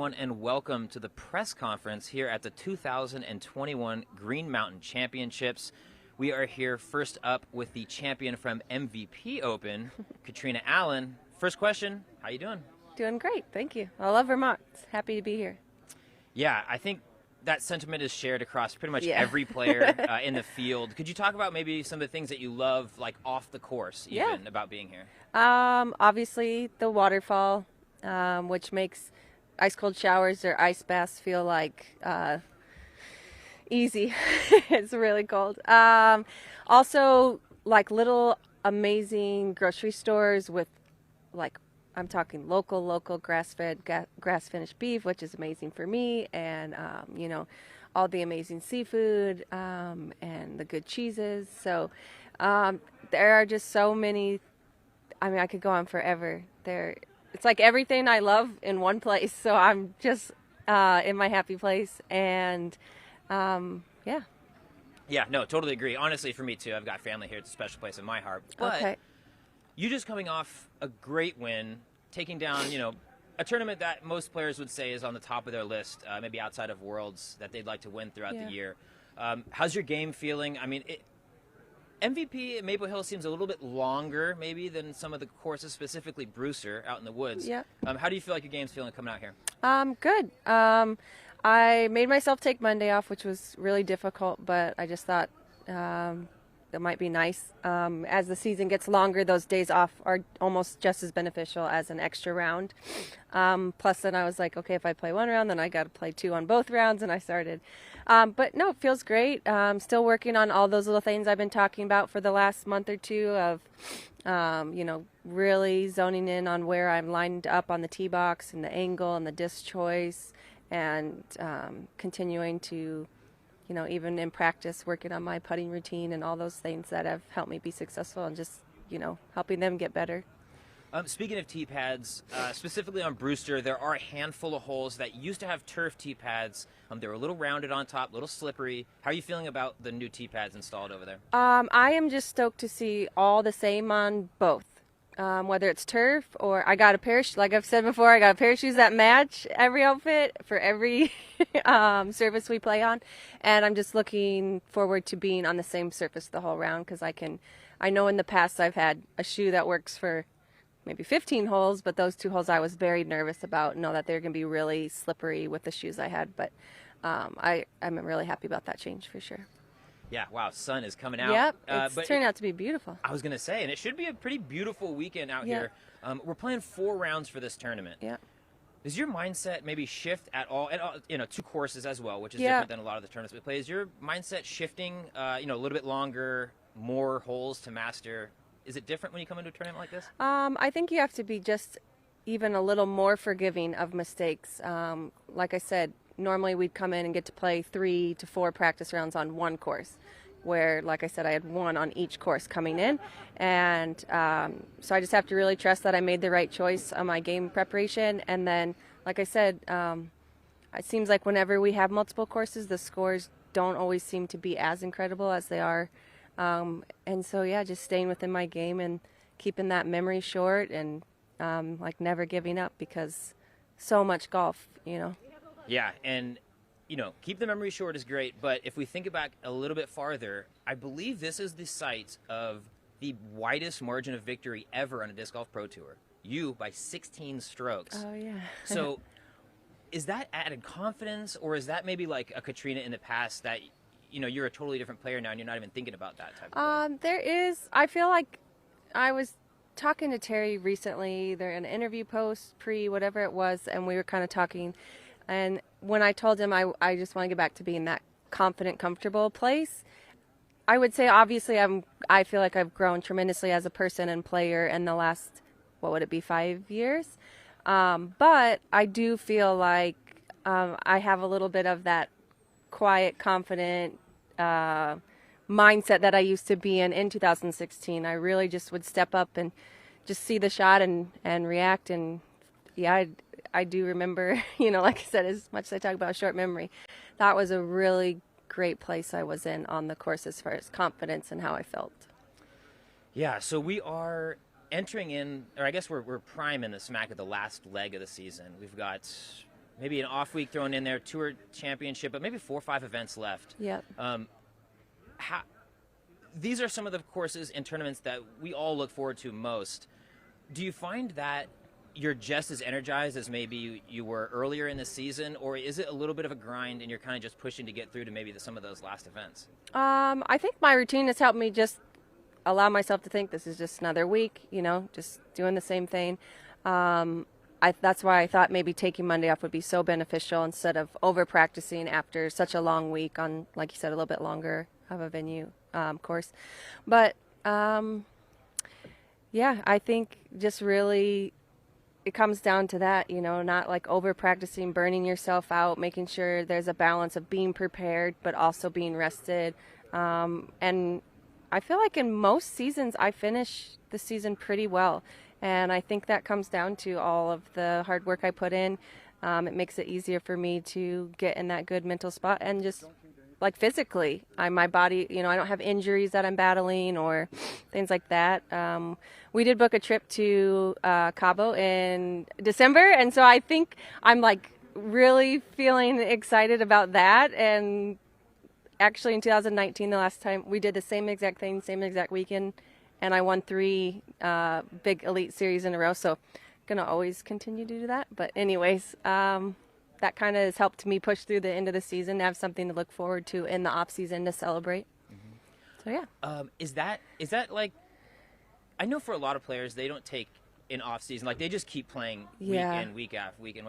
everyone, and welcome to the press conference here at the 2021 Green Mountain Championships. We are here first up with the champion from MVP Open, Catrina Allen. First question, how you doing? Doing great, thank you. I love Vermont. Happy to be here. Yeah, I think that sentiment is shared across pretty much every player in the field. Could you talk about maybe some of the things that you love, like off the course, even about being here? Obviously, the waterfall, which makes ice cold showers or ice baths feel like easy. It's really cold. Also, like little amazing grocery stores with, like, I'm talking local grass-fed, grass-finished beef, which is amazing for me, and you know, all the amazing seafood and the good cheeses. So there are just so many. I mean, I could go on forever. It's like everything I love in one place. So I'm just in my happy place, and yeah. Yeah, no, totally agree. Honestly, for me too, I've got family here. It's a special place in my heart. But Okay. you just coming off a great win, taking down, you know, a tournament that most players would say is on the top of their list, maybe outside of Worlds, that they'd like to win throughout the year. How's your game feeling? I mean, MVP at Maple Hill seems a little bit longer maybe than some of the courses, specifically Brewster out in the woods. Yeah. How do you feel like your game's feeling coming out here? Good. I made myself take Monday off, which was really difficult, but I just thought it might be nice. As the season gets longer, those days off are almost just as beneficial as an extra round. Plus, then I was like, okay, if I play one round, then I got to play two on both rounds, and I started. But no, it feels great. Still working on all those little things I've been talking about for the last month or two of, you know, really zoning in on where I'm lined up on the tee box and the angle and the disc choice, and continuing to, you know, even in practice, working on my putting routine and all those things that have helped me be successful, and just, you know, helping them get better. Speaking of tee pads, specifically on Brewster, there are a handful of holes that used to have turf tee pads. They were a little rounded on top, a little slippery. How are you feeling about the new tee pads installed over there? I am just stoked to see all the same on both. Whether it's turf or I got a pair, like I've said before, I got a pair of shoes that match every outfit for every surface we play on, and I'm just looking forward to being on the same surface the whole round, because I know in the past I've had a shoe that works for maybe 15 holes, but those 2 holes I was very nervous about, know that they're going to be really slippery with the shoes I had, but I'm really happy about that change for sure. Yeah, wow, sun is coming out. Yep, it's turning out to be beautiful. I was going to say, and it should be a pretty beautiful weekend out here. We're playing 4 rounds for this tournament. Yeah. Does your mindset maybe shift at all? And, you know, 2 courses as well, which is different than a lot of the tournaments we play. Is your mindset shifting, you know, a little bit longer, more holes to master? Is it different when you come into a tournament like this? I think you have to be just even a little more forgiving of mistakes. Like I said, normally we'd come in and get to play 3 to 4 practice rounds on one course, where, like I said, I had 1 on each course coming in. And so I just have to really trust that I made the right choice on my game preparation. And then, like I said, it seems like whenever we have multiple courses, the scores don't always seem to be as incredible as they are. And so, yeah, just staying within my game and keeping that memory short, and like never giving up, because so much golf, you know. Yeah, and, you know, keep the memory short is great, but if we think back a little bit farther, I believe this is the site of the widest margin of victory ever on a Disc Golf Pro Tour. You by 16 strokes. Oh, yeah. So is that added confidence, or is that maybe like a Catrina in the past that, you know, you're a totally different player now and you're not even thinking about that type of play? There is. I feel like I was talking to Terry recently. They're an interview post, whatever it was, and we were kind of talking. And when I told him I just want to get back to being that confident, comfortable place, I would say obviously I feel like I've grown tremendously as a person and player in the last, what would it be, 5 years? But I do feel like I have a little bit of that quiet, confident mindset that I used to be in 2016. I really just would step up and just see the shot and react. And yeah, I do remember, you know, like I said, as much as I talk about short memory, that was a really great place I was in on the course as far as confidence and how I felt. Yeah, so we are entering in, or I guess we're prime in the smack of the last leg of the season. We've got maybe an off week thrown in there, Tour Championship, but maybe 4 or 5 events left. Yep. These are some of the courses and tournaments that we all look forward to most. Do you find that you're just as energized as maybe you were earlier in the season, or is it a little bit of a grind and you're kind of just pushing to get through to maybe some of those last events? I think my routine has helped me just allow myself to think this is just another week, just doing the same thing. That's why I thought maybe taking Monday off would be so beneficial instead of over practicing after such a long week on, like you said, a little bit longer of a venue course. But yeah, I think just really it comes down to that, not like over practicing, burning yourself out, making sure there's a balance of being prepared but also being rested. And I feel like in most seasons I finish the season pretty well. And I think that comes down to all of the hard work I put in. It makes it easier for me to get in that good mental spot and just like physically, my body, I don't have injuries that I'm battling or things like that. We did book a trip to Cabo in December. And so I think I'm like really feeling excited about that. And actually in 2019, the last time we did the same exact thing, same exact weekend. And I won 3 big elite series in a row, so going to always continue to do that. But anyways, that kind of has helped me push through the end of the season, have something to look forward to in the off season to celebrate. So yeah. Is that like, I know for a lot of players they don't take an off season, like they just keep playing week in, week after week in.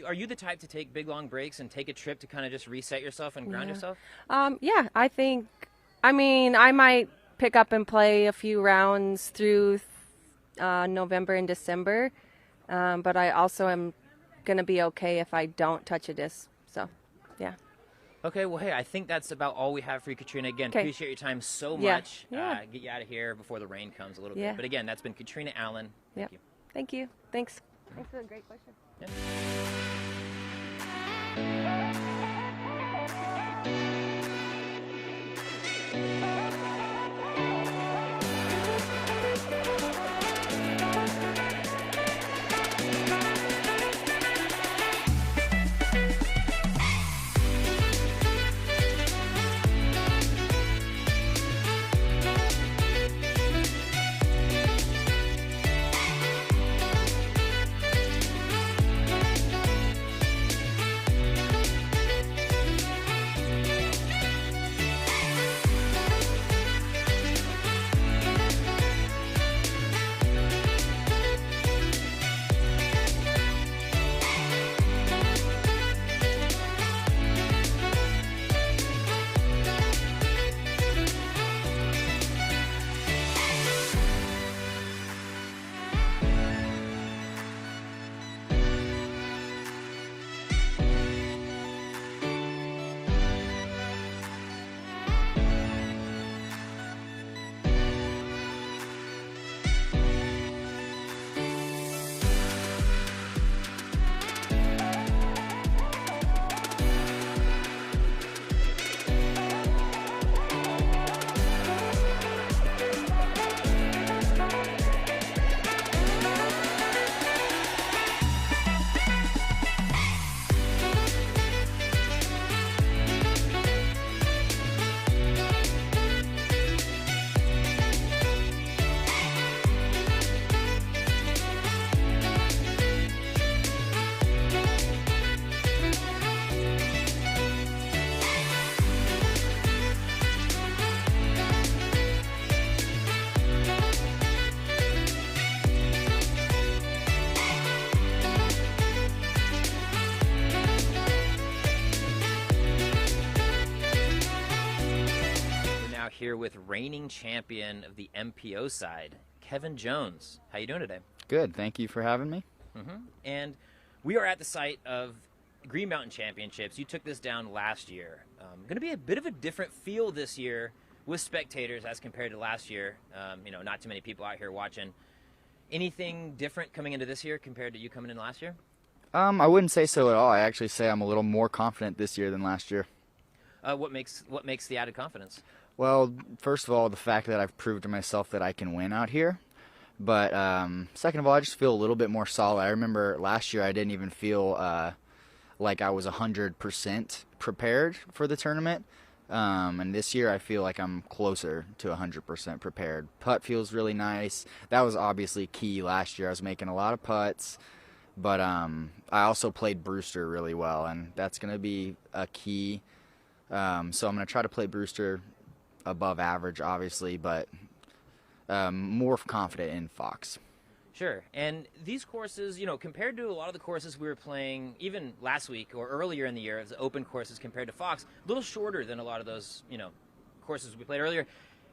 Are you the type to take big long breaks and take a trip to kind of just reset yourself and ground yourself? Yeah, I might pick up and play a few rounds through November and December, but I also am going to be okay if I don't touch a disc. So, yeah. Okay, well, hey, I think that's about all we have for you, Catrina. Again, Okay. appreciate your time so Yeah. much. Yeah. Get you out of here before the rain comes a little Yeah. bit. But again, that's been Catrina Allen. Thank you. Thank you. Thanks for the great question. Yeah. Here with reigning champion of the MPO side, Kevin Jones. How you doing today? Good. Thank you for having me. And we are at the site of Green Mountain Championships. You took this down last year. Going to be a bit of a different feel this year with spectators as compared to last year. Not too many people out here watching. Anything different coming into this year compared to you coming in last year? I wouldn't say so at all. I actually say I'm a little more confident this year than last year. What makes the added confidence? Well, first of all, the fact that I've proved to myself that I can win out here. But second of all, I just feel a little bit more solid. I remember last year I didn't even feel like I was 100% prepared for the tournament. And this year I feel like I'm closer to 100% prepared. Putt feels really nice. That was obviously key last year. I was making a lot of putts, but I also played Brewster really well, and that's going to be a key. So I'm going to try to play Brewster above average, obviously, but more confident in Fox. Sure. And these courses, compared to a lot of the courses we were playing even last week or earlier in the year, the open courses compared to Fox, a little shorter than a lot of those, courses we played earlier.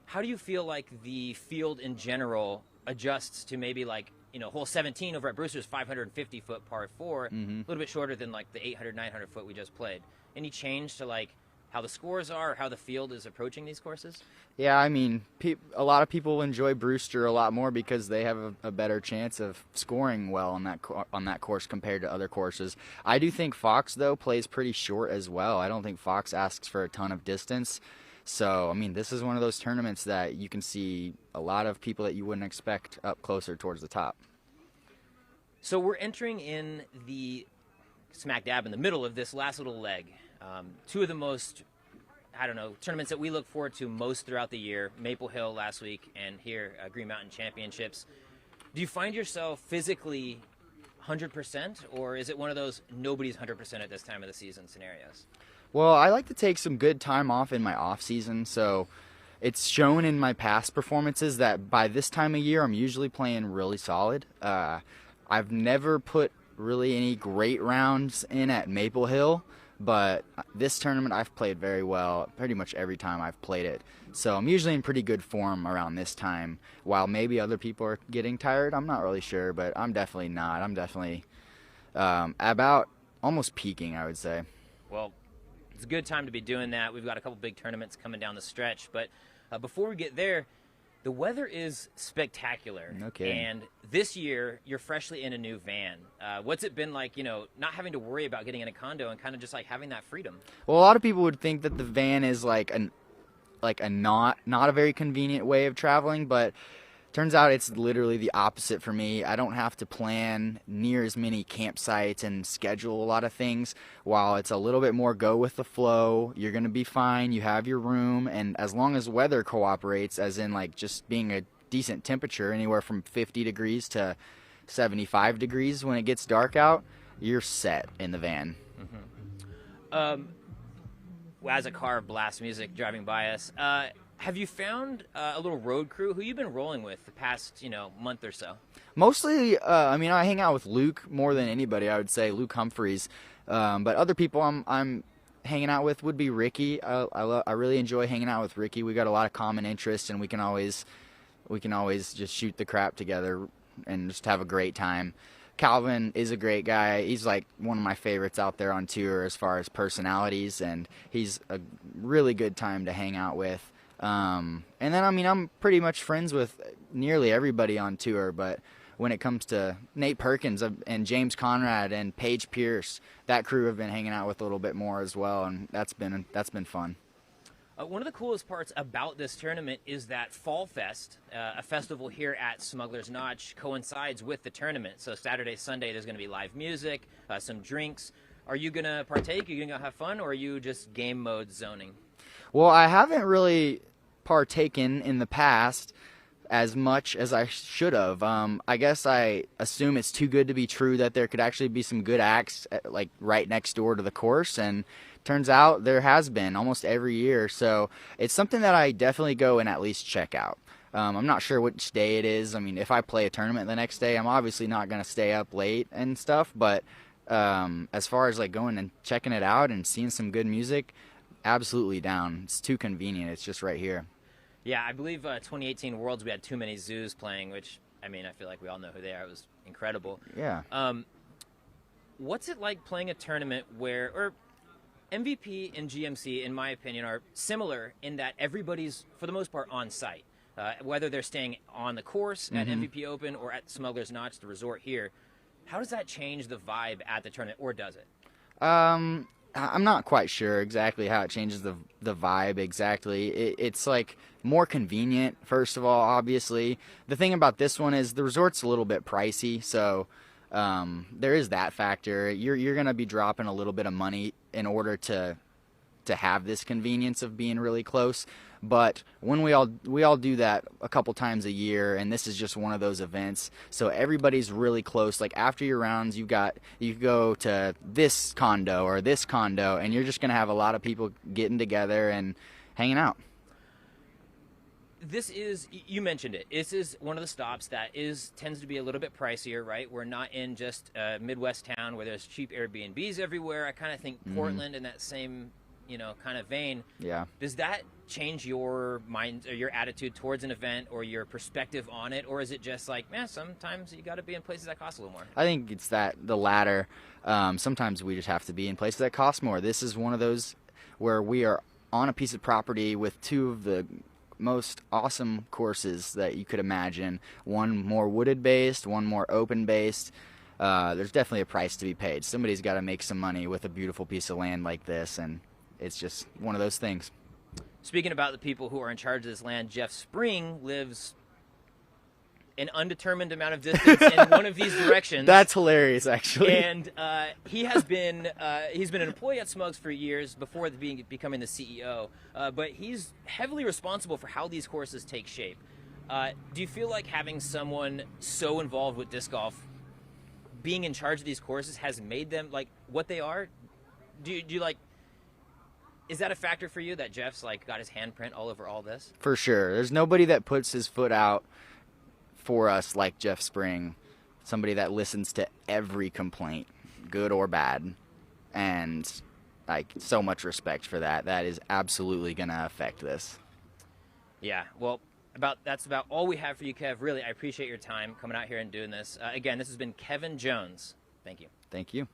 How do you feel like the field in general adjusts to maybe like, hole 17 over at Brewster's 550-foot par 4, a little bit shorter than like the 800, 900-foot we just played? Any change to like how the scores are, or how the field is approaching these courses? Yeah, I mean, a lot of people enjoy Brewster a lot more because they have a better chance of scoring well on that course compared to other courses. I do think Fox, though, plays pretty short as well. I don't think Fox asks for a ton of distance. So, I mean, this is one of those tournaments that you can see a lot of people that you wouldn't expect up closer towards the top. So we're entering in the smack dab in the middle of this last little leg. Two of the most, tournaments that we look forward to most throughout the year, Maple Hill last week and here, Green Mountain Championships. Do you find yourself physically 100%, or is it one of those nobody's 100% at this time of the season scenarios? Well, I like to take some good time off in my off season, so it's shown in my past performances that by this time of year I'm usually playing really solid. I've never put really any great rounds in at Maple Hill, but this tournament I've played very well pretty much every time I've played it. So I'm usually in pretty good form around this time. While maybe other people are getting tired, I'm not really sure, but I'm definitely not. I'm definitely about almost peaking, I would say. Well, it's a good time to be doing that. We've got a couple big tournaments coming down the stretch, but before we get there, the weather is spectacular. Okay. And this year, you're freshly in a new van. What's it been like, not having to worry about getting in a condo and kind of just like having that freedom? Well, a lot of people would think that the van is like a not a very convenient way of traveling, but turns out it's literally the opposite for me. I don't have to plan near as many campsites and schedule a lot of things. While it's a little bit more go with the flow, you're going to be fine. You have your room, and as long as weather cooperates, as in like just being a decent temperature, anywhere from 50 degrees to 75 degrees when it gets dark out, you're set in the van. As a car blasts music driving by us, have you found a little road crew who you've been rolling with the past, month or so? Mostly, I hang out with Luke more than anybody, I would say, Luke Humphreys. But other people I'm hanging out with would be Ricky. I really enjoy hanging out with Ricky. We got a lot of common interests, and we can always just shoot the crap together and just have a great time. Calvin is a great guy. He's like one of my favorites out there on tour as far as personalities, and he's a really good time to hang out with. And then, I'm pretty much friends with nearly everybody on tour, but when it comes to Nate Perkins and James Conrad and Paige Pierce, that crew have been hanging out with a little bit more as well, and that's been fun. One of the coolest parts about this tournament is that Fall Fest, a festival here at Smuggler's Notch, coincides with the tournament. So Saturday, Sunday, there's going to be live music, some drinks. Are you going to partake? Are you going to have fun, or are you just game mode zoning? Well, I haven't really partaken in the past as much as I should have. I guess I assume it's too good to be true that there could actually be some good acts like right next door to the course, and turns out there has been almost every year. So it's something that I definitely go and at least check out. I'm not sure which day it is. If I play a tournament the next day, I'm obviously not going to stay up late and stuff, but as far as like going and checking it out and seeing some good music, absolutely down. It's too convenient. It's just right here. Yeah, I believe 2018 Worlds we had Too Many Zoos playing, which, I feel like we all know who they are. It was incredible. Yeah. What's it like playing a tournament where MVP and GMC, in my opinion, are similar in that everybody's, for the most part, on site. Whether they're staying on the course at MVP Open or at Smuggler's Notch, the resort here. How does that change the vibe at the tournament, or does it? I'm not quite sure exactly how it changes the vibe exactly. It's like more convenient, first of all, obviously. The thing about this one is the resort's a little bit pricey, so there is that factor. You're going to be dropping a little bit of money in order to have this convenience of being really close. But when we all do that a couple times a year, and this is just one of those events, so everybody's really close. Like after your rounds, you go to this condo or this condo, and you're just gonna have a lot of people getting together and hanging out. This is, you mentioned it, this is one of the stops that tends to be a little bit pricier, right? We're not in just a Midwest town where there's cheap Airbnbs everywhere. I kind of think Portland in that same kind of vein. Yeah. Does that change your mind or your attitude towards an event or your perspective on it, or is it just like, sometimes you got to be in places that cost a little more? I think it's the latter. Sometimes we just have to be in places that cost more. This is one of those where we are on a piece of property with two of the most awesome courses that you could imagine. One more wooded based, one more open based. There's definitely a price to be paid. Somebody's got to make some money with a beautiful piece of land like this, and it's just one of those things. Speaking about the people who are in charge of this land, Jeff Spring lives an undetermined amount of distance in one of these directions. That's hilarious, actually. And he's been an employee at Smugs for years before becoming the CEO. But he's heavily responsible for how these courses take shape. Do you feel like having someone so involved with disc golf, being in charge of these courses, has made them like what they are? Do you like? Is that a factor for you that Jeff's like got his handprint all over all this? For sure. There's nobody that puts his foot out for us like Jeff Spring. Somebody that listens to every complaint, good or bad. And like so much respect for that. That is absolutely going to affect this. Yeah. Well, that's about all we have for you, Kev. Really, I appreciate your time coming out here and doing this. Again, this has been Kevin Jones. Thank you. Thank you.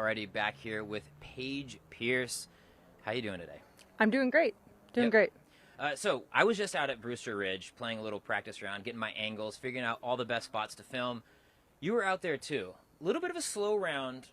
already back here with Paige Pierce. How you doing today? I'm doing great. Great. So I was just out at Brewster Ridge playing a little practice round, getting my angles, figuring out all the best spots to film. You were out there too. A little bit of a slow round.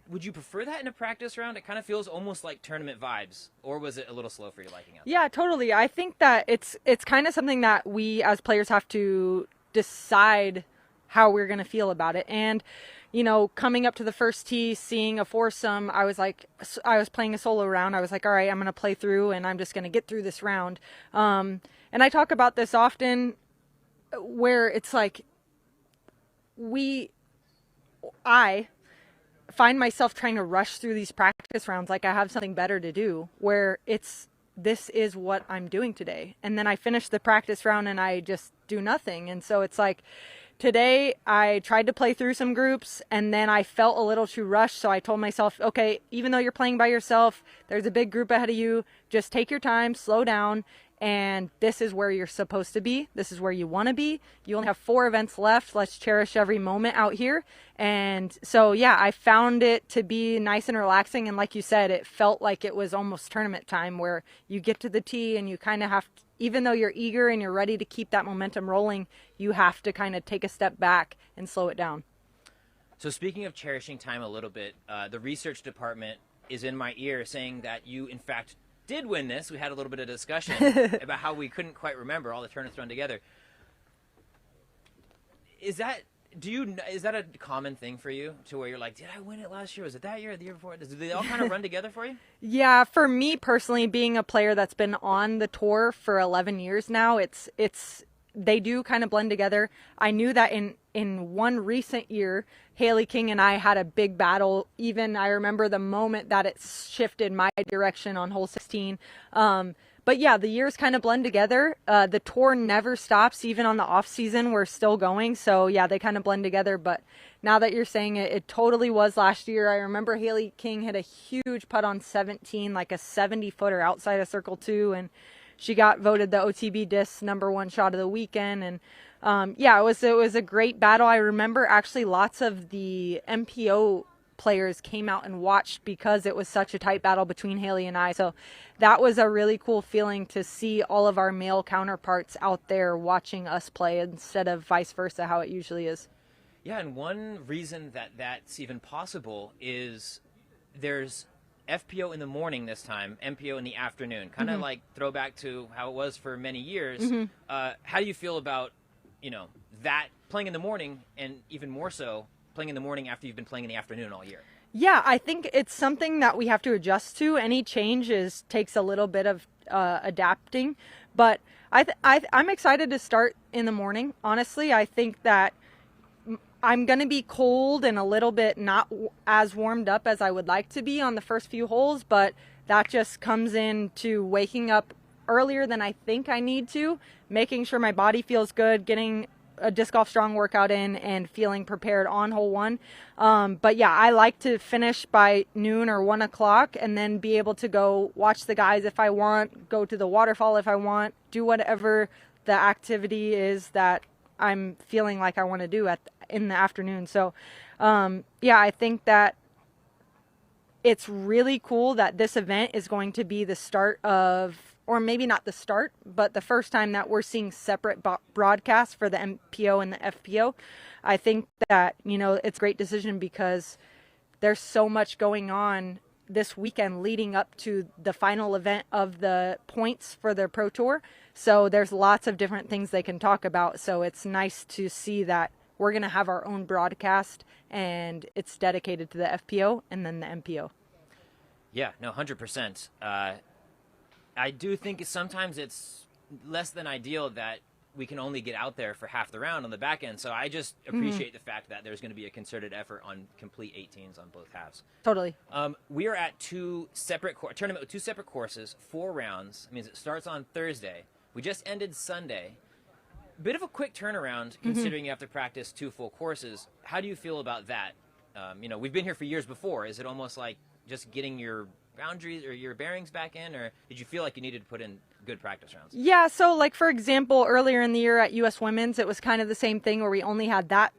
Would you prefer that in a practice round? It kind of feels almost like tournament vibes. Or was it a little slow for your liking out there? Yeah, totally. I think that it's kind of something that we as players have to decide how we're going to feel about it. And, you know, coming up to the first tee, seeing a foursome, I was playing a solo round. I was like, all right, I'm going to play through and I'm just going to get through this round. And I talk about this often where it's like I find myself trying to rush through these practice rounds like I have something better to do, where this is what I'm doing today. And then I finish the practice round and I just do nothing. And so it's like today I tried to play through some groups and then I felt a little too rushed. So I told myself, okay, even though you're playing by yourself, there's a big group ahead of you. Just take your time, slow down. And this is where you're supposed to be. This is where you want to be. You only have 4 events left. Let's cherish every moment out here. And so, yeah, I found it to be nice and relaxing. And like you said, it felt like it was almost tournament time where you get to the tee and you kind of have to, even though you're eager and you're ready to keep that momentum rolling, you have to kind of take a step back and slow it down. So speaking of cherishing time a little bit, the research department is in my ear saying that you, in fact, did win this. We had a little bit of discussion about how we couldn't quite remember all the tournaments run together. Is that a common thing for you to where you're like, did I win it last year? Was it that year or the year before? Do they all kind of run together for you? Yeah, for me personally, being a player that's been on the tour for 11 years now, they do kind of blend together. I knew that in one recent year, Hailey King and I had a big battle. Even I remember the moment that it shifted my direction on hole 16. But yeah, the years kind of blend together. The tour never stops. Even on the off season, we're still going. So yeah, they kind of blend together. But now that you're saying it, it totally was last year. I remember Hailey King hit a huge putt on 17, like a 70-footer outside of circle 2. And she got voted the OTB Disc #1 shot of the weekend. And yeah, it was a great battle. I remember actually lots of the MPO players came out and watched because it was such a tight battle between Hailey and I. So that was a really cool feeling to see all of our male counterparts out there watching us play instead of vice versa, how it usually is. Yeah, and one reason that that's even possible is there's FPO in the morning this time, MPO in the afternoon, kind of like throwback to how it was for many years. How do you feel about, that playing in the morning, and even more so playing in the morning after you've been playing in the afternoon all year? Yeah, I think it's something that we have to adjust to. Any change takes a little bit of adapting, but I'm excited to start in the morning. Honestly, I think that I'm going to be cold and a little bit not as warmed up as I would like to be on the first few holes, but that just comes into waking up earlier than I think I need to, making sure my body feels good, getting a Disc Golf Strong workout in, and feeling prepared on hole 1. But yeah, I like to finish by noon or 1 o'clock and then be able to go watch the guys if I want, go to the waterfall if I want, do whatever the activity is that I'm feeling like I want to do in the afternoon. So, yeah, I think that it's really cool that this event is going to be the start of, or maybe not the start, but the first time that we're seeing separate broadcasts for the MPO and the FPO. I think that, it's a great decision because there's so much going on this weekend leading up to the final event of the points for the Pro Tour. So there's lots of different things they can talk about. So it's nice to see that we're going to have our own broadcast and it's dedicated to the FPO and then the MPO. Yeah, no, 100%. I do think sometimes it's less than ideal that we can only get out there for half the round on the back end. So I just appreciate the fact that there's going to be a concerted effort on complete 18s on both halves. Totally. We are at tournament with 2 separate courses, 4 rounds. It means it starts on Thursday. We just ended Sunday. Bit of a quick turnaround considering you have to practice 2 full courses. How do you feel about that? We've been here for years before. Is it almost like just getting your boundaries or your bearings back in, or did you feel like you needed to put in good practice rounds? Yeah, so like for example, earlier in the year at US Women's, it was kind of the same thing where we only had that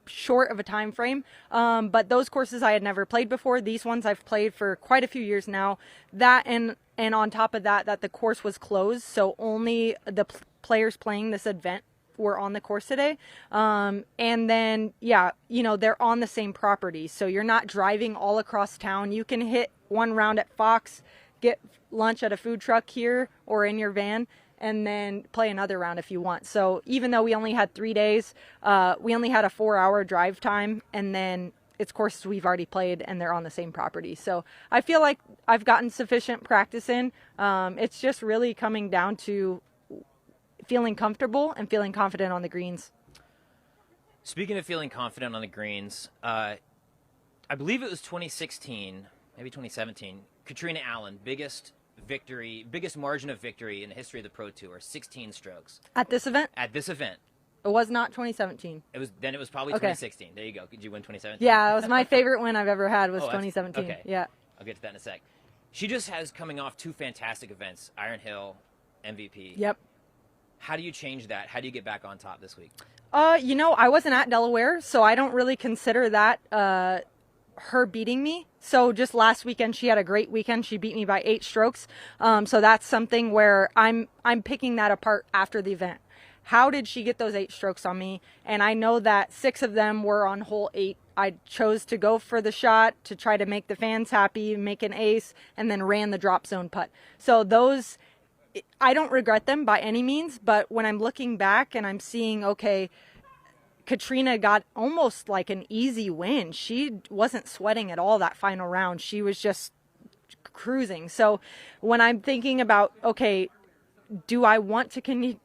short of a time frame. But those courses I had never played before. These ones I've played for quite a few years now. That and on top of that the course was closed, so only the players playing this event were on the course today. And then, yeah, you know, they're on the same property, so you're not driving all across town. You can hit one round at Fox, get lunch at a food truck here or in your van, and then play another round if you want. So even though we only had 3 days, we only had a 4-hour drive time, and then it's courses we've already played and they're on the same property. So I feel like I've gotten sufficient practice in. It's just really coming down to feeling comfortable and feeling confident on the greens. Speaking of feeling confident on the greens, I believe it was 2016, maybe 2017, Catrina Allen, biggest margin of victory in the history of the Pro Tour, 16 strokes. At this event? At this event. It was not 2017. It was probably 2016. There you go. Did you win 2017? Yeah, it was my favorite win I've ever had was 2017. Okay. Yeah. I'll get to that in a sec. She just has coming off 2 fantastic events, Iron Hill, MVP. Yep. How do you change that? How do you get back on top this week? You know, I wasn't at Delaware, so I don't really consider that her beating me. So just last weekend, she had a great weekend. She beat me by 8 strokes. So that's something where I'm picking that apart after the event. How did she get those 8 strokes on me? And I know that 6 of them were on hole 8. I chose to go for the shot to try to make the fans happy, make an ace, and then ran the drop zone putt. So those, I don't regret them by any means, but when I'm looking back and I'm seeing, okay, Catrina got almost like an easy win. She wasn't sweating at all that final round. She was just cruising. So when I'm thinking about, okay, do I want to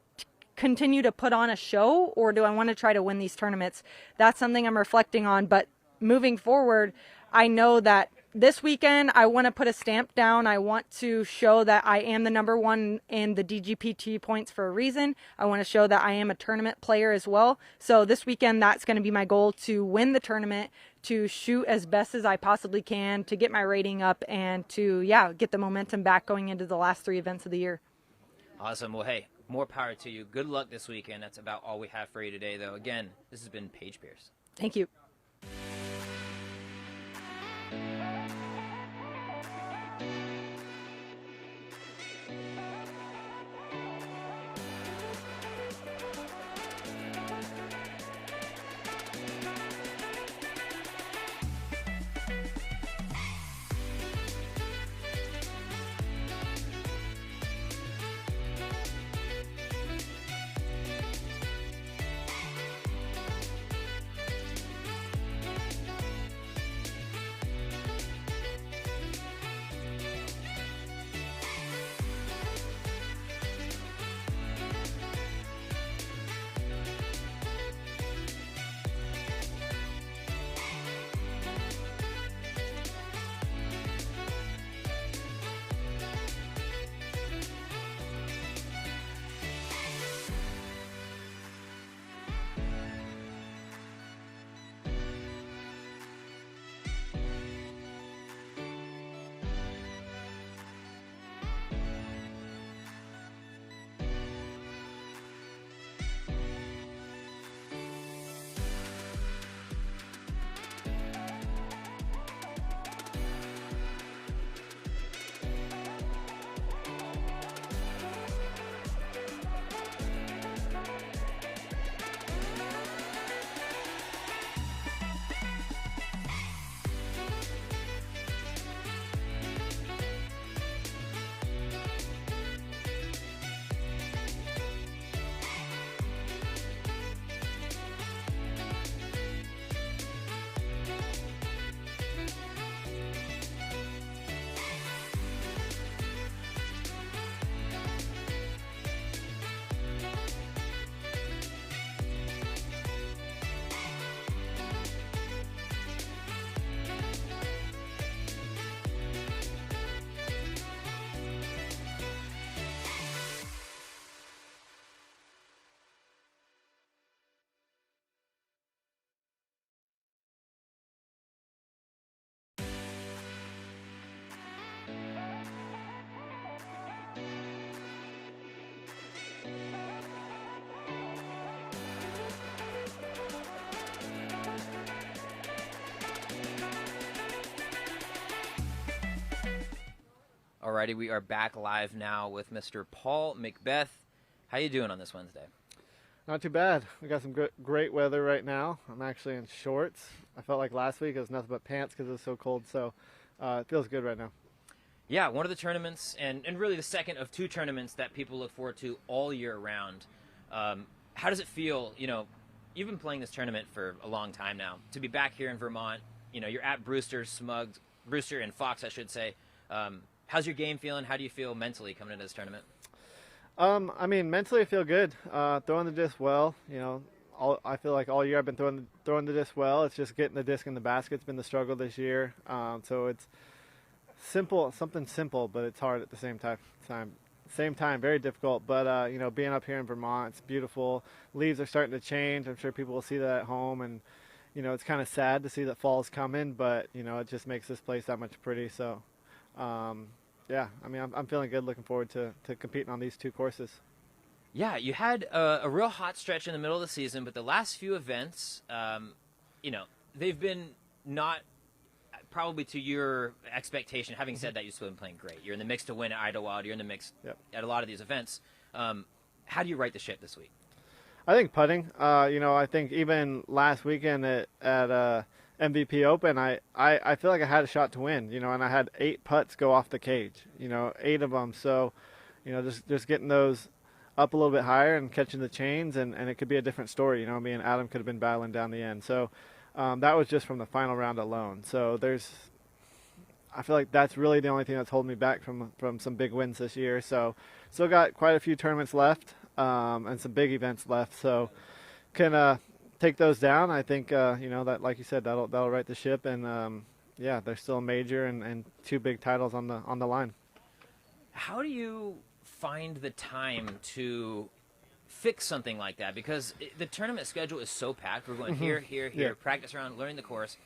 continue to put on a show, or do I want to try to win these tournaments? That's something I'm reflecting on. But moving forward, I know that this weekend I want to put a stamp down. I want to show that I am the number 1 in the DGPT points for a reason. I want to show that I am a tournament player as well. So this weekend, that's going to be my goal, to win the tournament, to shoot as best as I possibly can, to get my rating up, and to, get the momentum back going into the last 3 events of the year. Awesome. Well, hey, more power to you. Good luck this weekend. That's about all we have for you today, though. Again, this has been Paige Pierce. Thank you. Alrighty, we are back live now with Mr. Paul McBeth. How you doing on this Wednesday? Not too bad. We got some great weather right now. I'm actually in shorts. I felt like last week it was nothing but pants because it was so cold, so it feels good right now. Yeah, one of the tournaments, and really the second of two tournaments that people look forward to all year round. How does it feel, you've been playing this tournament for a long time now, to be back here in Vermont, you're at Brewster and Fox, I should say. How's your game feeling? How do you feel mentally coming into this tournament? Mentally I feel good. Throwing the disc well, I feel like all year I've been throwing the disc well. It's just getting the disc in the basket's been the struggle this year. So it's something simple, but it's hard at the same time. Very difficult. But being up here in Vermont, it's beautiful. Leaves are starting to change. I'm sure people will see that at home, and it's kind of sad to see that fall's coming, but it just makes this place that much pretty. So. I'm feeling good, looking forward to competing on these two courses. Yeah, you had a real hot stretch in the middle of the season, but the last few events, they've been not probably to your expectation. Having said that, you've still been playing great. You're in the mix to win at Idlewild. You're in the mix at a lot of these events. How do you right the ship this week? I think putting. I think even last weekend at MVP Open, I feel like I had a shot to win, and I had 8 putts go off the cage, 8 of them. So, just getting those up a little bit higher and catching the chains, and it could be a different story. Me and Adam could have been battling down the end. So that was just from the final round alone. So I feel like that's really the only thing that's holding me back from some big wins this year. So still got quite a few tournaments left and some big events left. So can take those down. I think that, like you said, that'll right the ship, and there's still a major and 2 big titles on the line. How do you find the time to fix something like that? Because the tournament schedule is so packed. We're going here, practice around, learning the course.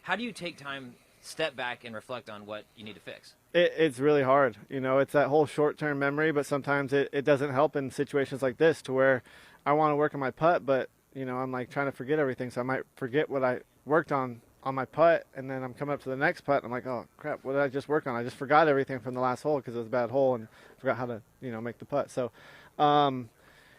How do you take time, step back, and reflect on what you need to fix? It's really hard. It's that whole short-term memory, but sometimes it doesn't help in situations like this, to where I want to work on my putt, but I'm like trying to forget everything, so I might forget what I worked on my putt, and then I'm coming up to the next putt, and I'm like, oh crap, what did I just work on? I just forgot everything from the last hole because it was a bad hole, and forgot how to make the putt. So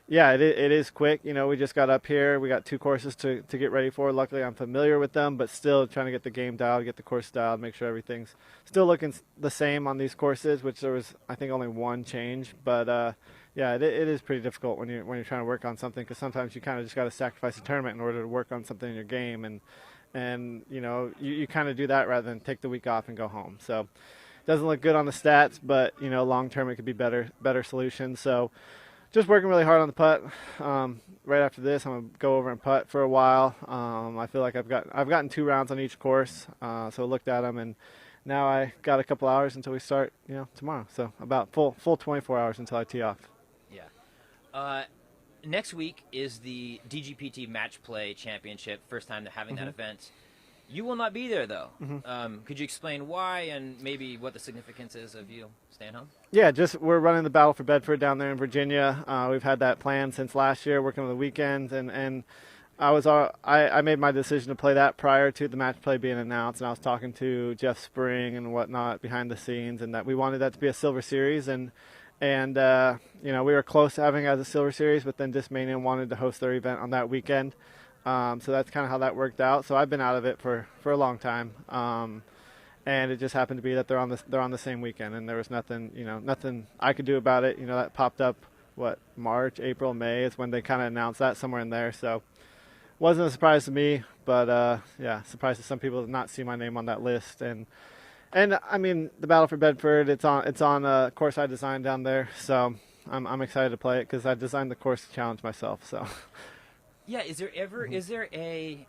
it is quick. We just got up here. We got 2 courses to get ready for. Luckily I'm familiar with them, but still trying to get the game dialed, get the course dialed, make sure everything's still looking the same on these courses, which there was, I think, only 1 change, but it is pretty difficult when you're trying to work on something, because sometimes you kind of just got to sacrifice a tournament in order to work on something in your game, and you kind of do that rather than take the week off and go home. So it doesn't look good on the stats, but long term it could be better solutions. So just working really hard on the putt. Right after this, I'm gonna go over and putt for a while. I feel like I've gotten 2 rounds on each course, so I looked at them, and now I got a couple hours until we start tomorrow. So about full 24 hours until I tee off. Next week is the DGPT Match Play Championship, first time to having that event. You will not be there, though. Could you explain why, and maybe what the significance is of you staying home? Yeah, we're running the Battle for Bedford down there in Virginia. We've had that planned since last year, working on the weekends, and I made my decision to play that prior to the match play being announced, and I was talking to Jeff Spring and whatnot behind the scenes, and that we wanted that to be a Silver Series, and we were close to having it as a Silver Series, but then Discmania wanted to host their event on that weekend. So that's kind of how that worked out. So I've been out of it for a long time. And it just happened to be that they're on the same weekend, and there was nothing I could do about it. That popped up, March, April, May is when they kind of announced that, somewhere in there. So wasn't a surprise to me, but surprise to some people to not see my name on that list. And the Battle for Bedford, it's on a course I designed down there, so I'm excited to play it because I designed the course to challenge myself. So, yeah, is there a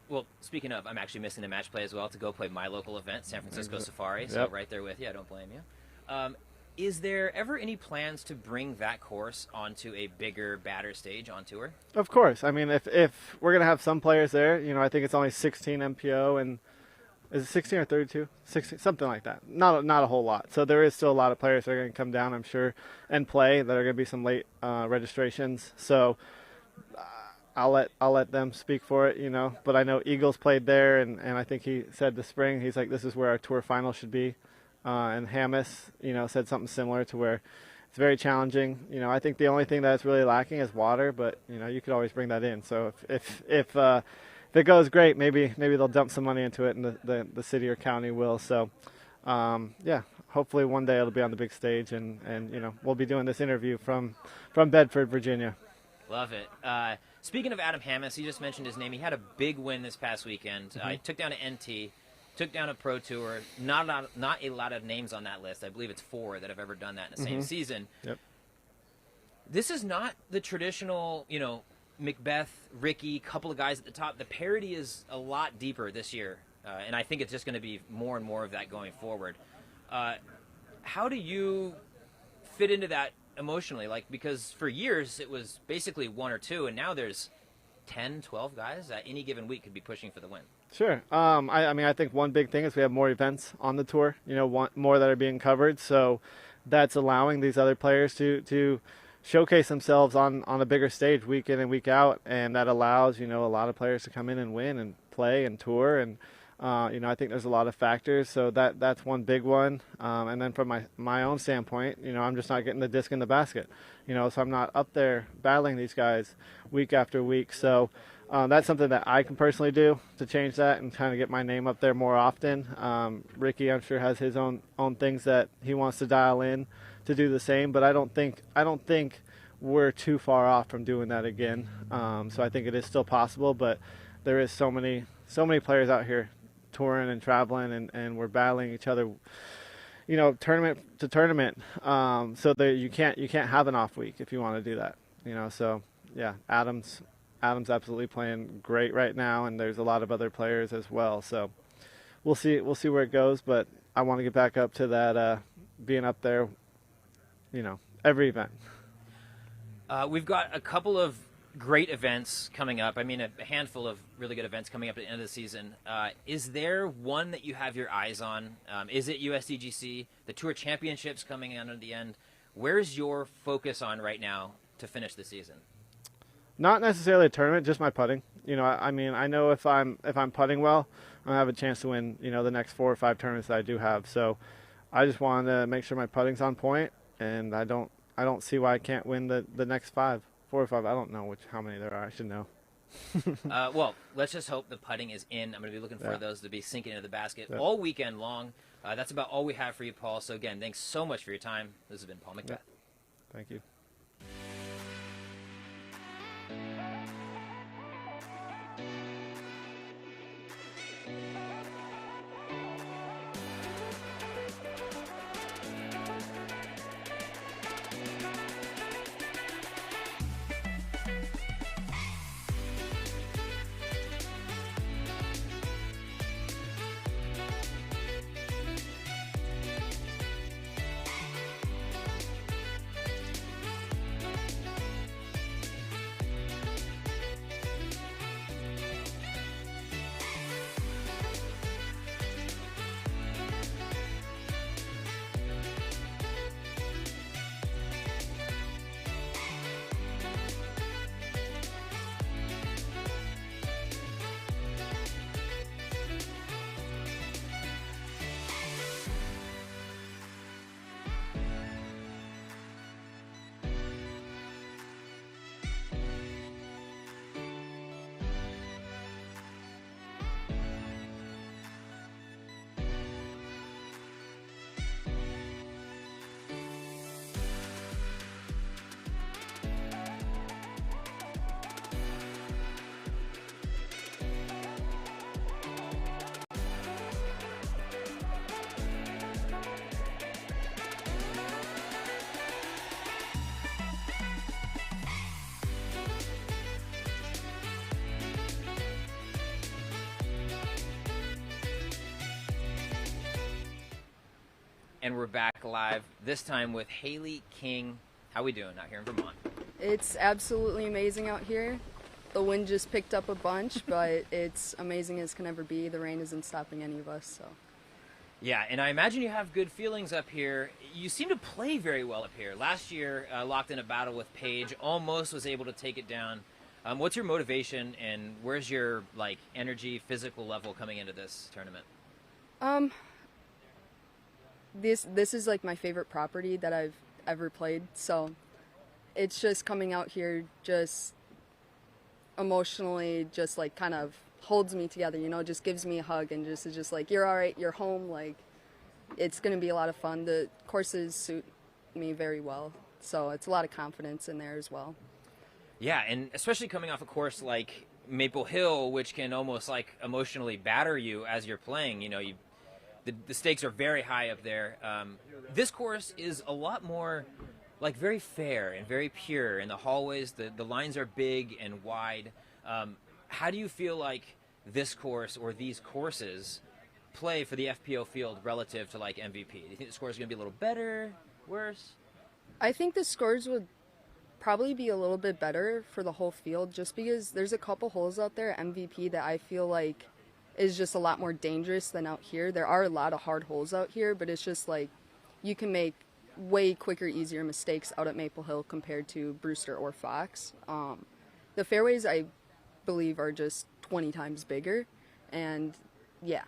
well, speaking of, I'm actually missing the match play as well to go play my local event, San Francisco Safari. So right there with you, I don't blame you. Is there ever any plans to bring that course onto a bigger, badder stage on tour? Of course. If we're gonna have some players there, I think it's only 16 MPO and. Is it 16 or 32? 16, something like that. Not a whole lot. So there is still a lot of players that are going to come down, I'm sure, and play. That are going to be some late registrations. So I'll let them speak for it, But I know Eagles played there, and I think he said this spring, he's like, this is where our tour final should be. and Hamas, said something similar to where it's very challenging. I think the only thing that's really lacking is water, but you could always bring that in. So if it goes great, maybe they'll dump some money into it, and the city or county will. So hopefully one day it'll be on the big stage, and we'll be doing this interview from Bedford, Virginia. Love it. Speaking of Adam Hamas, you just mentioned his name. He had a big win this past weekend. He took down an NT, took down a Pro Tour. Not a lot of names on that list. I believe it's 4 that have ever done that in the same season. Yep. This is not the traditional, McBeth, Ricky, couple of guys at the top. The parity is a lot deeper this year, and I think it's just going to be more and more of that going forward. How do you fit into that emotionally? Because for years it was basically 1 or 2, and now there's 10, 12 guys that any given week could be pushing for the win. Sure. I think one big thing is we have more events on the tour, more that are being covered. So that's allowing these other players to showcase themselves on a bigger stage week in and week out. And that allows, a lot of players to come in and win and play and tour. And, I think there's a lot of factors. So that's one big one. And then from my own standpoint, I'm just not getting the disc in the basket, so I'm not up there battling these guys week after week. So that's something that I can personally do to change that and kind of get my name up there more often. Ricky, I'm sure, has his own things that he wants to dial in to do the same, but I don't think we're too far off from doing that again. So I think it is still possible, but there is so many players out here touring and traveling, and we're battling each other, tournament to tournament. So that you can't have an off week if you want to do that. So yeah, Adam's absolutely playing great right now, and there's a lot of other players as well. So we'll see where it goes, but I want to get back up to that being up there, every event. We've got a couple of great events coming up. A handful of really good events coming up at the end of the season. Is there one that you have your eyes on? Is it USDGC? The Tour Championships coming in at the end? Where's your focus on right now to finish the season? Not necessarily a tournament, just my putting. I know if I'm putting well, I have a chance to win, the next 4 or 5 tournaments that I do have. So I just wanted to make sure my putting's on point, and I don't see why I can't win the next 4 or 5. I don't know how many there are. I should know. Well, let's just hope the putting is in. I'm going to be looking for those to be sinking into the basket all weekend long. That's about all we have for you, Paul. So again, thanks so much for your time. This has been Paul McBeth. Thank you. And we're back live, this time with Hailey King. How we doing out here in Vermont? It's absolutely amazing out here. The wind just picked up a bunch, but it's amazing as can ever be. The rain isn't stopping any of us, so. Yeah, and I imagine you have good feelings up here. You seem to play very well up here. Last year, locked in a battle with Paige, almost was able to take it down. What's your motivation, and where's your energy, physical level coming into this tournament? this is like my favorite property that I've ever played. So it's just coming out here just emotionally just like kind of holds me together, you know, just gives me a hug and just is just like, you're all right, you're home. Like, it's going to be a lot of fun. The courses suit me very well. So it's a lot of confidence in there as well. Yeah, and especially coming off a course like Maple Hill, which can almost like emotionally batter you as you're playing. You know, the stakes are very high up there. This course is a lot more like very fair and very pure. In the hallways, the lines are big and wide. How do you feel like this course or these courses play for the FPO field relative to like MVP? Do you think the score is going to be a little better, worse? I think the scores would probably be a little bit better for the whole field just because there's a couple holes out there, MVP, that I feel like is just a lot more dangerous than out here. There are a lot of hard holes out here, but it's just like you can make way quicker, easier mistakes out at Maple Hill compared to Brewster or Fox. The fairways, I believe, are just 20 times bigger, and yeah.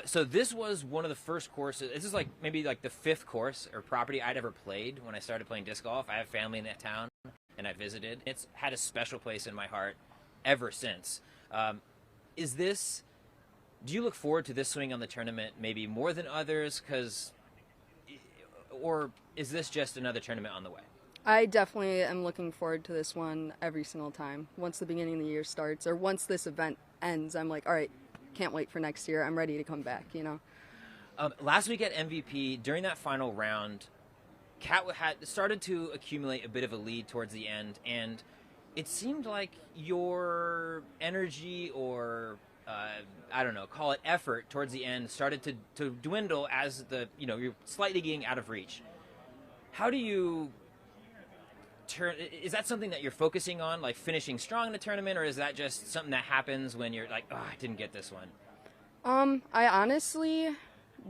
So this was one of the first courses. This is like maybe like the fifth course or property I'd ever played when I started playing disc golf. I have family in that town, and I visited. It's had a special place in my heart ever since. Do you look forward to this swing on the tournament maybe more than others? Or is this just another tournament on the way? I definitely am looking forward to this one every single time. Once the beginning of the year starts, or once this event ends, I'm like, all right, can't wait for next year. I'm ready to come back, you know. Last week at MVP, during that final round, Kat had started to accumulate a bit of a lead towards the end, and it seemed like your energy or I don't know, call it effort towards the end started to dwindle as you're slightly getting out of reach. How do you is that something that you're focusing on, like finishing strong in the tournament, or is that just something that happens when you're like, oh, I didn't get this one? I honestly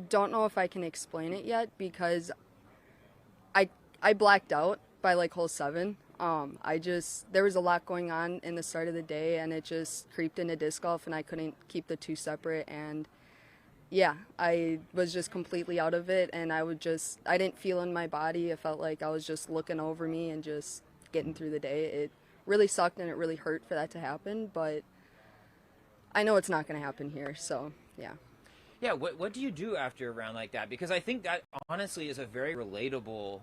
don't know if I can explain it yet because I blacked out by like hole 7. There was a lot going on in the start of the day, and it just creeped into disc golf, and I couldn't keep the two separate, and yeah, I was just completely out of it, and I didn't feel in my body. It felt like I was just looking over me and just getting through the day. It really sucked, and it really hurt for that to happen, but I know it's not going to happen here, so yeah. Yeah, what do you do after a round like that? Because I think that honestly is a very relatable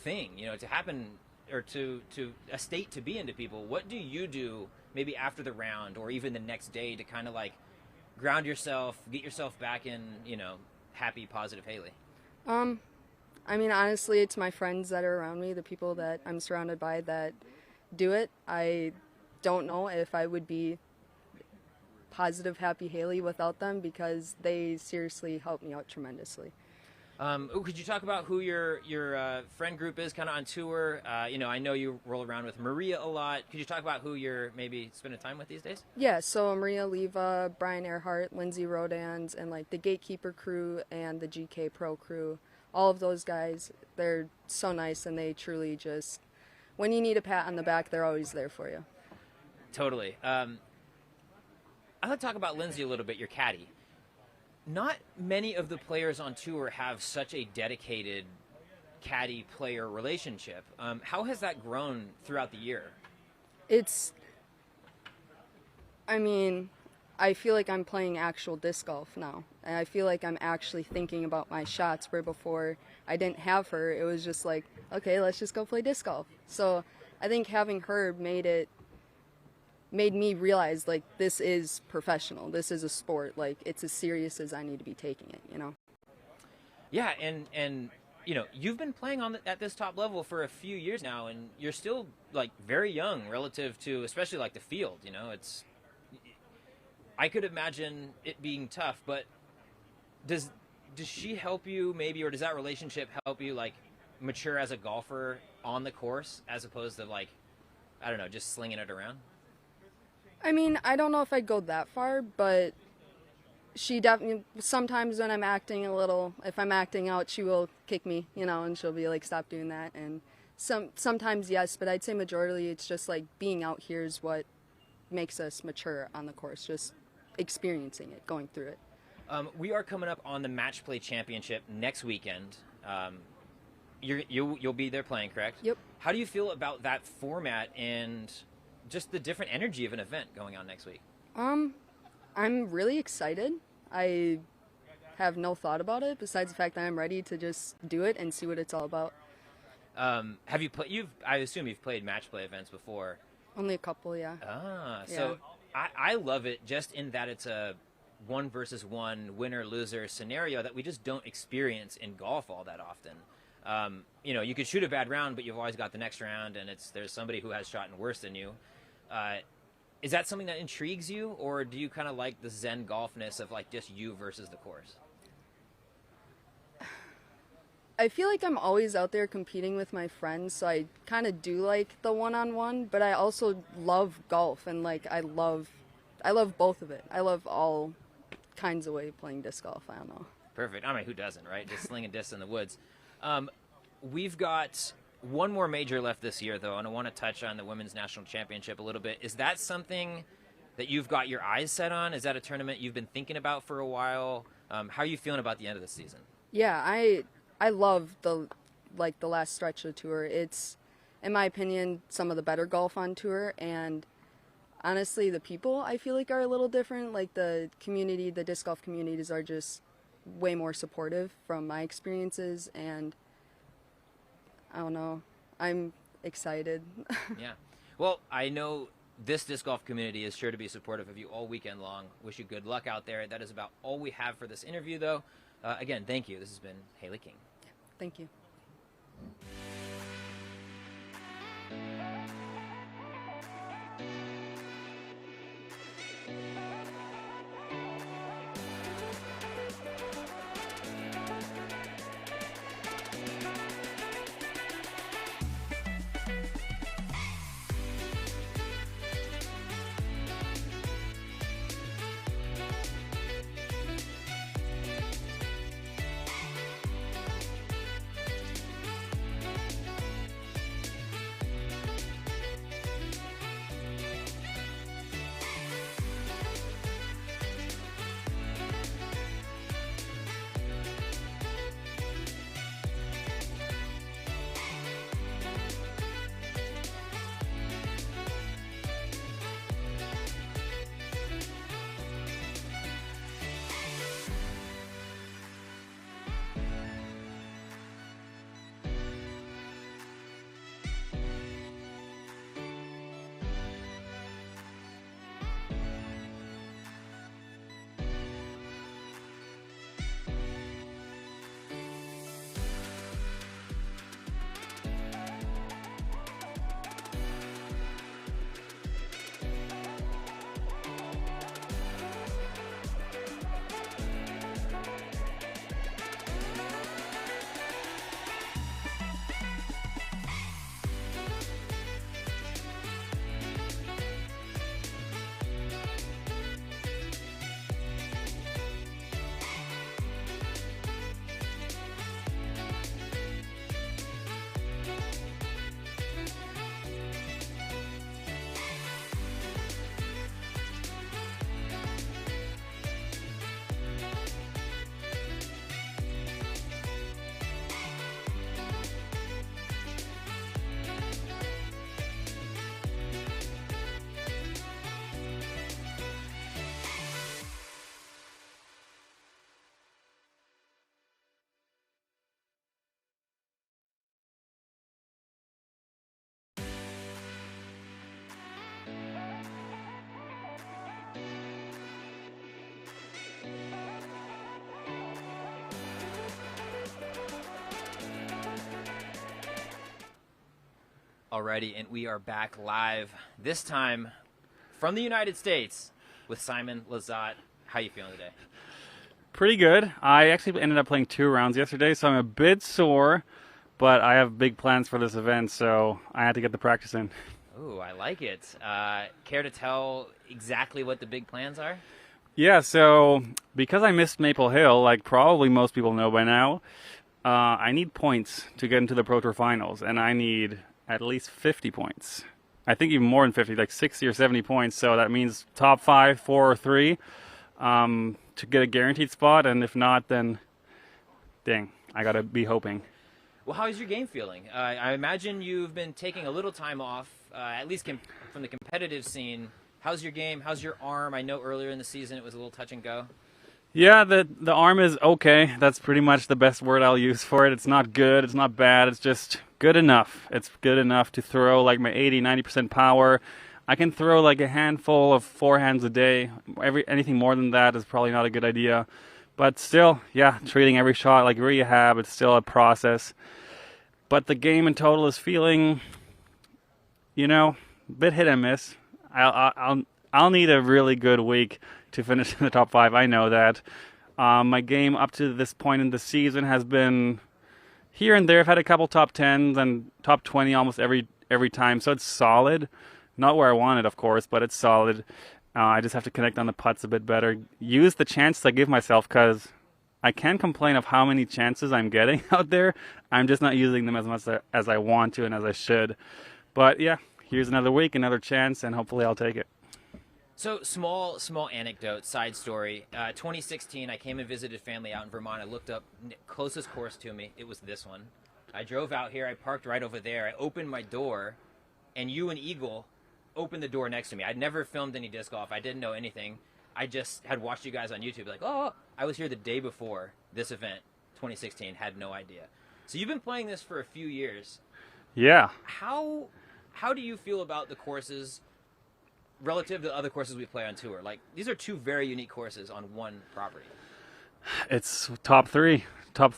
thing, to happen, or to a state to be into people. What do you do maybe after the round or even the next day to kind of like ground yourself, get yourself back in, happy, positive Hailey? I mean, honestly, it's my friends that are around me, the people that I'm surrounded by that do it. I don't know if I would be positive, happy Hailey without them because they seriously help me out tremendously. Could you talk about who your friend group is kind of on tour? I know you roll around with Maria a lot. Could you talk about who you're maybe spending time with these days? Yeah, so Maria Leva, Brian Earhart, Lindsay Rodans, and like the Gatekeeper crew and the GK Pro crew. All of those guys, they're so nice, and they truly just, when you need a pat on the back, they're always there for you. Totally. I'd like to talk about Lindsay a little bit, your caddy. Not many of the players on tour have such a dedicated caddy-player relationship. How has that grown throughout the year? I feel like I'm playing actual disc golf now. And I feel like I'm actually thinking about my shots, where before I didn't have her. It was just like, okay, let's just go play disc golf. So I think having her made me realize, like, this is professional. This is a sport. Like, it's as serious as I need to be taking it, Yeah, and you've been playing at this top level for a few years now, and you're still, like, very young relative to, especially, like, the field, I could imagine it being tough, but does she help you maybe, or does that relationship help you, like, mature as a golfer on the course as opposed to, like, I don't know, just slinging it around? I mean, I don't know if I'd go that far, but she definitely, sometimes when I'm acting if I'm acting out, she will kick me, and she'll be like, stop doing that. And sometimes yes, but I'd say majority it's just like being out here is what makes us mature on the course, just experiencing it, going through it. We are coming up on the Match Play Championship next weekend. You'll be there playing, correct? Yep. How do you feel about that format and just the different energy of an event going on next week? I'm really excited. I have no thought about it besides the fact that I'm ready to just do it and see what it's all about. Have you played? I assume you've played match play events before. Only a couple, yeah. So I love it just in that it's a 1 versus 1 winner-loser scenario that we just don't experience in golf all that often. You could shoot a bad round, but you've always got the next round, and there's somebody who has shot worse than you. Is that something that intrigues you, or do you kind of like the zen golfness of like just you versus the course? I feel like I'm always out there competing with my friends, so I kind of do like the one-on-one, but I also love golf, and like I love both of it. I love all kinds of ways of playing disc golf. I don't know. Perfect. I mean, who doesn't, right? Just slinging discs in the woods. We've got one more major left this year, though, and I want to touch on the Women's National Championship a little bit. Is that something that you've got your eyes set on? Is that a tournament you've been thinking about for a while? How are you feeling about the end of the season? Yeah, I love the last stretch of the tour. It's, in my opinion, some of the better golf on tour, and honestly, the people I feel like are a little different. Like the community, the disc golf communities are just way more supportive from my experiences, and I don't know, I'm excited. Yeah. Well, I know this disc golf community is sure to be supportive of you all weekend long. Wish you good luck out there. That is about all we have for this interview, though. Again, thank you. This has been Hailey King. Thank you. Alrighty, and we are back live, this time from the United States with Simon Lizotte. How are you feeling today? Pretty good. I actually ended up playing 2 rounds yesterday, so I'm a bit sore, but I have big plans for this event, so I had to get the practice in. Ooh, I like it. Care to tell exactly what the big plans are? Yeah, so because I missed Maple Hill, like probably most people know by now, I need points to get into the Pro Tour Finals, and I need at least 50 points. I think even more than 50, like 60 or 70 points, so that means top 5, 4 or 3. to get a guaranteed spot, and if not, then dang, I gotta be hoping. Well, how's your game feeling? I imagine you've been taking a little time off, at least from the competitive scene. How's your game? How's your arm? I know earlier in the season it was a little touch and go. Yeah, the arm is okay. That's pretty much the best word I'll use for it. It's not good. It's not bad. It's just good enough. It's good enough to throw like my 80-90% power. I can throw like a handful of forehands a day. Anything more than that is probably not a good idea. But still, yeah, treating every shot like rehab. It's still a process. But the game in total is feeling, a bit hit and miss. I'll need a really good week to finish in the top 5. I know that. My game up to this point in the season has been here and there. I've had a couple top 10s and top 20 almost every time. So it's solid. Not where I want it, of course, but it's solid. I just have to connect on the putts a bit better. Use the chances I give myself, because I can't complain of how many chances I'm getting out there. I'm just not using them as much as I want to and as I should. But yeah, here's another week, another chance, and hopefully I'll take it. So small anecdote, side story. 2016, I came and visited family out in Vermont. I looked up closest course to me. It was this one. I drove out here. I parked right over there. I opened my door, and you and Eagle opened the door next to me. I'd never filmed any disc golf. I didn't know anything. I just had watched you guys on YouTube. Like, oh, I was here the day before this event, 2016. Had no idea. So you've been playing this for a few years. Yeah. How do you feel about the courses relative to other courses we play on tour? Like, these are two very unique courses on one property. It's top 3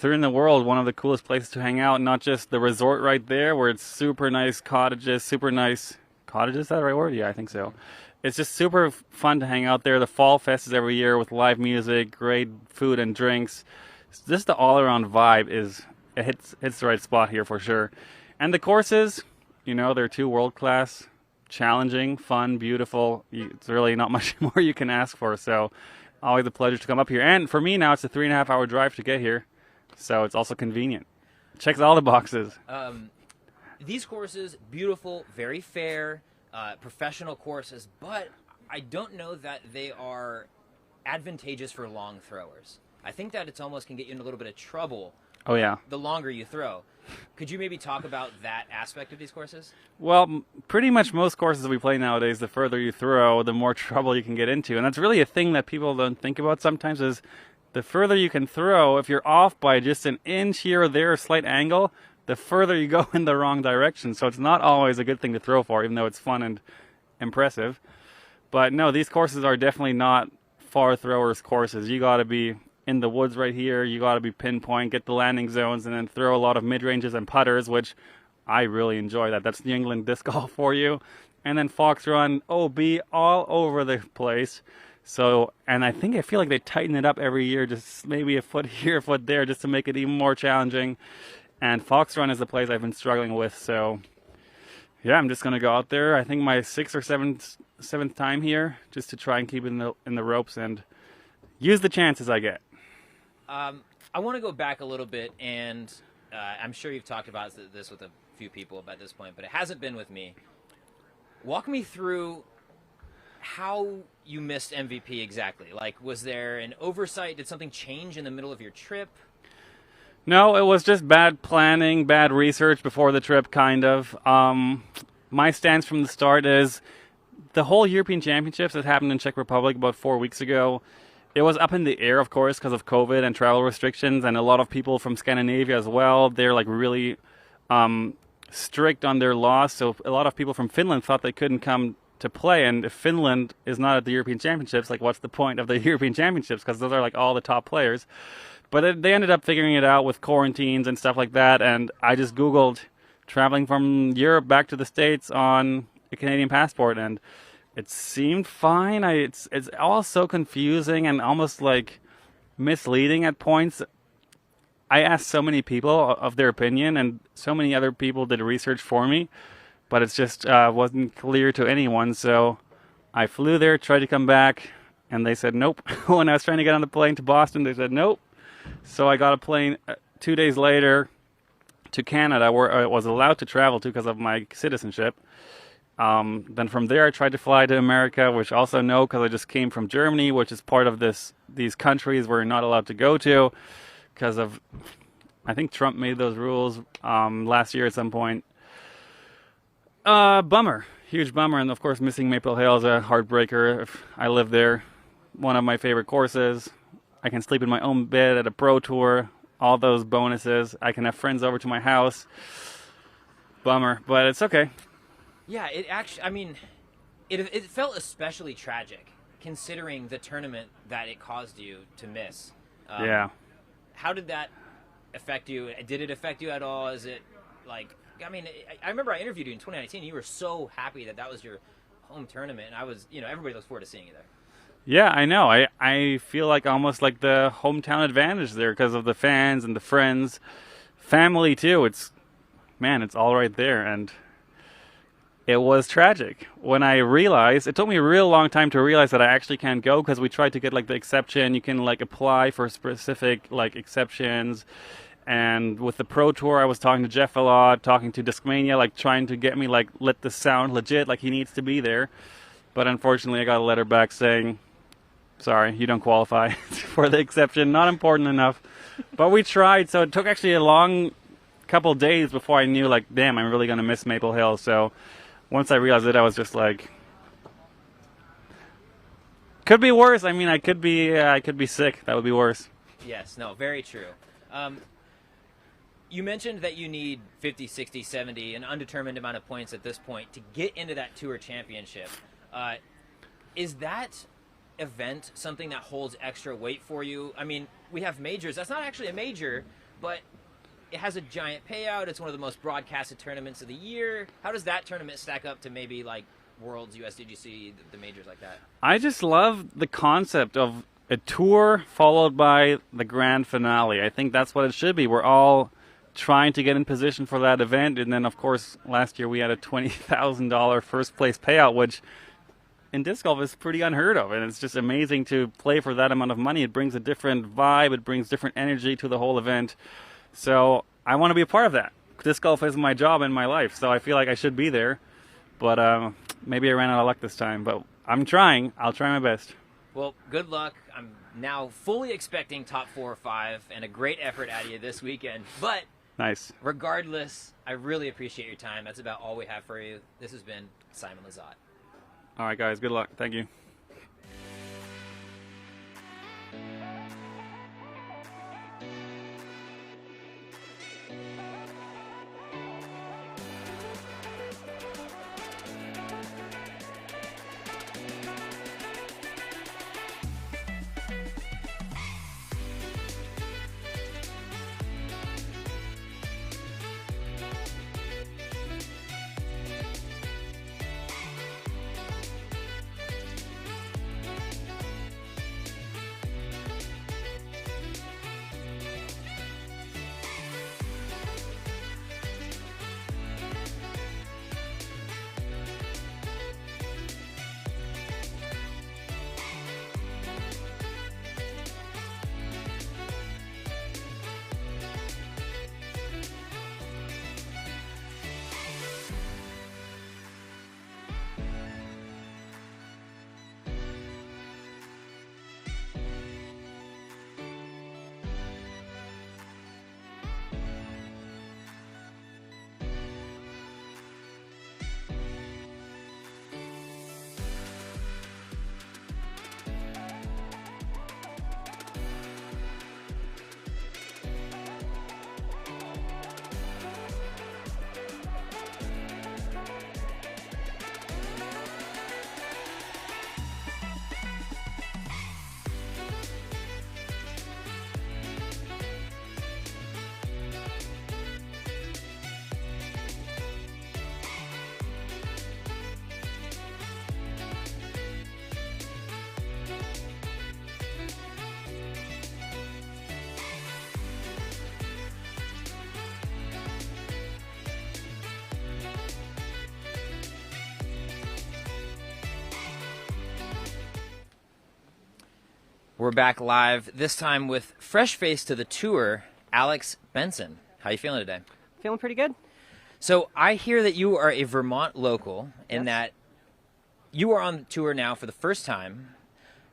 in the world. One of the coolest places to hang out. Not just the resort right there, where it's super nice cottages, is that the right word? Yeah, I think so. It's just super fun to hang out there. The fall fest is every year with live music, great food and drinks. Just the all-around vibe it hits the right spot here for sure. And the courses, they're 2 world-class, challenging, fun, beautiful. It's really not much more you can ask for. So always a pleasure to come up here. And for me now, it's a 3.5-hour drive to get here. So it's also convenient. Checks all the boxes. These courses, beautiful, very fair, professional courses, but I don't know that they are advantageous for long throwers. I think that it's almost can get you in a little bit of trouble. Oh, yeah. The longer you throw. Could you maybe talk about that aspect of these courses? Well, pretty much most courses we play nowadays, the further you throw, the more trouble you can get into. And that's really a thing that people don't think about sometimes is the further you can throw, if you're off by just an inch here or there, a slight angle, the further you go in the wrong direction. So it's not always a good thing to throw for, even though it's fun and impressive. But no, these courses are definitely not far throwers courses. You got to be in the woods right here. You got to be pinpoint, get the landing zones, and then throw a lot of mid-ranges and putters, which I really enjoy that. That's New England disc golf for you. And then Fox Run, OB, all over the place. So, and I feel like they tighten it up every year, just maybe a foot here, a foot there, just to make it even more challenging. And Fox Run is the place I've been struggling with. So, yeah, I'm just going to go out there. I think my 6th or 7th time here, just to try and keep it in the ropes and use the chances I get. I want to go back a little bit, and I'm sure you've talked about this with a few people at this point, but it hasn't been with me. Walk me through how you missed MVP exactly. Like, was there an oversight? Did something change in the middle of your trip? No, it was just bad planning, bad research before the trip, kind of. My stance from the start is the whole European Championships that happened in Czech Republic about 4 weeks ago, it was up in the air, of course, because of COVID and travel restrictions, and a lot of people from Scandinavia as well, they're like really strict on their laws, so a lot of people from Finland thought they couldn't come to play, and if Finland is not at the European Championships, like what's the point of the European Championships, because those are like all the top players. But they ended up figuring it out with quarantines and stuff like that, and I just Googled traveling from Europe back to the States on a Canadian passport, and it seemed fine. It's all so confusing and almost like misleading at points. I asked so many people of their opinion, and so many other people did research for me, but it's just wasn't clear to anyone. So I flew there, tried to come back, and they said nope. When I was trying to get on the plane to Boston, they said nope. So I got a plane 2 days later to Canada, where I was allowed to travel to because of my citizenship. Then from there, I tried to fly to America, which also no, because I just came from Germany, which is part of these countries we're not allowed to go to because of, I think Trump made those rules last year at some point. Bummer, huge bummer, and of course missing Maple Hill is a heartbreaker. If I live there, one of my favorite courses. I can sleep in my own bed at a pro tour. All those bonuses. I can have friends over to my house. Bummer, but it's okay. Yeah, it actually, I mean, it felt especially tragic considering the tournament that it caused you to miss. Yeah. How did that affect you? Did it affect you at all? Is it like, I mean, I remember I interviewed you in 2019. You were so happy that was your home tournament, and I was, everybody looks forward to seeing you there. Yeah, I know. I feel like almost like the hometown advantage there because of the fans and the friends. Family, too. It's all right there. And it was tragic. When I realized, it took me a real long time to realize that I actually can't go because we tried to get like the exception. You can like apply for specific like exceptions. And with the pro tour, I was talking to Jeff a lot, talking to Discmania, like trying to get me like, let this sound legit, like he needs to be there. But unfortunately, I got a letter back saying, sorry, you don't qualify for the exception. Not important enough. But we tried. So it took actually a long couple days before I knew, like, damn, I'm really going to miss Maple Hill. So once I realized it, I was just like, could be worse. I mean, I could be sick. That would be worse. Yes, no, very true. You mentioned that you need 50, 60, 70, an undetermined amount of points at this point to get into that Tour Championship. Is that event something that holds extra weight for you? I mean, we have majors. That's not actually a major, but it has a giant payout. It's one of the most broadcasted tournaments of the year. How does that tournament stack up to maybe like Worlds, USDGC, the majors like that? I just love the concept of a tour followed by the grand finale. I think that's what it should be. We're all trying to get in position for that event. And then, of course, last year we had a $20,000 first place payout, which in disc golf is pretty unheard of, and it's just amazing to play for that amount of money. It brings a different vibe, it brings different energy to the whole event. So I want to be a part of that. Disc golf is my job and my life, so I feel like I should be there. But maybe I ran out of luck this time, but I'm trying. I'll try my best. Well, good luck. I'm now fully expecting top 4 or 5 and a great effort out of you this weekend. But nice. Regardless, I really appreciate your time. That's about all we have for you. This has been Simon Lizotte. All right, guys. Good luck. Thank you. We're back live, this time with fresh face to the tour, Alex Benson. How you feeling today? Feeling pretty good. So I hear that you are a Vermont local and that you are on tour now for the first time.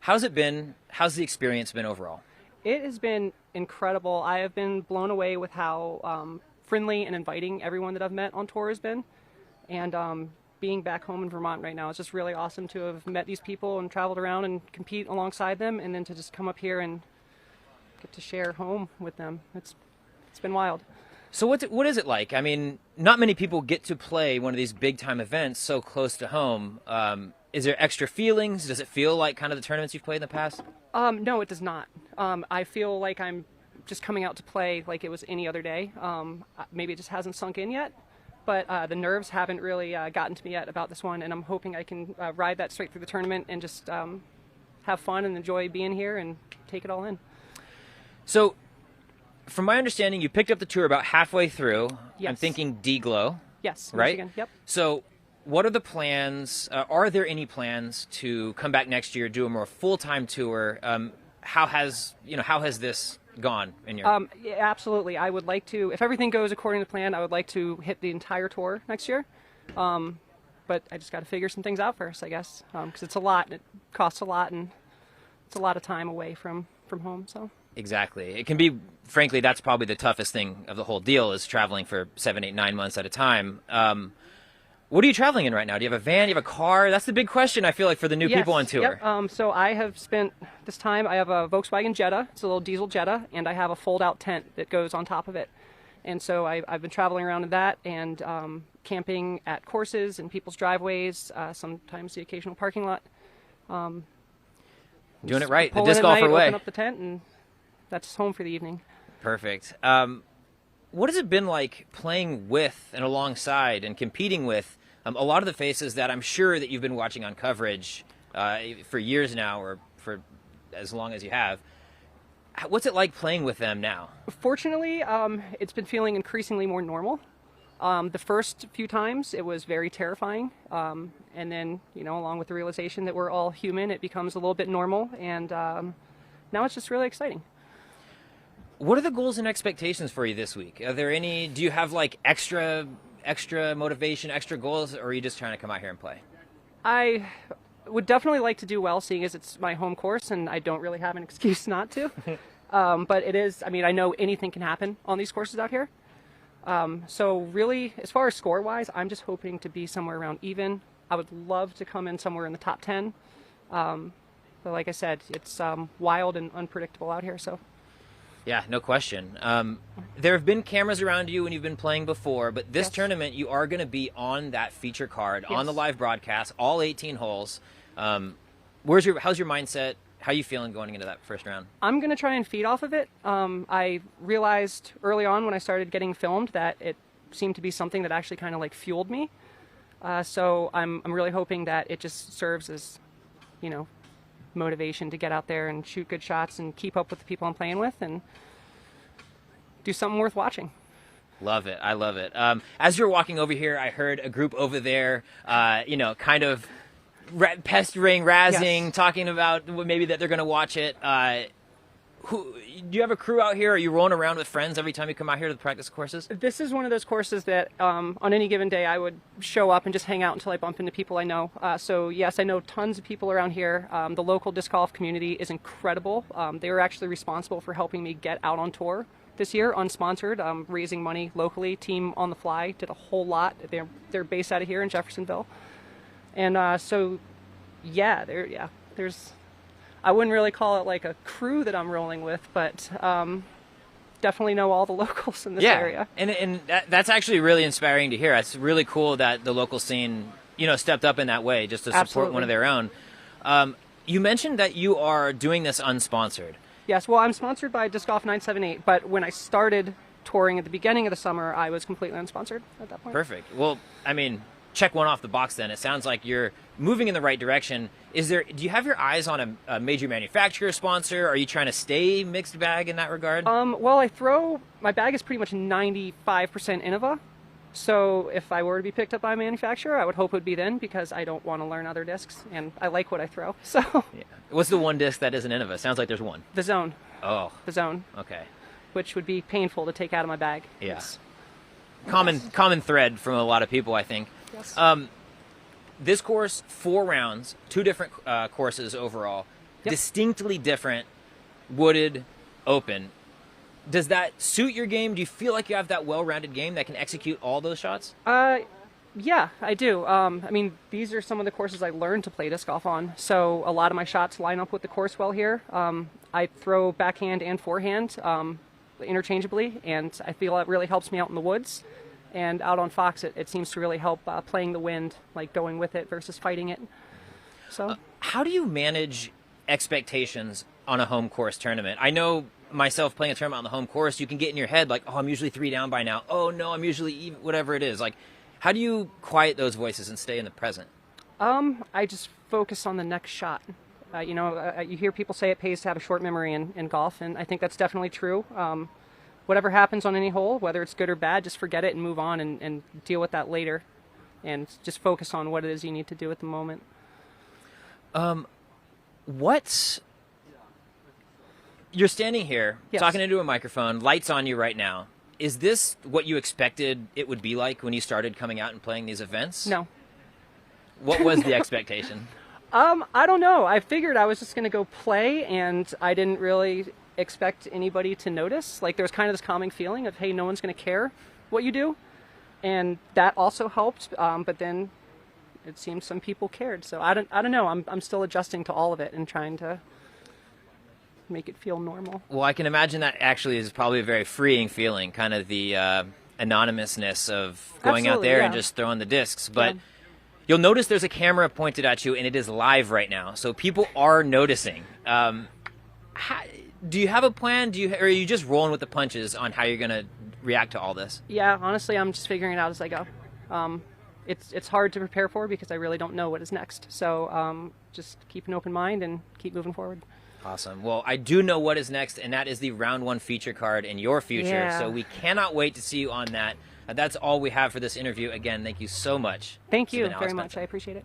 How's it been? How's the experience been overall? It has been incredible. I have been blown away with how friendly and inviting everyone that I've met on tour has been. And being back home in Vermont right now, it's just really awesome to have met these people and traveled around and compete alongside them, and then to just come up here and get to share home with them. It's been wild. So what is it like? I mean, not many people get to play one of these big-time events so close to home. Is there extra feelings? Does it feel like kind of the tournaments you've played in the past? No, it does not. I feel like I'm just coming out to play like it was any other day. Maybe it just hasn't sunk in yet, but the nerves haven't really gotten to me yet about this one, and I'm hoping I can ride that straight through the tournament and just have fun and enjoy being here and take it all in. So, from my understanding, you picked up the tour about halfway through. Yes. I'm thinking D-Glow. Yes, right? Michigan. Yep. So, what are the plans? Are there any plans to come back next year, do a more full-time tour? How has this gone in your? Yeah, absolutely. I would like to, if everything goes according to plan, I would like to hit the entire tour next year. But I just got to figure some things out first, I guess, because it's a lot. And it costs a lot, and it's a lot of time away from home. So. Exactly. It can be, frankly, that's probably the toughest thing of the whole deal is traveling for 7, 8, 9 months at a time. What are you traveling in right now? Do you have a van? Do you have a car? That's the big question, I feel like, for the new people on tour. Yep. So I have spent this time, I have a Volkswagen Jetta. It's a little diesel Jetta, and I have a fold-out tent that goes on top of it. And so I've been traveling around in that and camping at courses and people's driveways, sometimes the occasional parking lot. Doing it right, the pull in disc at golfer night, way. Open up the tent, and that's home for the evening. Perfect. What has it been like playing with and alongside and competing with a lot of the faces that I'm sure that you've been watching on coverage for years now, or for as long as you have? What's it like playing with them now? Fortunately, it's been feeling increasingly more normal. The first few times, it was very terrifying. And then, along with the realization that we're all human, it becomes a little bit normal. And now it's just really exciting. What are the goals and expectations for you this week? Are there any? Do you have like extra motivation, extra goals, or are you just trying to come out here and play? I would definitely like to do well, seeing as it's my home course and I don't really have an excuse not to. But it is, I know anything can happen on these courses out here. So really, as far as score-wise, I'm just hoping to be somewhere around even. I would love to come in somewhere in the top 10. But like I said, it's wild and unpredictable out here, so. Yeah, no question. There have been cameras around you when you've been playing before, but this tournament, you are going to be on that feature card, on the live broadcast, all 18 holes. How's your mindset? How are you feeling going into that first round? I'm going to try and feed off of it. I realized early on when I started getting filmed that it seemed to be something that actually kind of like fueled me. So I'm really hoping that it just serves as, motivation to get out there and shoot good shots and keep up with the people I'm playing with and do something worth watching. Love it. I love it. As you're walking over here, I heard a group over there, kind of pestering, razzing, talking about maybe that they're going to watch it. Do you have a crew out here? Are you rolling around with friends every time you come out here to the practice courses? This is one of those courses that on any given day I would show up and just hang out until I bump into people I know. So yes, I know tons of people around here. The local disc golf community is incredible. They were actually responsible for helping me get out on tour this year, unsponsored, raising money locally. Team on the Fly did a whole lot. They're based out of here in Jeffersonville. And there's... I wouldn't really call it like a crew that I'm rolling with, but definitely know all the locals in this area. And that's actually really inspiring to hear. It's really cool that the local scene, stepped up in that way just to support one of their own. You mentioned that you are doing this unsponsored. Yes, well, I'm sponsored by Disc Golf 978, but when I started touring at the beginning of the summer, I was completely unsponsored at that point. Perfect. Well, check one off the box then. It sounds like you're moving in the right direction. Do you have your eyes on a major manufacturer sponsor? Are you trying to stay mixed bag in that regard? Well, my bag is pretty much 95% Innova. So if I were to be picked up by a manufacturer, I would hope it would be then, because I don't want to learn other discs and I like what I throw. So. Yeah. What's the one disc that isn't Innova? Sounds like there's one. The Zone. Oh. The Zone. Okay. Which would be painful to take out of my bag. Yes. common thread from a lot of people, I think. Yes. This course, 4 rounds, 2 different courses overall, Yep. distinctly different, wooded, open. Does that suit your game? Do you feel like you have that well-rounded game that can execute all those shots? Yeah, I do. I mean, these are some of the courses I learned to play disc golf on. So a lot of my shots line up with the course well here. I throw backhand and forehand interchangeably, and I feel it really helps me out in the woods. And out on Fox, it seems to really help playing the wind, like going with it versus fighting it. So, how do you manage expectations on a home course tournament? I know myself playing a tournament on the home course, you can get in your head like, oh, I'm usually 3 down by now. Oh, no, I'm usually even, whatever it is. Like, how do you quiet those voices and stay in the present? I just focus on the next shot. You hear people say it pays to have a short memory in golf, and I think that's definitely true. Whatever happens on any hole, whether it's good or bad, just forget it and move on and deal with that later. And just focus on what it is you need to do at the moment. You're standing here, Yes. talking into a microphone, lights on you right now. Is this what you expected it would be like when you started coming out and playing these events? No. What was the expectation? I don't know. I figured I was just going to go play, and I didn't really expect anybody to notice. Like, there was kind of this calming feeling of, hey, no one's going to care what you do. And that also helped. But then it seemed some people cared. So I don't know. I'm still adjusting to all of it and trying to make it feel normal. Well, I can imagine that actually is probably a very freeing feeling, kind of the anonymousness of going out Absolutely, there yeah. and just throwing the discs. But Yeah. you'll notice there's a camera pointed at you, and it is live right now. So people are noticing. Do you have a plan? Or are you just rolling with the punches on how you're going to react to all this? Yeah, honestly, I'm just figuring it out as I go. It's hard to prepare for because I really don't know what is next. So just keep an open mind and keep moving forward. Awesome. Well, I do know what is next, and that is the round 1 feature card in your future. Yeah. So we cannot wait to see you on that. That's all we have for this interview. Again, thank you so much. Thank This has you been Alex very much. Benson. I appreciate it.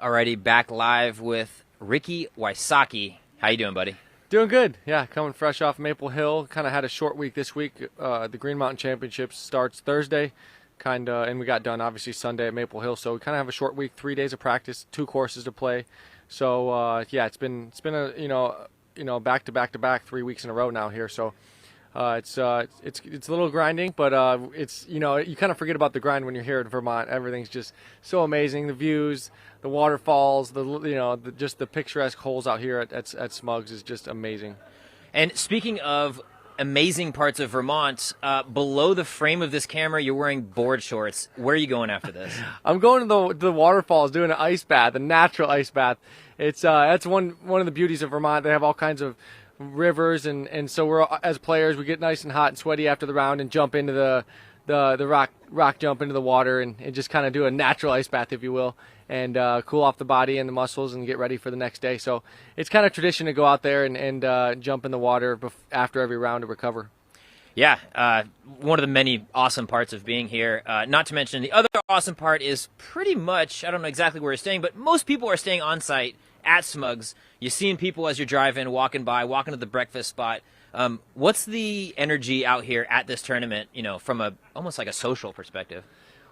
Alrighty, back live with Ricky Wysocki. How you doing, buddy? Doing good. Yeah, coming fresh off Maple Hill. Kind of had a short week this week. The Green Mountain Championship starts Thursday, and we got done obviously Sunday at Maple Hill. So we kind of have a short week, 3 days of practice, 2 courses to play. So yeah, it's been a back to back 3 weeks in a row now here. So it's a little grinding, but it's you kind of forget about the grind when you're here in Vermont. Everything's just so amazing. The views, the waterfalls, just the picturesque holes out here at Smugs is just amazing. And speaking of amazing parts of Vermont, below the frame of this camera, you're wearing board shorts. Where are you going after this? I'm going to the waterfalls, doing an ice bath, a natural ice bath. It's that's one of the beauties of Vermont. They have all kinds of rivers, and so we're, as players, we get nice and hot and sweaty after the round and jump into the rock jump into the water and just kind of do a natural ice bath, if you will, and cool off the body and the muscles and get ready for the next day. So it's kind of tradition to go out there and jump in the water after every round to recover. Yeah, one of the many awesome parts of being here. Not to mention the other awesome part is pretty much, I don't know exactly where you're staying, but most people are staying on site at Smugs. You're seeing people as you're driving, walking to the breakfast spot. What's the energy out here at this tournament, from almost like a social perspective?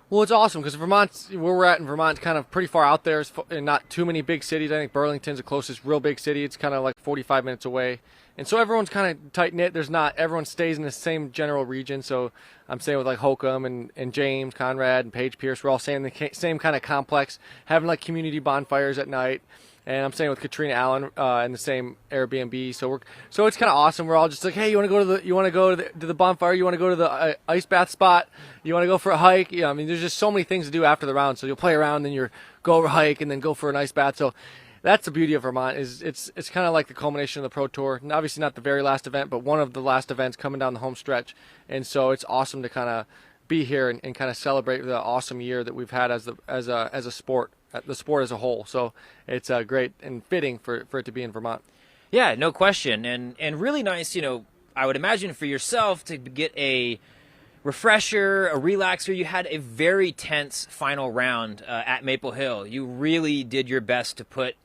Well, it's awesome because where we're at in Vermont's kind of pretty far out there, and not too many big cities. I think Burlington's the closest real big city. It's kind of like 45 minutes away. And so everyone's kind of tight-knit. Everyone stays in the same general region. So I'm staying with like Hokom and James, Conrad, and Paige Pierce. We're all staying in the same kind of complex, having like community bonfires at night. And I'm staying with Catrina Allen in the same Airbnb. So it's kind of awesome. We're all just like, hey, you want to go to the bonfire? You want to go to the ice bath spot? You want to go for a hike? Yeah, I mean, there's just so many things to do after the round. So you'll play around, then you'll go over a hike, and then go for an ice bath. So that's the beauty of Vermont. Is it's kind of like the culmination of the Pro Tour. And obviously not the very last event, but one of the last events coming down the home stretch. And so it's awesome to kind of be here and kind of celebrate the awesome year that we've had as a sport. The sport as a whole. So it's great and fitting for it to be in Vermont. Yeah, no question. And really nice, I would imagine for yourself to get a refresher, a relaxer. You had a very tense final round at Maple Hill. You really did your best to put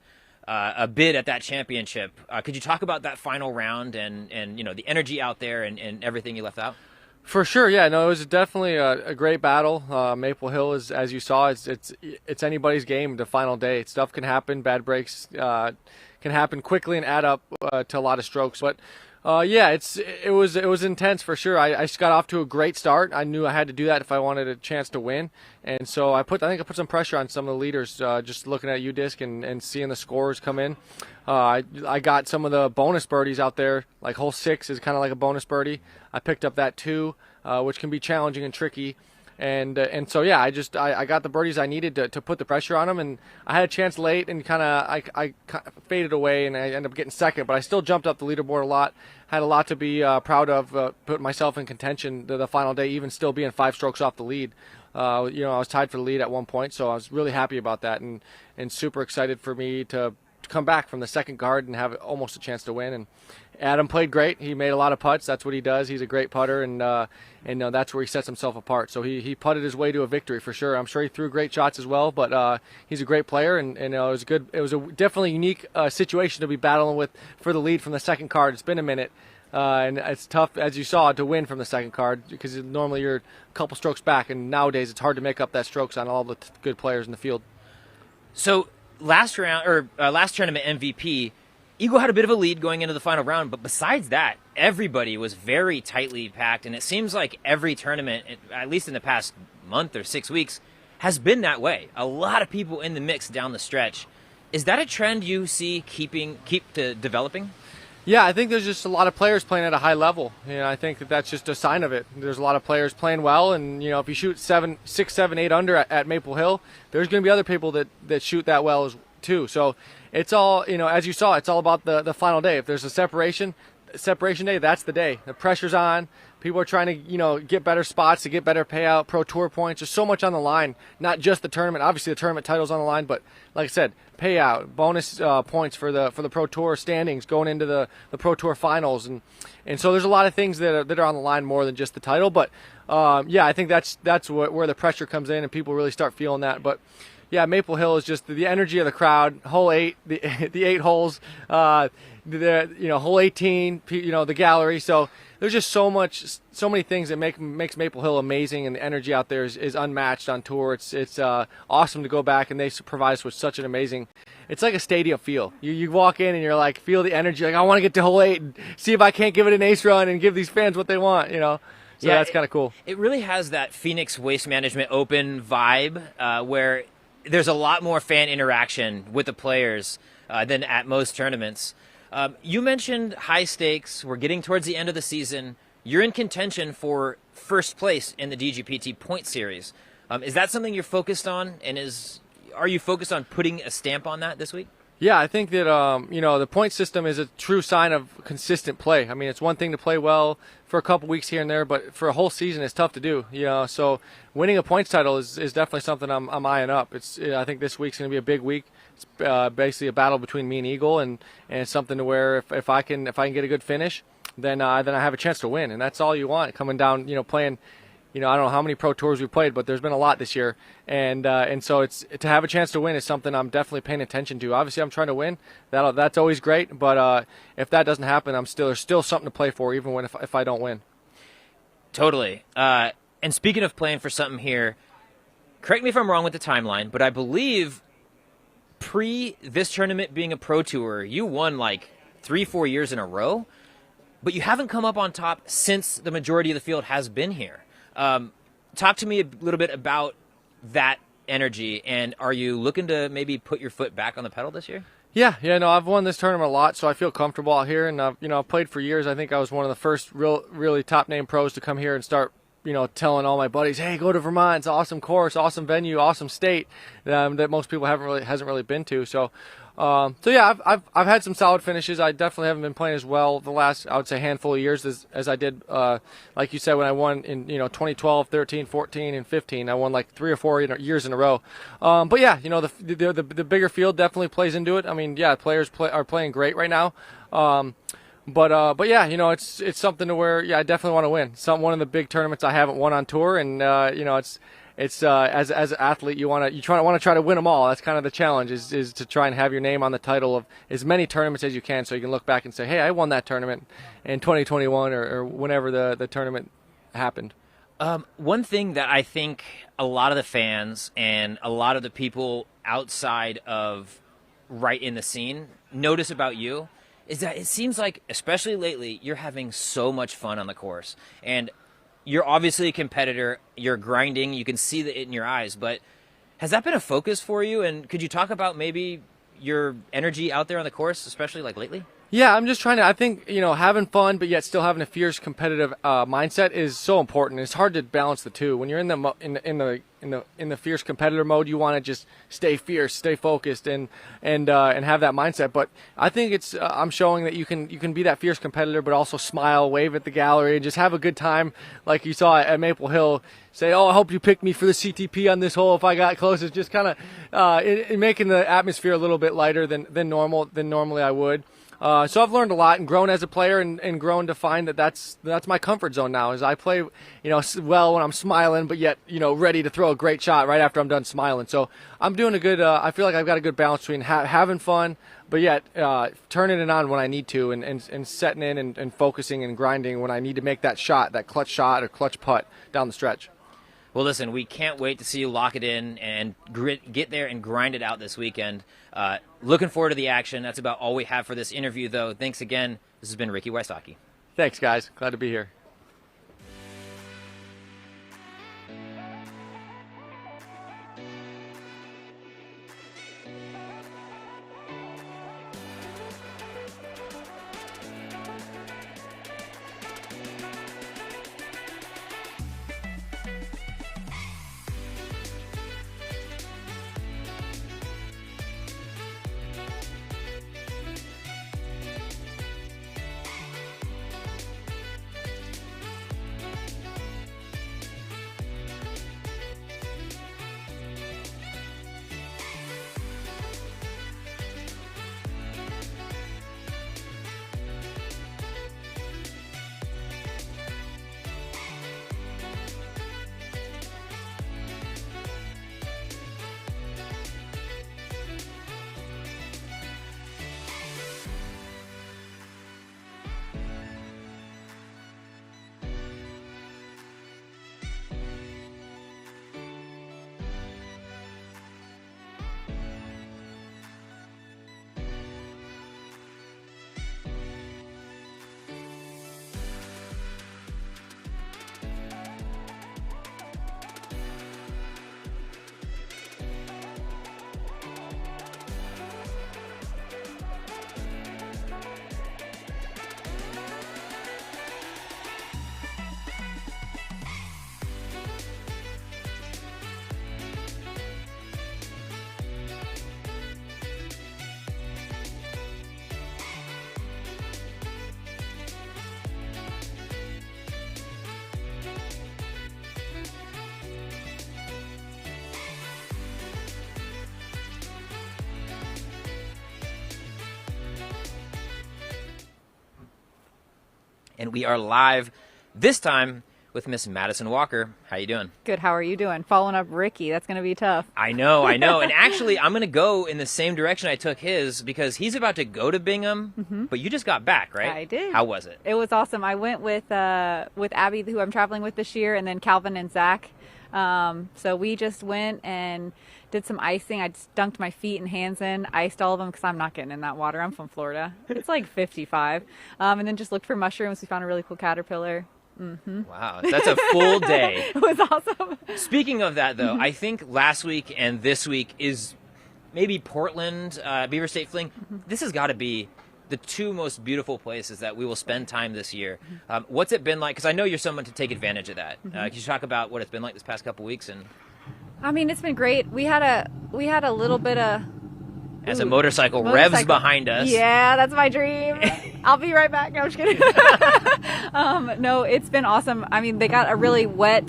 a bid at that championship. Could you talk about that final round and the energy out there and everything you left out? For sure, yeah. No, it was definitely a great battle. Maple Hill is, as you saw, it's anybody's game. The final day, stuff can happen. Bad breaks can happen quickly and add up to a lot of strokes. But yeah, it was intense for sure. I just got off to a great start. I knew I had to do that if I wanted a chance to win, and so I think I put some pressure on some of the leaders. Just looking at UDisc and seeing the scores come in. I got some of the bonus birdies out there. Like hole 6 is kind of like a bonus birdie. I picked up that too, which can be challenging and tricky. And so yeah, I got the birdies I needed to put the pressure on them, and I had a chance late and I faded away and I ended up getting second, but I still jumped up the leaderboard a lot. Had a lot to be proud of. Put myself in contention the final day, even still being 5 strokes off the lead. I was tied for the lead at one point, so I was really happy about that and super excited for me to come back from the second card and have almost a chance to win. And Adam played great. He made a lot of putts. That's what he does. He's a great putter, and that's where he sets himself apart. So he putted his way to a victory for sure. I'm sure he threw great shots as well, but he's a great player, and it was good. It was a definitely unique situation to be battling with for the lead from the second card. It's been a minute. And it's tough, as you saw, to win from the second card because normally you're a couple strokes back, and nowadays it's hard to make up that strokes on all the good players in the field. So last tournament MVP, Eagle had a bit of a lead going into the final round, but besides that, everybody was very tightly packed, and it seems like every tournament, at least in the past month or 6 weeks, has been that way. A lot of people in the mix down the stretch. Is that a trend you see keep developing? Yeah, I think there's just a lot of players playing at a high level. I think that's just a sign of it. There's a lot of players playing well, and if you shoot 6, 7, 8 under at Maple Hill, there's going to be other people that shoot that well too. So it's all, as you saw, it's all about the final day. If there's a separation day, that's the day. The pressure's on. People are trying to, get better spots to get better payout, Pro Tour points. There's so much on the line, not just the tournament. Obviously, the tournament title's on the line, but like I said, payout, bonus points for the Pro Tour standings going into the Pro Tour finals, and so there's a lot of things that are on the line more than just the title. But yeah, I think that's where the pressure comes in, and people really start feeling that. But yeah, Maple Hill is just the energy of the crowd. Hole 8, the 8 holes, hole 18, the gallery. So there's just so many things that makes Maple Hill amazing, and the energy out there is unmatched on tour. It's awesome to go back, and they provide us with such an amazing. It's like a stadium feel. You walk in and you're like, feel the energy. Like, I want to get to hole 8 and see if I can't give it an ace run and give these fans what they want. So yeah, that's kind of cool. It really has that Phoenix Waste Management Open vibe, where there's a lot more fan interaction with the players than at most tournaments. You mentioned high stakes. We're getting towards the end of the season. You're in contention for first place in the DGPT point series. Is that something you're focused on, and are you focused on putting a stamp on that this week? Yeah, I think that the point system is a true sign of consistent play. I mean, it's one thing to play well for a couple weeks here and there, but for a whole season, it's tough to do. So winning a points title is definitely something I'm eyeing up. I think this week's going to be a big week. It's basically a battle between me and Eagle, and it's something to where if I can get a good finish, then I have a chance to win, and that's all you want coming down. Playing. I don't know how many pro tours we played, but there's been a lot this year, and so it's to have a chance to win is something I'm definitely paying attention to. Obviously, I'm trying to win. That's always great, but if that doesn't happen, there's still something to play for, even if I don't win. Totally. And speaking of playing for something here, correct me if I'm wrong with the timeline, but I believe pre this tournament being a pro tour, you won like 3-4 years in a row, but you haven't come up on top since the majority of the field has been here. Talk to me a little bit about that energy, and are you looking to maybe put your foot back on the pedal this year? Yeah, no, I've won this tournament a lot, so I feel comfortable out here, and I've played for years. I think I was one of the first really top name pros to come here and start, telling all my buddies, hey, go to Vermont. It's an awesome course, awesome venue, awesome state that most people hasn't really been to. So yeah, I've had some solid finishes. I definitely haven't been playing as well the last, I would say, handful of years as I did, like you said, when I won in 2012, 13, 14, and 15. I won like 3 or 4 years in a row. But yeah, the bigger field definitely plays into it. I mean, yeah, players are playing great right now. But yeah, it's something to where, yeah, I definitely want to win. One of the big tournaments I haven't won on tour, and it's as an athlete you want to try to win them all. That's kind of the challenge is to try and have your name on the title of as many tournaments as you can, so you can look back and say, hey, I won that tournament in 2021 or whenever the tournament happened. One thing that I think a lot of the fans and a lot of the people outside of right in the scene notice about you is that it seems like, especially lately, you're having so much fun on the course. And you're obviously a competitor. You're grinding. You can see it in your eyes. But has that been a focus for you? And could you talk about maybe your energy out there on the course, especially like lately? Yeah, I'm just trying to. I think having fun, but yet still having a fierce competitive mindset is so important. It's hard to balance the two. When you're in the fierce competitor mode, you want to just stay fierce, stay focused, and have that mindset. But I think I'm showing that you can be that fierce competitor, but also smile, wave at the gallery, and just have a good time, like you saw at Maple Hill. Say, oh, I hope you picked me for the CTP on this hole if I got close. It's just kind of making the atmosphere a little bit lighter than normally I would. So I've learned a lot and grown as a player and grown to find that's my comfort zone now. Is I play, well when I'm smiling, but yet, ready to throw a great shot right after I'm done smiling. So I'm doing a good. I feel like I've got a good balance between having fun, but yet turning it on when I need to, and setting in and focusing and grinding when I need to make that shot, that clutch shot or clutch putt down the stretch. Well, listen, we can't wait to see you lock it in and get there and grind it out this weekend. Looking forward to the action. That's about all we have for this interview, though. Thanks again. This has been Ricky Wysocki. Thanks, guys. Glad to be here. And we are live this time with Miss Madison Walker. How you doing? Good. How are you doing? Following up Ricky, that's going to be tough. I know. And actually, I'm going to go in the same direction I took his because he's about to go to Bingham, but you just got back, right? I did. How was it? It was awesome. I went with Abby, who I'm traveling with this year, and then Calvin and Zach. So we just went and did some icing. I just dunked my feet and hands in, iced all of them because I'm not getting in that water. I'm from Florida. It's like 55. And then just looked for mushrooms. We found a really cool caterpillar. Wow, that's a full day. It was awesome. Speaking of that, though, I think last week and this week is maybe Portland, Beaver State Fling. This has got to be the two most beautiful places that we will spend time this year. What's it been like? Because I know you're someone to take advantage of that. Can you talk about what it's been like this past couple weeks? And I mean, it's been great. We had a little bit of as a motorcycle revs behind us. Yeah, that's my dream. I'll be right back. No, I'm just kidding. No, it's been awesome. I mean, they got a really wet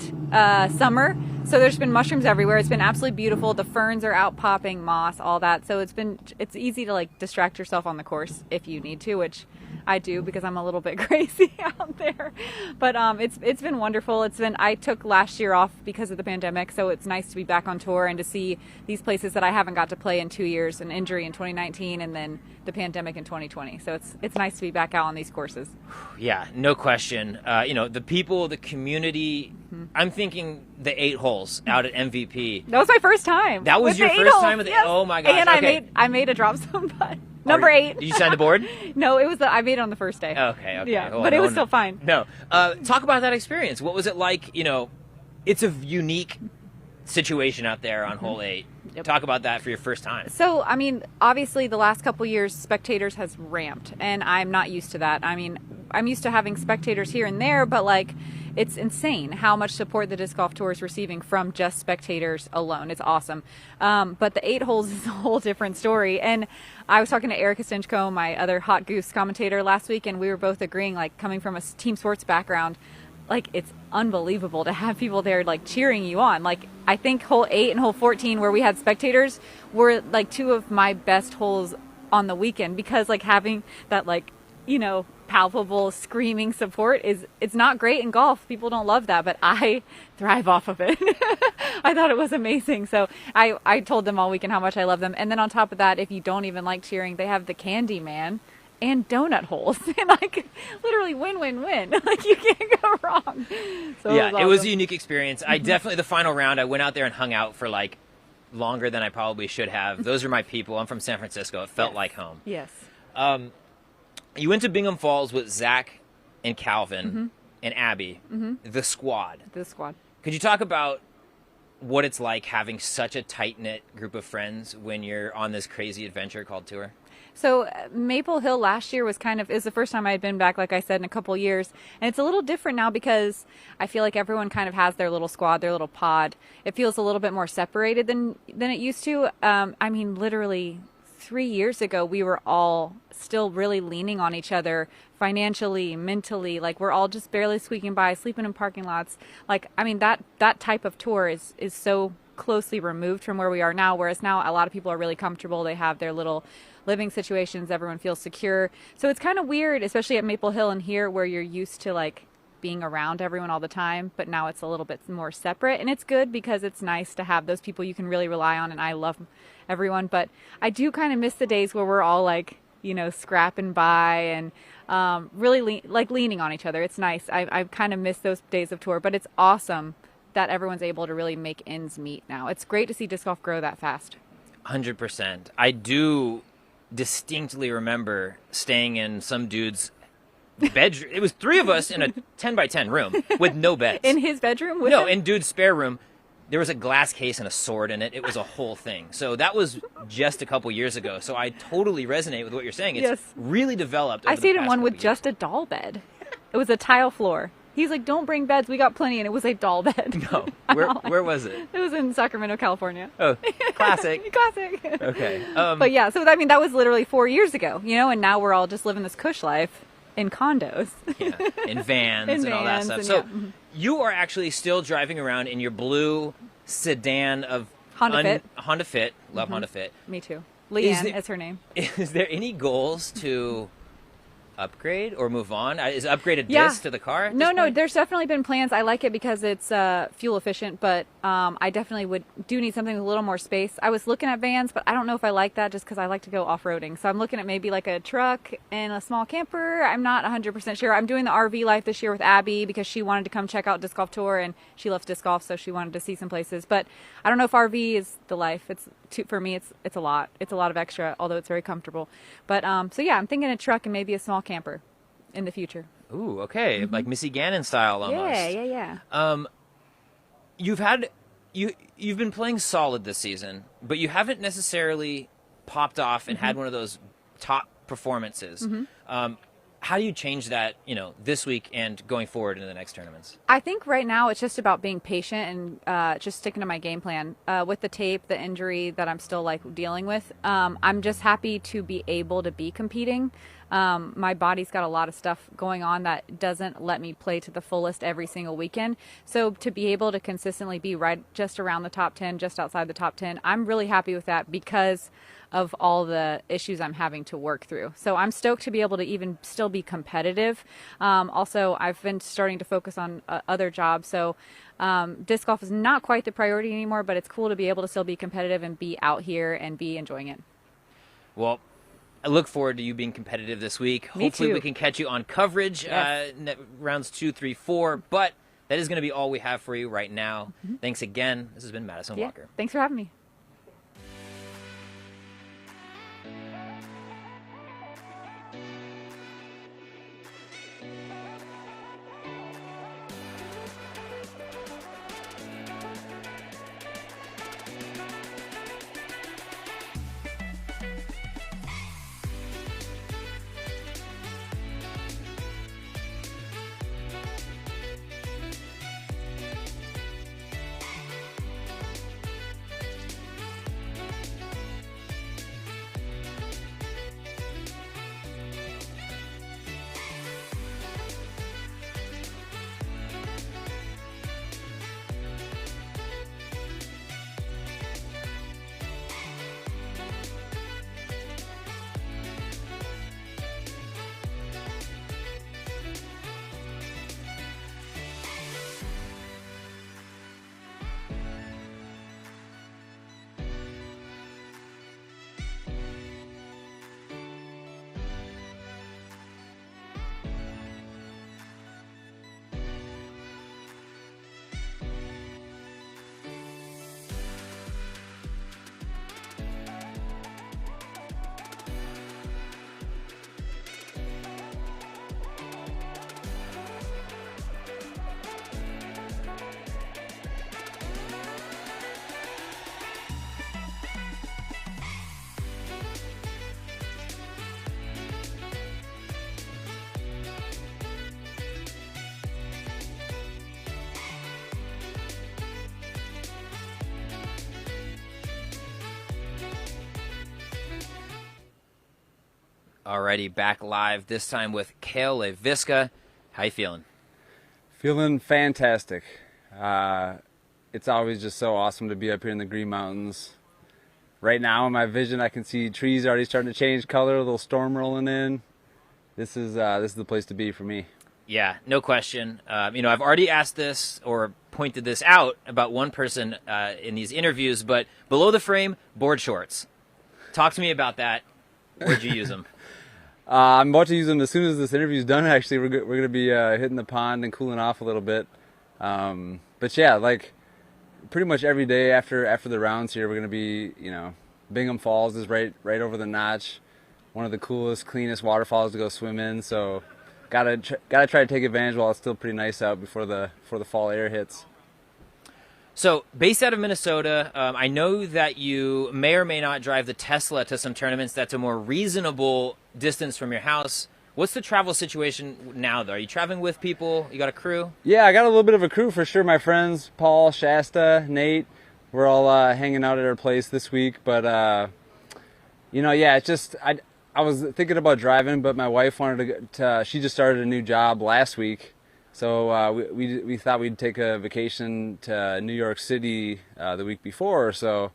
summer, so there's been mushrooms everywhere. It's been absolutely beautiful. The ferns are out popping, moss, all that. So it's easy to like distract yourself on the course if you need to, which I do because I'm a little bit crazy out there. But it's been wonderful. I took last year off because of the pandemic, so it's nice to be back on tour and to see these places that I haven't got to play in 2 years, an injury in 2019 and then the pandemic in 2020. So it's nice to be back out on these courses. Yeah, no question. The people, the community. I'm thinking the 8 holes out at MVP. That was my first time. That was your first time with it? Oh my gosh. And okay. I made a drop zone putt. Number 8. Did you sign the board? No, I made it on the first day. Okay. Yeah, Well, but it was still fine. No. Talk about that experience. What was it like? It's a unique situation out there on hole 8. Yep. Talk about that for your first time. So, I mean, obviously the last couple years, spectators has ramped, and I'm not used to that. I mean, I'm used to having spectators here and there, but like, it's insane how much support the Disc Golf Tour is receiving from just spectators alone. It's awesome. But the 8 holes is a whole different story. And I was talking to Erica Stinchcomb, my other Hot Goose commentator, last week, and we were both agreeing, like, coming from a team sports background, like, it's unbelievable to have people there, like, cheering you on. Like, I think hole 8 and hole 14, where we had spectators, were, like, 2 of my best holes on the weekend because, like, having that, like, palpable screaming support it's not great in golf. People don't love that, but I thrive off of it. I thought it was amazing. So I told them all weekend how much I love them. And then on top of that, if you don't even like cheering, they have the Candy Man and donut holes, and like literally win. Like you can't go wrong. So it was a unique experience. I definitely, the final round, I went out there and hung out for like longer than I probably should have. Those are my people. I'm from San Francisco. It felt like home. Yes. You went to Bingham Falls with Zach and Calvin and Abby, the squad. The squad. Could you talk about what it's like having such a tight-knit group of friends when you're on this crazy adventure called tour? So Maple Hill last year was the first time I had been back, like I said, in a couple years. And it's a little different now because I feel like everyone kind of has their little squad, their little pod. It feels a little bit more separated than it used to. I mean, literally 3 years ago, we were all still really leaning on each other financially, mentally. Like, we're all just barely squeaking by, sleeping in parking lots. Like, I mean, that type of tour is so closely removed from where we are now, whereas now a lot of people are really comfortable. They have their little living situations. Everyone feels secure. So it's kind of weird, especially at Maple Hill and here, where you're used to, like, being around everyone all the time, but now it's a little bit more separate. And it's good because it's nice to have those people you can really rely on, and I love everyone. But I do kind of miss the days where we're all, like, scrapping by and really leaning on each other. It's nice. I kind of miss those days of tour, but it's awesome that everyone's able to really make ends meet now. It's great to see disc golf grow that fast. 100%. I do distinctly remember staying in some dude's bedroom. It was 3 of us in a 10 by 10 room with no beds. In his bedroom? In dude's spare room. There was a glass case and a sword in it. It was a whole thing. So that was just a couple years ago. So I totally resonate with what you're saying. It's really developed. I stayed in one with just a doll bed. It was a tile floor. He's like, don't bring beds. We got plenty. And it was a doll bed. No. Where was it? It was in Sacramento, California. Oh, classic. Classic. Okay. But yeah, so I mean, that was literally 4 years ago, and now we're all just living this cush life in condos. In vans and all that stuff. So you are actually still driving around in your blue sedan of Honda Fit. Love Honda Fit. Me too. Leanne is her name. Is there any goals to upgrade or move on? Is upgrade a Yeah. disc to the car? No, there's definitely been plans. I like it because it's fuel efficient, but I definitely do need something with a little more space. I was looking at vans, but I don't know if I like that just because I like to go off-roading. So I'm looking at maybe like a truck and a small camper. I'm not 100% sure. I'm doing the RV life this year with Abby because she wanted to come check out Disc Golf Tour, and she loves disc golf, so she wanted to see some places. But I don't know if RV is the life. For me, it's a lot. It's a lot of extra, although it's very comfortable. But so yeah, I'm thinking a truck and maybe a small camper in the future. Ooh, okay, like Missy Gannon style almost. Yeah. You've been playing solid this season, but you haven't necessarily popped off and had one of those top performances. How do you change that, this week and going forward into the next tournaments? I think right now it's just about being patient and just sticking to my game plan. With the tape, the injury that I'm still dealing with, I'm just happy to be able to be competing. My body's got a lot of stuff going on that doesn't let me play to the fullest every single weekend. So to be able to consistently be right just around the top 10, just outside the top 10, I'm really happy with that because of all the issues I'm having to work through. So I'm stoked to be able to even still be competitive. Also, I've been starting to focus on other jobs. So disc golf is not quite the priority anymore, but it's cool to be able to still be competitive and be out here and be enjoying it. Well, I look forward to you being competitive this week. Me Hopefully too. we can catch you on coverage rounds 2, 3, 4. But that is going to be all we have for you right now. Thanks again. This has been Madison Walker. Thanks for having me. Alrighty, back live, this time with Cale Leiviska. How you feeling? Feeling fantastic. It's always just so awesome to be up here in the Green Mountains. Right now in my vision I can see trees already starting to change color, a little storm rolling in. This is the place to be for me. Yeah, no question. I've already asked this or pointed this out about one person in these interviews, but below the frame, board shorts. Talk to me about that. Where'd you use them? I'm about to use them as soon as this interview's done. Actually, we're going to be hitting the pond and cooling off a little bit. But yeah, pretty much every day after the rounds here, we're going to be, Bingham Falls is right over the notch. One of the coolest, cleanest waterfalls to go swim in. So, gotta try to take advantage while it's still pretty nice out before the fall air hits. So, based out of Minnesota, I know that you may or may not drive the Tesla to some tournaments that's a more reasonable distance from your house. What's the travel situation now, though? Are you traveling with people? You got a crew? Yeah, I got a little bit of a crew for sure. My friends, Paul, Shasta, Nate, we're all hanging out at our place this week. But, it's just, I was thinking about driving, but my wife wanted to she just started a new job last week. So we thought we'd take a vacation to New York City the week before or so.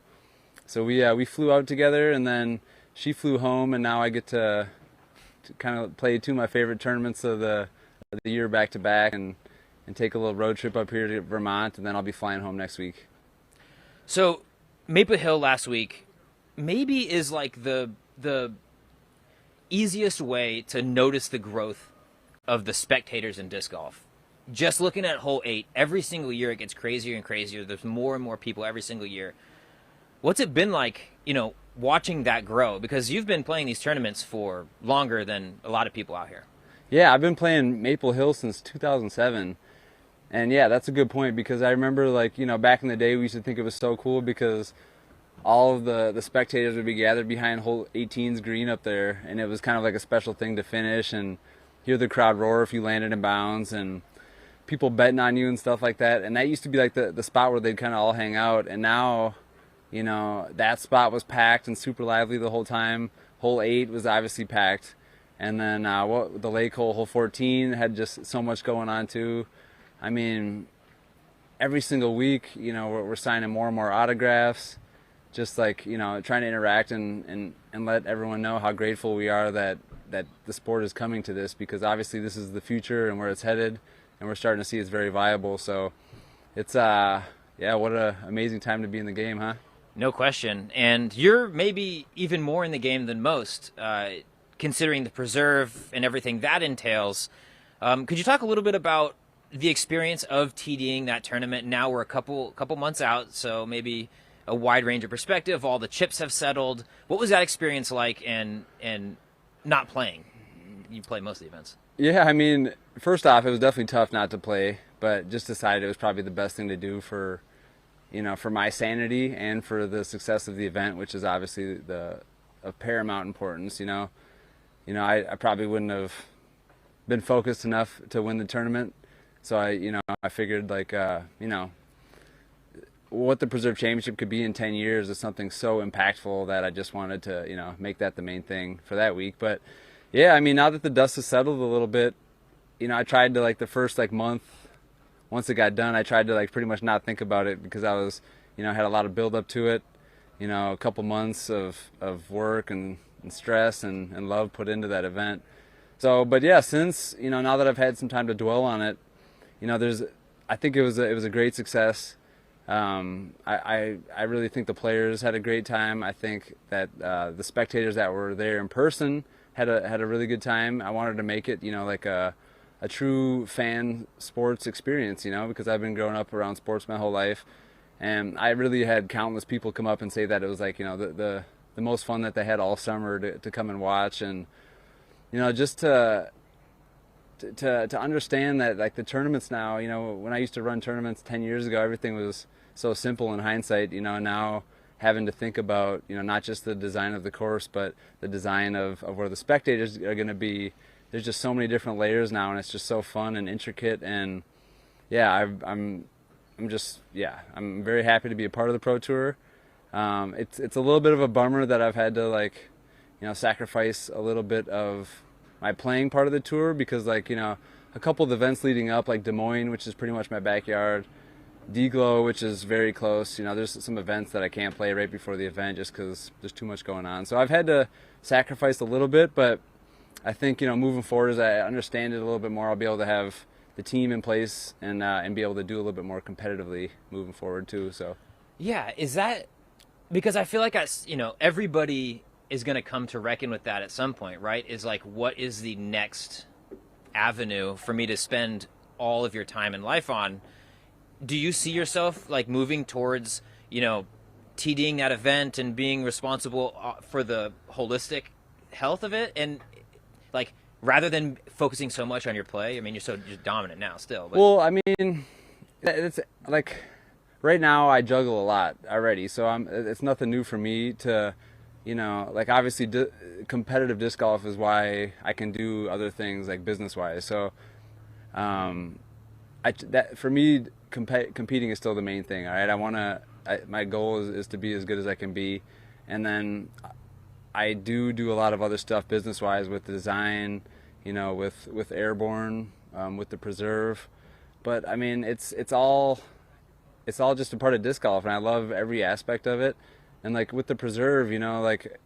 So we flew out together, and then she flew home, and now I get to kind of play two of my favorite tournaments of the year back to back, and take a little road trip up here to Vermont, and then I'll be flying home next week. So Maple Hill last week maybe is like the easiest way to notice the growth of the spectators in disc golf. Just looking at hole 8, every single year it gets crazier and crazier. There's more and more people every single year. What's it been like, watching that grow? Because you've been playing these tournaments for longer than a lot of people out here. Yeah, I've been playing Maple Hill since 2007. And yeah, that's a good point, because I remember, back in the day we used to think it was so cool because all of the spectators would be gathered behind hole 18's green up there, and it was kind of like a special thing to finish and hear the crowd roar if you landed in bounds, and people betting on you and stuff like that. And that used to be like the spot where they'd kind of all hang out. And now, that spot was packed and super lively the whole time. Hole 8 was obviously packed. And then the lake hole 14, had just so much going on too. I mean, every single week, we're signing more and more autographs, just trying to interact and let everyone know how grateful we are that the sport is coming to this, because obviously this is the future and where it's headed, and we're starting to see it's very viable. So it's, what an amazing time to be in the game, huh? No question. And you're maybe even more in the game than most, considering the preserve and everything that entails. Could you talk a little bit about the experience of TDing that tournament? Now we're a couple months out, so maybe a wide range of perspective. All the chips have settled. What was that experience like, and not playing? You play most of the events. Yeah, I mean, first off, it was definitely tough not to play, but just decided it was probably the best thing to do for my sanity and for the success of the event, which is obviously of paramount importance. I probably wouldn't have been focused enough to win the tournament. So I figured what the Preserve Championship could be in 10 years is something so impactful that I just wanted to, make that the main thing for that week. But yeah, I mean, now that the dust has settled a little bit, I tried to the first month, once it got done, I tried to pretty much not think about it, because I was, had a lot of build up to it, a couple months of work and stress and love put into that event. So, but yeah, since, now that I've had some time to dwell on it, I think it was a great success. I really think the players had a great time. I think that the spectators that were there in person had a really good time. I wanted to make it, a true fan sports experience, because I've been growing up around sports my whole life, and I really had countless people come up and say that it was the most fun that they had all summer to come and watch, and just to understand that the tournaments now, when I used to run tournaments 10 years ago, everything was so simple in hindsight. Now having to think about not just the design of the course, but the design of where the spectators are going to be. There's just so many different layers now, and it's just so fun and intricate. And yeah, I'm very happy to be a part of the Pro Tour. It's a little bit of a bummer that I've had to sacrifice a little bit of my playing part of the tour, because a couple of the events leading up, like Des Moines, which is pretty much my backyard, D-Glow, which is very close, there's some events that I can't play right before the event just because there's too much going on. So I've had to sacrifice a little bit, but I think moving forward, as I understand it a little bit more, I'll be able to have the team in place and be able to do a little bit more competitively moving forward too. So yeah, is that because I feel like everybody is going to come to reckon with that at some point, right? Is what is the next avenue for me to spend all of your time and life on? Do you see yourself moving towards, TDing that event and being responsible for the holistic health of it? And rather than focusing so much on your play, I mean, you're dominant now still. But. Well, I mean, it's right now I juggle a lot already. So it's nothing new for me to, obviously competitive disc golf is why I can do other things business wise. So, for me, competing is still the main thing. All right, my goal is to be as good as I can be, and then I do a lot of other stuff business wise with the design, with Airborne, with the Preserve. But I mean, it's all just a part of disc golf, and I love every aspect of it. And with the Preserve,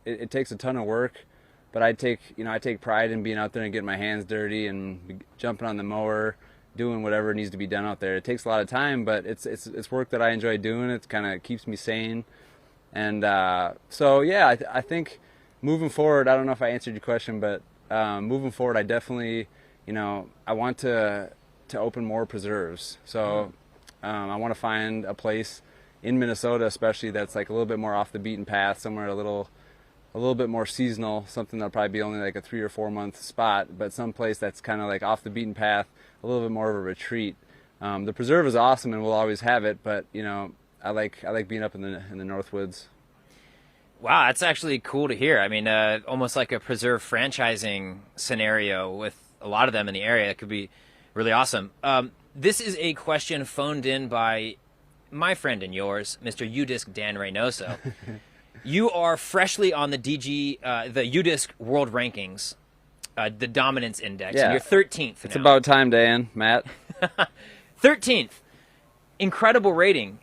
it takes a ton of work, but I take pride in being out there and getting my hands dirty and jumping on the mower, doing whatever needs to be done out there. It takes a lot of time, but it's work that I enjoy doing. It kind of keeps me sane. And so, yeah, I think moving forward, I don't know if I answered your question, but moving forward, I definitely, I want to open more preserves. So I want to find a place in Minnesota, especially, that's like a little bit more off the beaten path, somewhere a little bit more seasonal, something that'll probably be only like a 3 or 4 month spot, but some place that's kind of like off the beaten path, a little bit more of a retreat. The preserve is awesome and we'll always have it, but I like being up in the Northwoods. Wow, that's actually cool to hear. I mean, almost like a preserve franchising scenario with a lot of them in the area. That could be really awesome. This is a question phoned in by my friend and yours, Mr. UDisc Dan Reynoso. You are freshly on the the UDisc World Rankings, the dominance index, and you're 13th. It's about time, Dan, Matt. 13th. Incredible rating.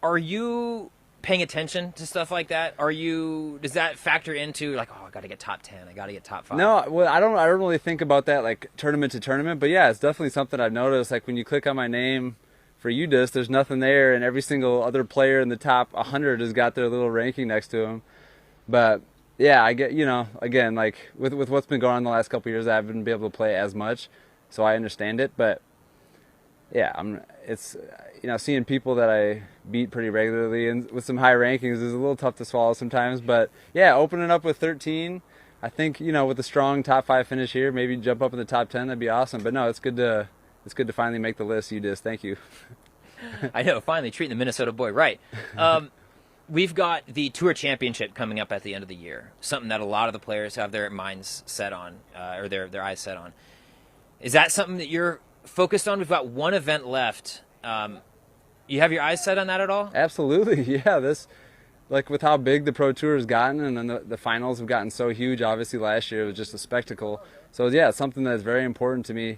Are you paying attention to stuff like that? Does that factor into like, oh, I got to get top 10, I got to get top 5? No, well, I don't really think about that like tournament to tournament, but yeah, it's definitely something I've noticed. Like when you click on my name for UDisc, there's nothing there, and every single other player in the top 100 has got their little ranking next to them. But yeah, I get, again, like with what's been going on the last couple of years, I haven't been able to play as much, so I understand it. But yeah, it's seeing people that I beat pretty regularly and with some high rankings is a little tough to swallow sometimes. But yeah, opening up with 13, I think with a strong top 5 finish here, maybe jump up in the top 10, that'd be awesome. But no, it's good to finally make the list. You just thank you. I know, finally treating the Minnesota boy right. We've got the Tour Championship coming up at the end of the year, something that a lot of the players have their minds set on, or their eyes set on. Is that something that you're focused on? We've got one event left. You have your eyes set on that at all? Absolutely, yeah. Like with how big the Pro Tour has gotten, and then the finals have gotten so huge. Obviously, last year it was just a spectacle. So yeah, it's something that's very important to me.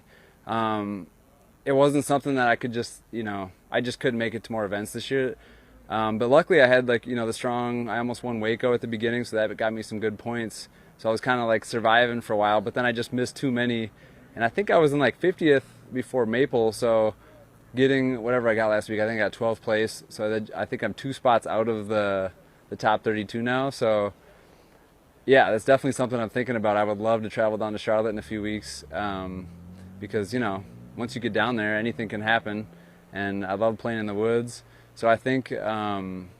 It wasn't something that I could just, I just couldn't make it to more events this year. But luckily I had I almost won Waco at the beginning, so that got me some good points. So I was kind of like surviving for a while, but then I just missed too many. And I think I was in like 50th before Maple, so getting whatever I got last week, I think I got 12th place. So I think I'm 2 spots out of the top 32 now. So yeah, that's definitely something I'm thinking about. I would love to travel down to Charlotte in a few weeks because, once you get down there, anything can happen. And I love playing in the woods. So I think getting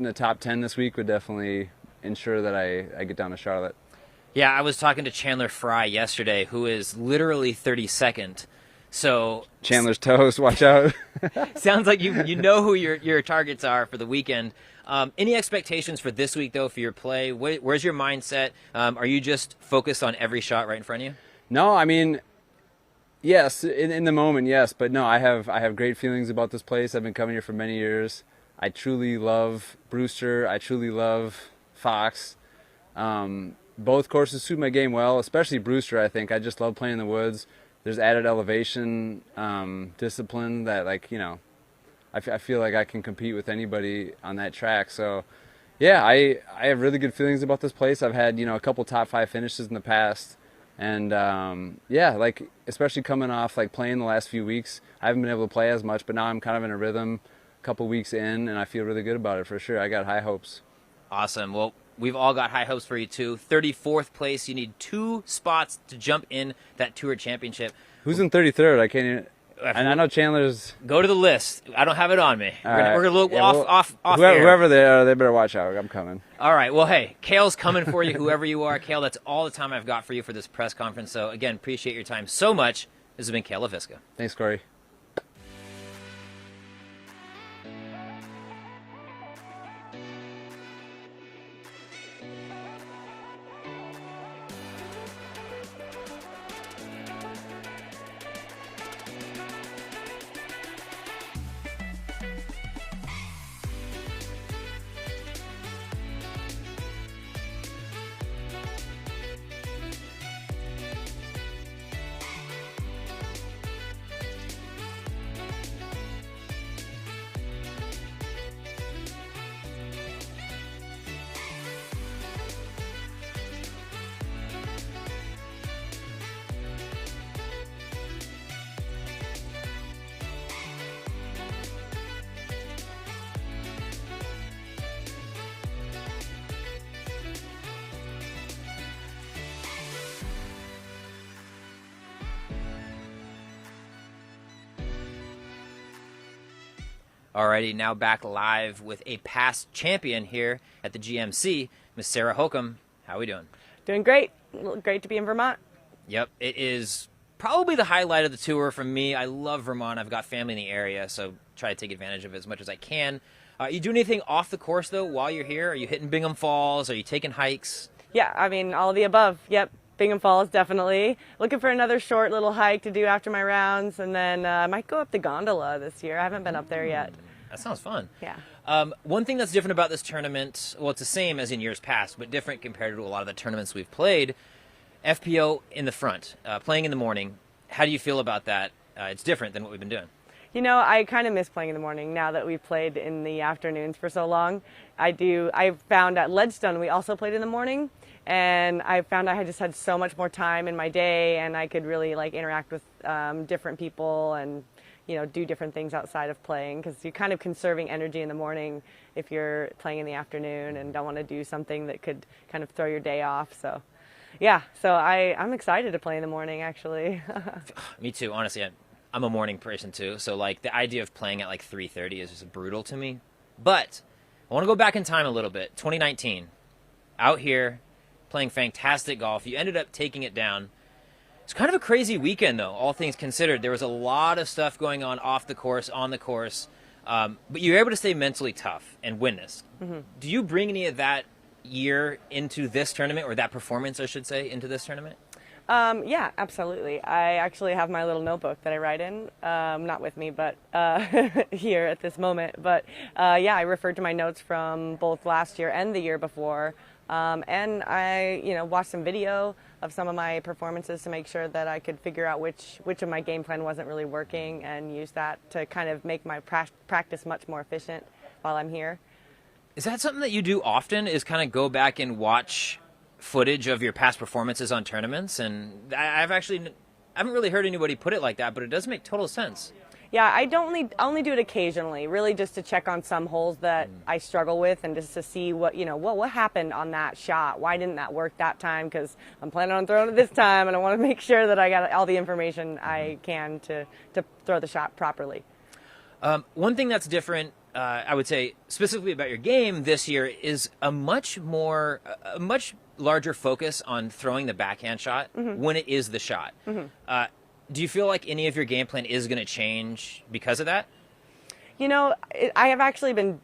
a top 10 this week would definitely ensure that I get down to Charlotte. Yeah, I was talking to Chandler Fry yesterday, who is literally 32nd. So Chandler's toast, watch out. Sounds like you know who your targets are for the weekend. Any expectations for this week, though, for your play? Where's your mindset? Are you just focused on every shot right in front of you? No, I mean, yes, in the moment, yes. But no, I have great feelings about this place. I've been coming here for many years. I truly love Brewster. I truly love Fox. Both courses suit my game well, especially Brewster, I think. I just love playing in the woods. There's added elevation, discipline that, I feel like I can compete with anybody on that track. So, yeah, I have really good feelings about this place. I've had, a couple top 5 finishes in the past. And, especially coming off, playing the last few weeks, I haven't been able to play as much, but now I'm kind of in a rhythm a couple weeks in, and I feel really good about it for sure. I got high hopes. Awesome. Well, we've all got high hopes for you, too. 34th place. You need 2 spots to jump in that Tour Championship. Who's in 33rd? I can't even... And I know Chandler's... Go to the list. I don't have it on me. We're going to look off whoever they are, they better watch out. I'm coming. All right. Well, hey, Cale's coming for you, whoever you are. Cale, that's all the time I've got for you for this press conference. So, again, appreciate your time so much. This has been Cale Leiviska. Thanks, Corey. Alrighty, now back live with a past champion here at the GMC, Miss Sarah Hokom. How are we doing? Doing great. Great to be in Vermont. Yep, it is probably the highlight of the tour for me. I love Vermont. I've got family in the area, so try to take advantage of it as much as I can. You do anything off the course, though, while you're here? Are you hitting Bingham Falls? Are you taking hikes? Yeah, I mean, all of the above. Yep, Bingham Falls, definitely. Looking for another short little hike to do after my rounds, and then I might go up the gondola this year. I haven't been up there yet. That sounds fun. Yeah. One thing that's different about this tournament, well, it's the same as in years past, but different compared to a lot of the tournaments we've played. FPO in the front, playing in the morning. How do you feel about that? It's different than what we've been doing. You know, I kind of miss playing in the morning now that we've played in the afternoons for so long. I found at Ledgestone we also played in the morning, and I found I had just had so much more time in my day, and I could really like interact with different people and do different things outside of playing, because you're kind of conserving energy in the morning if you're playing in the afternoon and don't want to do something that could kind of throw your day off. So yeah, so I'm excited to play in the morning, actually. Me too, honestly. I'm a morning person too, so like the idea of playing at like 3:30 is just brutal to me. But I want to go back in time a little bit. 2019, out here playing fantastic golf. You ended up taking it down. It's kind of a crazy weekend, though, all things considered. There was a lot of stuff going on off the course, on the course, but you were able to stay mentally tough and win this. Mm-hmm. Do you bring any of that year into this tournament, or that performance, I should say, into this tournament? Yeah, absolutely. I actually have my little notebook that I write in, not with me, but here at this moment. But yeah, I referred to my notes from both last year and the year before. And I, watched some video of some of my performances to make sure that I could figure out which of my game plan wasn't really working, and use that to kind of make my practice much more efficient while I'm here. Is that something that you do often, is kind of go back and watch footage of your past performances on tournaments? And I haven't really heard anybody put it like that, but it does make total sense. Yeah, I only do it occasionally, really just to check on some holes that I struggle with, and just to see what happened on that shot. Why didn't that work that time? Because I'm planning on throwing it this time, and I want to make sure that I got all the information I can to throw the shot properly. One thing that's different, I would say, specifically about your game this year, is a much larger focus on throwing the backhand shot when it is the shot. Do you feel like any of your game plan is going to change because of that? I have actually been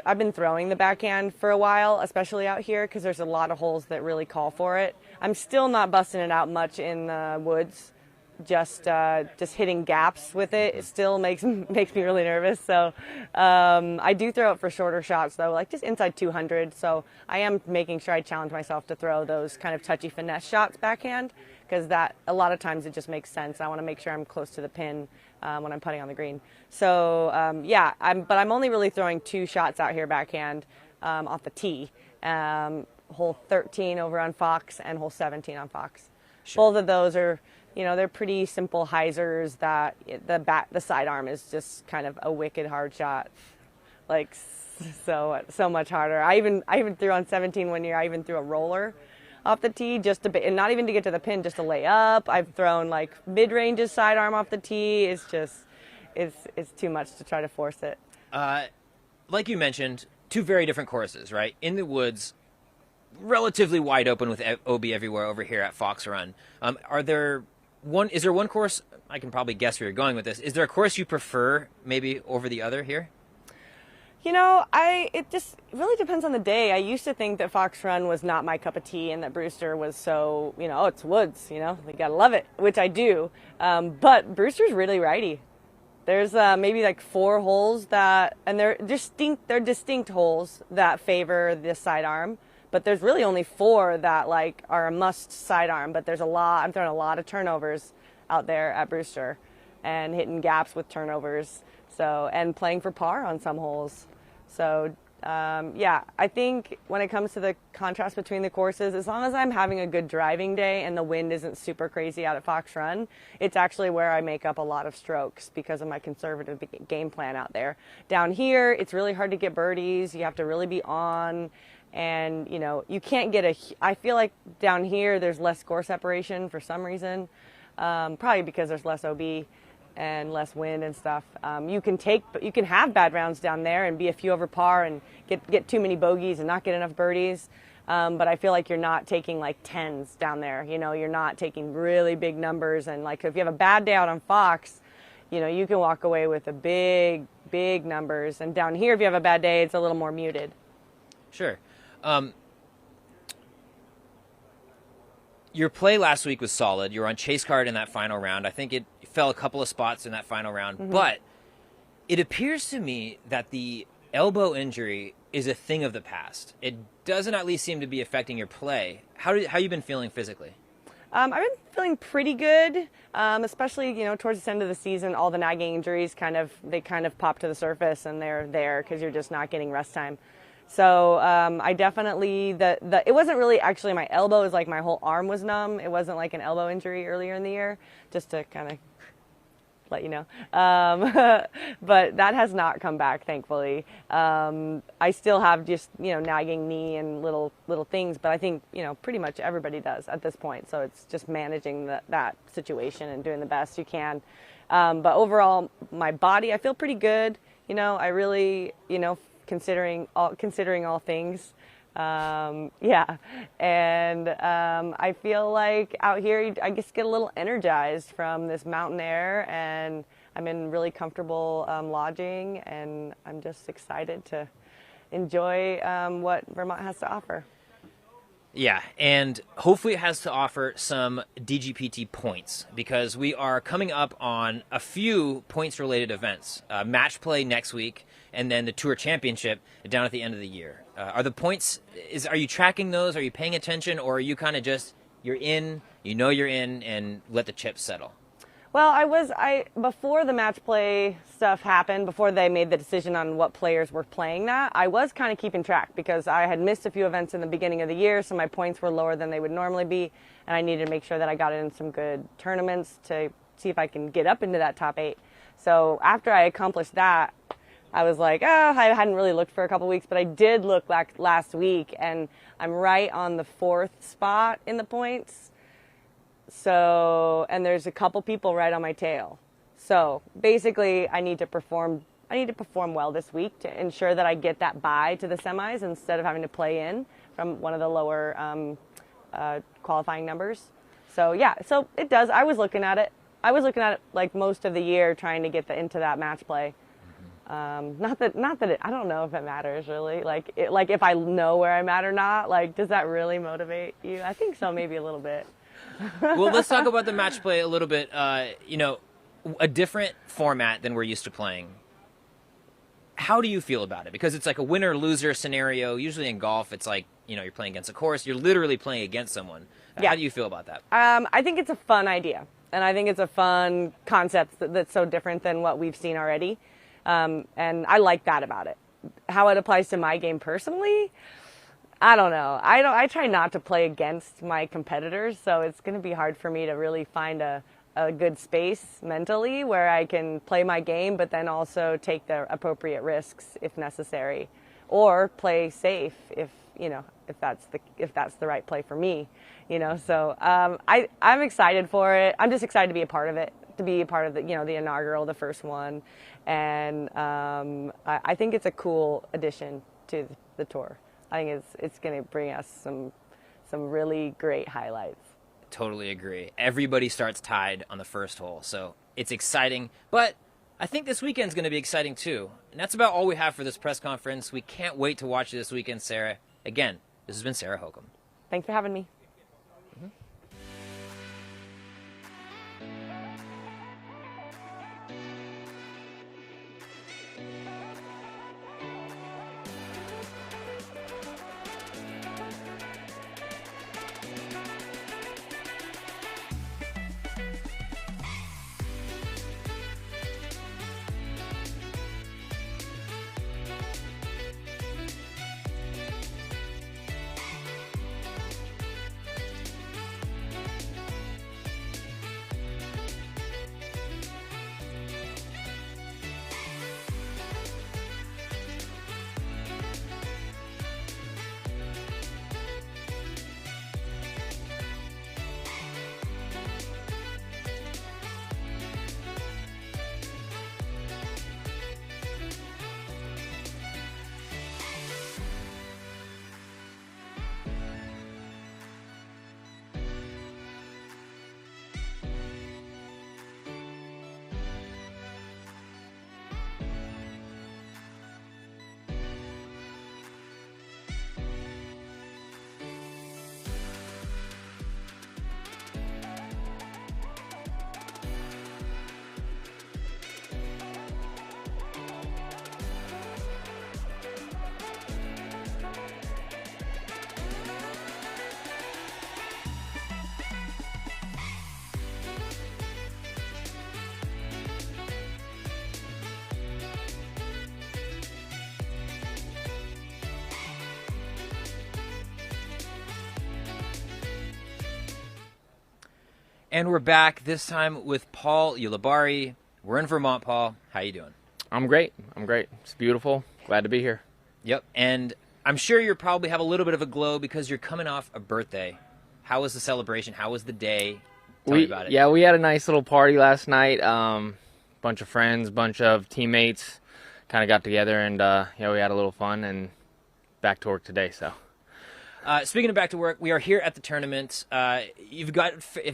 I've been throwing the backhand for a while, especially out here, because there's a lot of holes that really call for it. I'm still not busting it out much in the woods. Just hitting gaps with it. It still makes me really nervous. So I do throw it for shorter shots, though, like just inside 200. So I am making sure I challenge myself to throw those kind of touchy finesse shots backhand, because that a lot of times it just makes sense. I want to make sure I'm close to the pin when I'm putting on the green. So yeah, but I'm only really throwing 2 shots out here backhand off the tee. Hole 13 over on Fox and hole 17 on Fox. Sure. Both of those are, they're pretty simple hyzers that the sidearm is just kind of a wicked hard shot, like so much harder. I even threw on 17 one year. I even threw a roller off the tee and not even to get to the pin, just to lay up. I've thrown like mid-ranges sidearm off the tee. It's too much to try to force it. Like you mentioned, 2 very different courses, right? In the woods, relatively wide open with OB everywhere over here at Fox Run. Is there one course, I can probably guess where you're going with this, is there a course you prefer maybe over the other here? It just really depends on the day. I used to think that Fox Run was not my cup of tea, and that Brewster was so, it's woods, you gotta love it, which I do. But Brewster's really righty. There's maybe like 4 holes and they're distinct holes that favor this sidearm. But there's really only 4 that like are a must sidearm. But I'm throwing a lot of turnovers out there at Brewster, and hitting gaps with turnovers. So, and playing for par on some holes. So yeah, I think when it comes to the contrast between the courses, as long as I'm having a good driving day and the wind isn't super crazy out at Fox Run, it's actually where I make up a lot of strokes because of my conservative game plan out there. Down here, it's really hard to get birdies. You have to really be on. And, you can't I feel like down here there's less score separation for some reason, probably because there's less OB. and less wind and stuff. You can have bad rounds down there and be a few over par and get too many bogeys and not get enough birdies. But I feel like you're not taking like 10s down there. You know, you're not taking really big numbers. And like if you have a bad day out on Fox, you know, you can walk away with a big numbers. And down here, if you have a bad day, it's a little more muted. Sure. Your play last week was solid. You were on chase card in that final round. I think it fell a couple of spots in that final round. Mm-hmm. But it appears to me that the elbow injury is a thing of the past. It doesn't at least seem to be affecting your play. How you been feeling physically? I've been feeling pretty good, especially, you know, towards the end of the season. All the nagging injuries kind of pop to the surface, and they're there because you're just not getting rest time. So I definitely it wasn't really actually my elbow. It was like my whole arm was numb. It wasn't like an elbow injury earlier in the year, just to kind of let you know. But that has not come back, thankfully. I still have just, you know, nagging knee and little things, but I think, you know, pretty much everybody does at this point. So it's just managing that situation and doing the best you can. But overall, my body, I feel pretty good. You know, I really, you know, considering all things. Yeah, and I feel like out here I just get a little energized from this mountain air, and I'm in really comfortable lodging, and I'm just excited to enjoy what Vermont has to offer. Yeah, and hopefully it has to offer some DGPT points, because we are coming up on a few points-related events. Match play next week, and then the Tour Championship down at the end of the year. Are the points, are you tracking those? Are you paying attention? Or are you kind of just, you're in, you know you're in, and let the chips settle? Well, before the match play stuff happened, before they made the decision on what players were playing that, I was kind of keeping track because I had missed a few events in the beginning of the year, so my points were lower than they would normally be, and I needed to make sure that I got in some good tournaments to see if I can get up into that top 8. So after I accomplished that, I was like, I hadn't really looked for a couple weeks, but I did look last week, and I'm right on the 4th spot in the points. So, and there's a couple people right on my tail. So basically I need to perform well this week to ensure that I get that bye to the semis instead of having to play in from one of the lower qualifying numbers. So yeah, so it does. I was looking at it like most of the year, trying to get into that match play. Not that I don't know if it matters really. Like if I know where I'm at or not, like, does that really motivate you? I think so, maybe a little bit. Well, let's talk about the match play a little bit. You know, a different format than we're used to playing. How do you feel about it? Because it's like a winner-loser scenario. Usually in golf, it's like, you know, you're playing against a course. You're literally playing against someone. Yeah. How do you feel about that? I think it's a fun idea. And I think it's a fun concept that's so different than what we've seen already. And I like that about it. How it applies to my game personally, I don't know. I try not to play against my competitors, so it's going to be hard for me to really find a good space mentally where I can play my game, but then also take the appropriate risks if necessary, or play safe if that's the right play for me, you know. So I'm excited for it. I'm just excited to be a part of it, to be a part of the inaugural, the first one, and I think it's a cool addition to the tour. I think it's going to bring us some really great highlights. Totally agree. Everybody starts tied on the first hole, so it's exciting. But I think this weekend's going to be exciting too. And that's about all we have for this press conference. We can't wait to watch you this weekend, Sarah. Again, this has been Sarah Hokom. Thanks for having me. And we're back this time with Paul Ulibarri. We're in Vermont, Paul. How you doing? I'm great. It's beautiful. Glad to be here. Yep. And I'm sure you probably have a little bit of a glow because you're coming off a birthday. How was the celebration? How was the day? Tell me about it. Yeah, we had a nice little party last night. Bunch of friends, bunch of teammates kind of got together, and we had a little fun, and back to work today. So. Speaking of back to work, we are here at the tournament. If you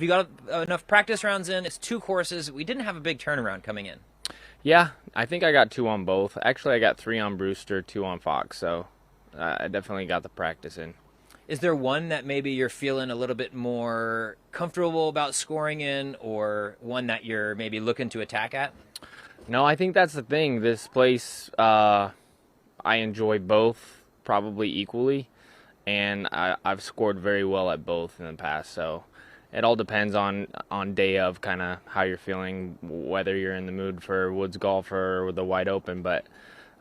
got enough practice rounds in, it's 2 courses. We didn't have a big turnaround coming in. Yeah, I think I got 2 on both. Actually, I got 3 on Brewster, 2 on Fox, so I definitely got the practice in. Is there one that maybe you're feeling a little bit more comfortable about scoring in, or one that you're maybe looking to attack at? No, I think that's the thing. This place, I enjoy both probably equally. And I've scored very well at both in the past, so it all depends on day of kind of how you're feeling, whether you're in the mood for woods golf or the wide open. But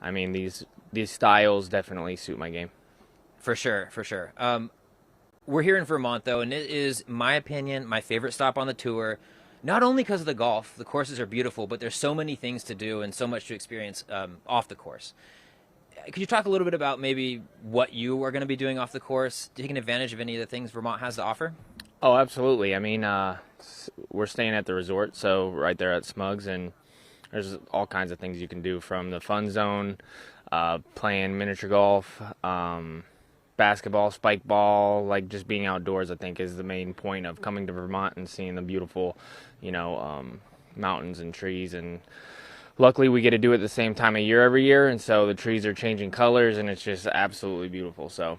I mean, these styles definitely suit my game. For sure. We're here in Vermont though, and it is, my opinion, my favorite stop on the tour. Not only because of the golf, the courses are beautiful, but there's so many things to do and so much to experience off the course. Could you talk a little bit about maybe what you are going to be doing off the course, taking advantage of any of the things Vermont has to offer? Oh, absolutely. I mean, we're staying at the resort, so right there at Smugs, and there's all kinds of things you can do, from the fun zone, playing miniature golf, basketball, spike ball, like just being outdoors, I think, is the main point of coming to Vermont and seeing the beautiful, mountains and trees. And luckily, we get to do it the same time of year every year, and so the trees are changing colors, and it's just absolutely beautiful. So,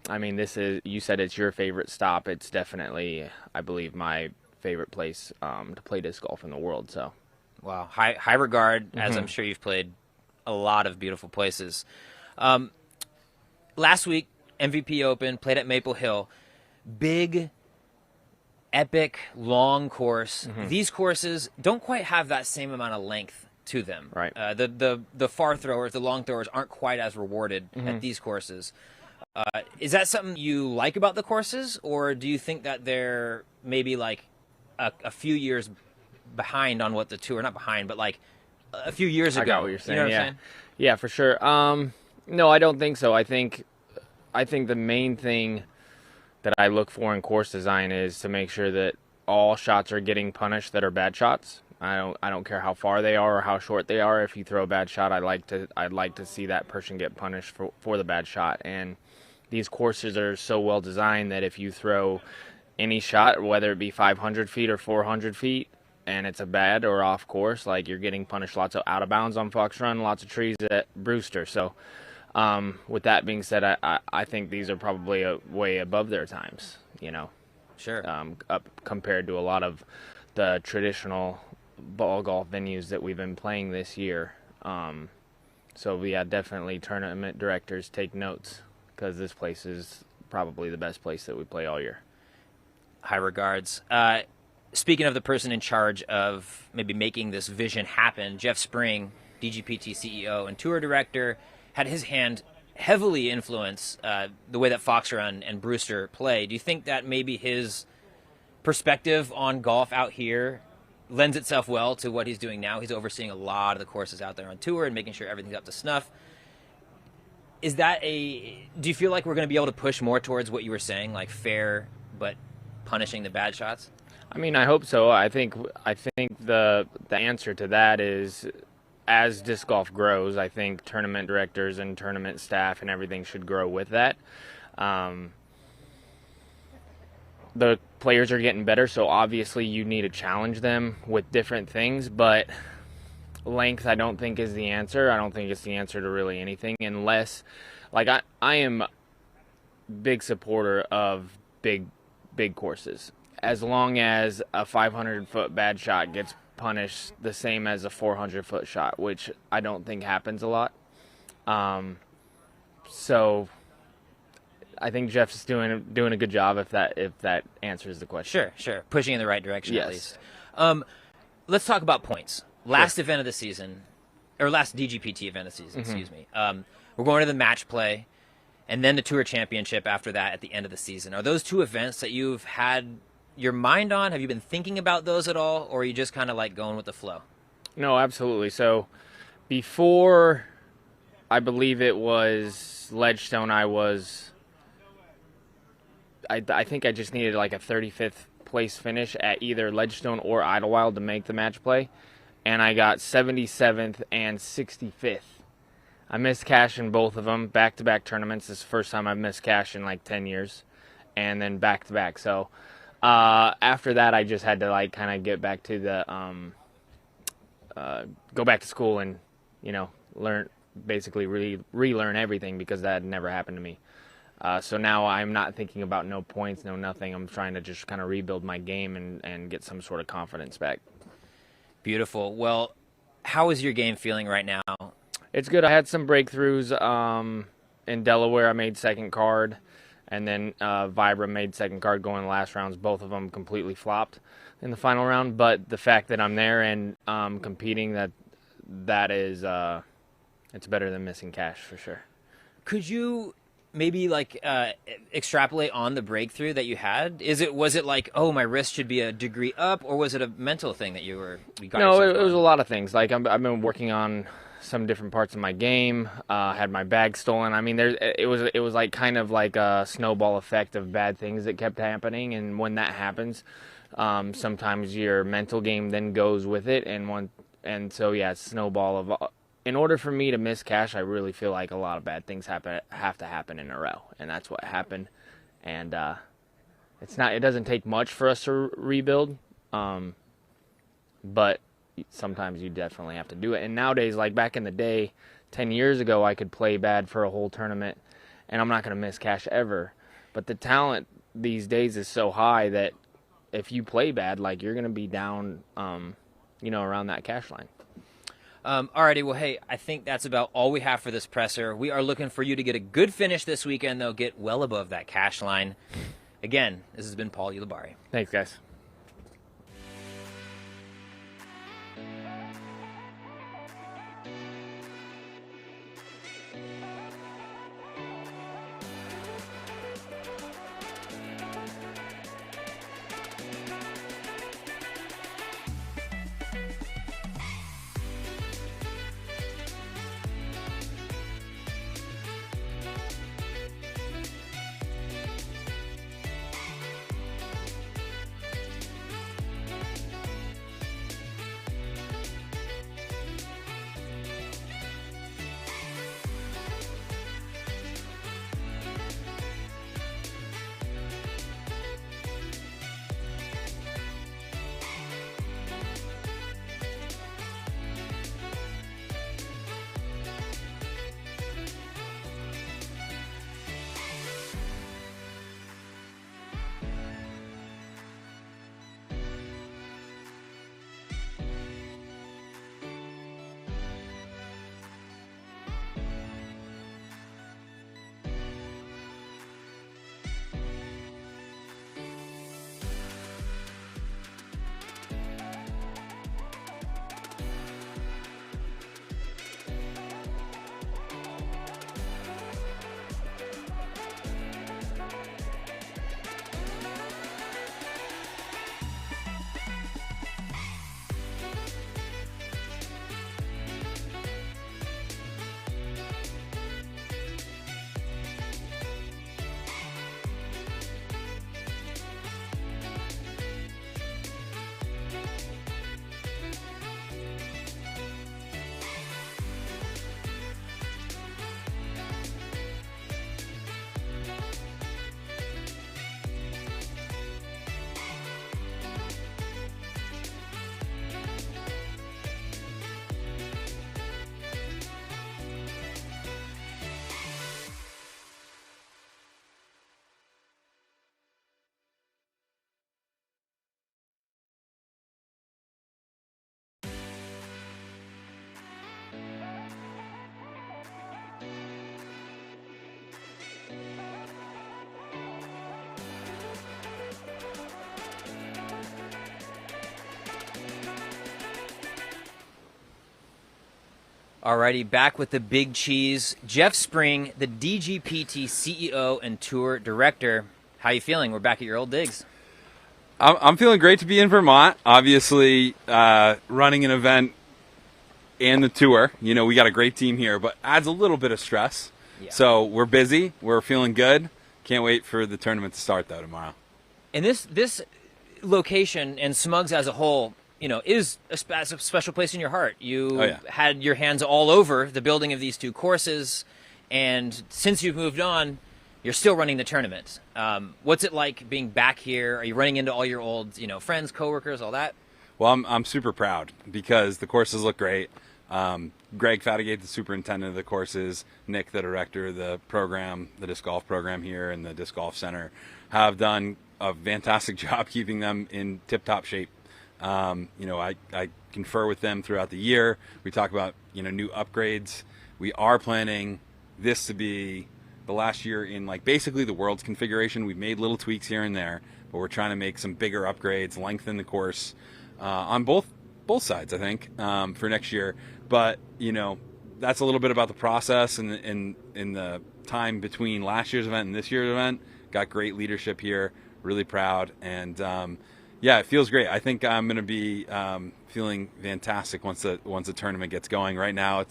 I mean, you said it's your favorite stop. It's definitely, I believe, my favorite place to play disc golf in the world. So, wow, high regard, as I'm sure you've played a lot of beautiful places. Last week, MVP Open, played at Maple Hill. Big, epic, long course. These courses don't quite have that same amount of length to them. Right. The far throwers, the long throwers aren't quite as rewarded at these courses. Is that something you like about the courses, or do you think that they're maybe like a few years behind on what the tour, not behind, but like a few years ago? I got what you're saying. You know what I'm saying? Yeah, for sure. No, I don't think so. I think the main thing that I look for in course design is to make sure that all shots are getting punished that are bad shots. I don't care how far they are or how short they are. If you throw a bad shot, I'd like to see that person get punished for the bad shot. And these courses are so well designed that if you throw any shot, whether it be 500 feet or 400 feet, and it's a bad or off course, like, you're getting punished. Lots of out of bounds on Fox Run, lots of trees at Brewster. So with that being said, I think these are probably way above their times, Sure. Up compared to a lot of the traditional ball golf venues that we've been playing this year. So yeah, definitely tournament directors take notes, because this place is probably the best place that we play all year. High regards. Speaking of the person in charge of maybe making this vision happen, Jeff Spring, DGPT CEO and tour director, had his hand heavily influence the way that Fox Run and Brewster play. Do you think that maybe his perspective on golf out here lends itself well to what he's doing now? He's overseeing a lot of the courses out there on tour and making sure everything's up to snuff. Do you feel like we're going to be able to push more towards what you were saying, like fair but punishing the bad shots? I mean, I hope so. I think the answer to that is, as disc golf grows, I think tournament directors and tournament staff and everything should grow with that. The players are getting better, so obviously you need to challenge them with different things, but length I don't think is the answer. I don't think it's the answer to really anything, unless, like, I am a big supporter of big courses. As long as a 500-foot bad shot gets punished the same as a 400-foot shot, which I don't think happens a lot. So I think Jeff's doing a good job, if that answers the question. Sure. Pushing in the right direction, yes. At least. Let's talk about points. Last event of the season, or last DGPT event of the season, excuse me. We're going to the match play, and then the Tour Championship after that at the end of the season. Are those two events that you've had your mind on? Have you been thinking about those at all, or are you just kind of like going with the flow? No, absolutely. So before, I believe it was Ledgestone, I think I just needed like a 35th place finish at either Ledgestone or Idlewild to make the match play, and I got 77th and 65th. I missed cash in both of them, back-to-back tournaments. This is the first time I've missed cash in like 10 years, and then back-to-back. So after that, I just had to like kind of get back to the go back to school and learn, basically relearn everything, because that had never happened to me. So now I'm not thinking about no points, no nothing. I'm trying to just kind of rebuild my game and get some sort of confidence back. Beautiful. Well, how is your game feeling right now? It's good. I had some breakthroughs in Delaware. I made second card, and then Vibra made second card going the last rounds. Both of them completely flopped in the final round. But the fact that I'm there and competing, that is it's better than missing cash for sure. Could you maybe like extrapolate on the breakthrough that you had? Was it like, oh, my wrist should be a degree up, or was it a mental thing that you got? No, it was a lot of things. Like I've been working on some different parts of my game. Had my bag stolen. I mean, it was like kind of like a snowball effect of bad things that kept happening, and when that happens, sometimes your mental game then goes with it, and so yeah, it's snowball of. In order for me to miss cash, I really feel like a lot of bad things have to happen in a row, and that's what happened. And it doesn't take much for us to rebuild, but sometimes you definitely have to do it. And nowadays, like back in the day, 10 years ago, I could play bad for a whole tournament, and I'm not going to miss cash ever. But the talent these days is so high that if you play bad, like you're going to be down, around that cash line. Alrighty, well, hey, I think that's about all we have for this presser. We are looking for you to get a good finish this weekend, though. Get well above that cash line. Again, this has been Paul Ulibarri. Thanks, guys. Alrighty, back with the big cheese. Jeff Spring, the DGPT CEO and Tour Director. How you feeling? We're back at your old digs. I'm feeling great to be in Vermont. Obviously, running an event and the tour. You know, we got a great team here, but adds a little bit of stress. Yeah. So we're busy. We're feeling good. Can't wait for the tournament to start, though, tomorrow. And this location and Smugs as a whole, you know, is a special place in your heart. You had your hands all over the building of these two courses, and since you've moved on, you're still running the tournament. What's it like being back here? Are you running into all your old, you know, friends, coworkers, all that? Well, I'm super proud because the courses look great. Greg Fatigate, the superintendent of the courses, Nick, the director of the program, the disc golf program here and the disc golf center, have done a fantastic job keeping them in tip-top shape. You know, I confer with them throughout the year. We talk about, you know, new upgrades. We are planning this to be the last year in, like, basically the world's configuration. We've made little tweaks here and there, but we're trying to make some bigger upgrades, lengthen the course on both sides, I think, for next year. But, you know, that's a little bit about the process and in the time between last year's event and this year's event. Got great leadership here, really proud, and yeah, it feels great. I think I'm going to be feeling fantastic once the tournament gets going. Right now,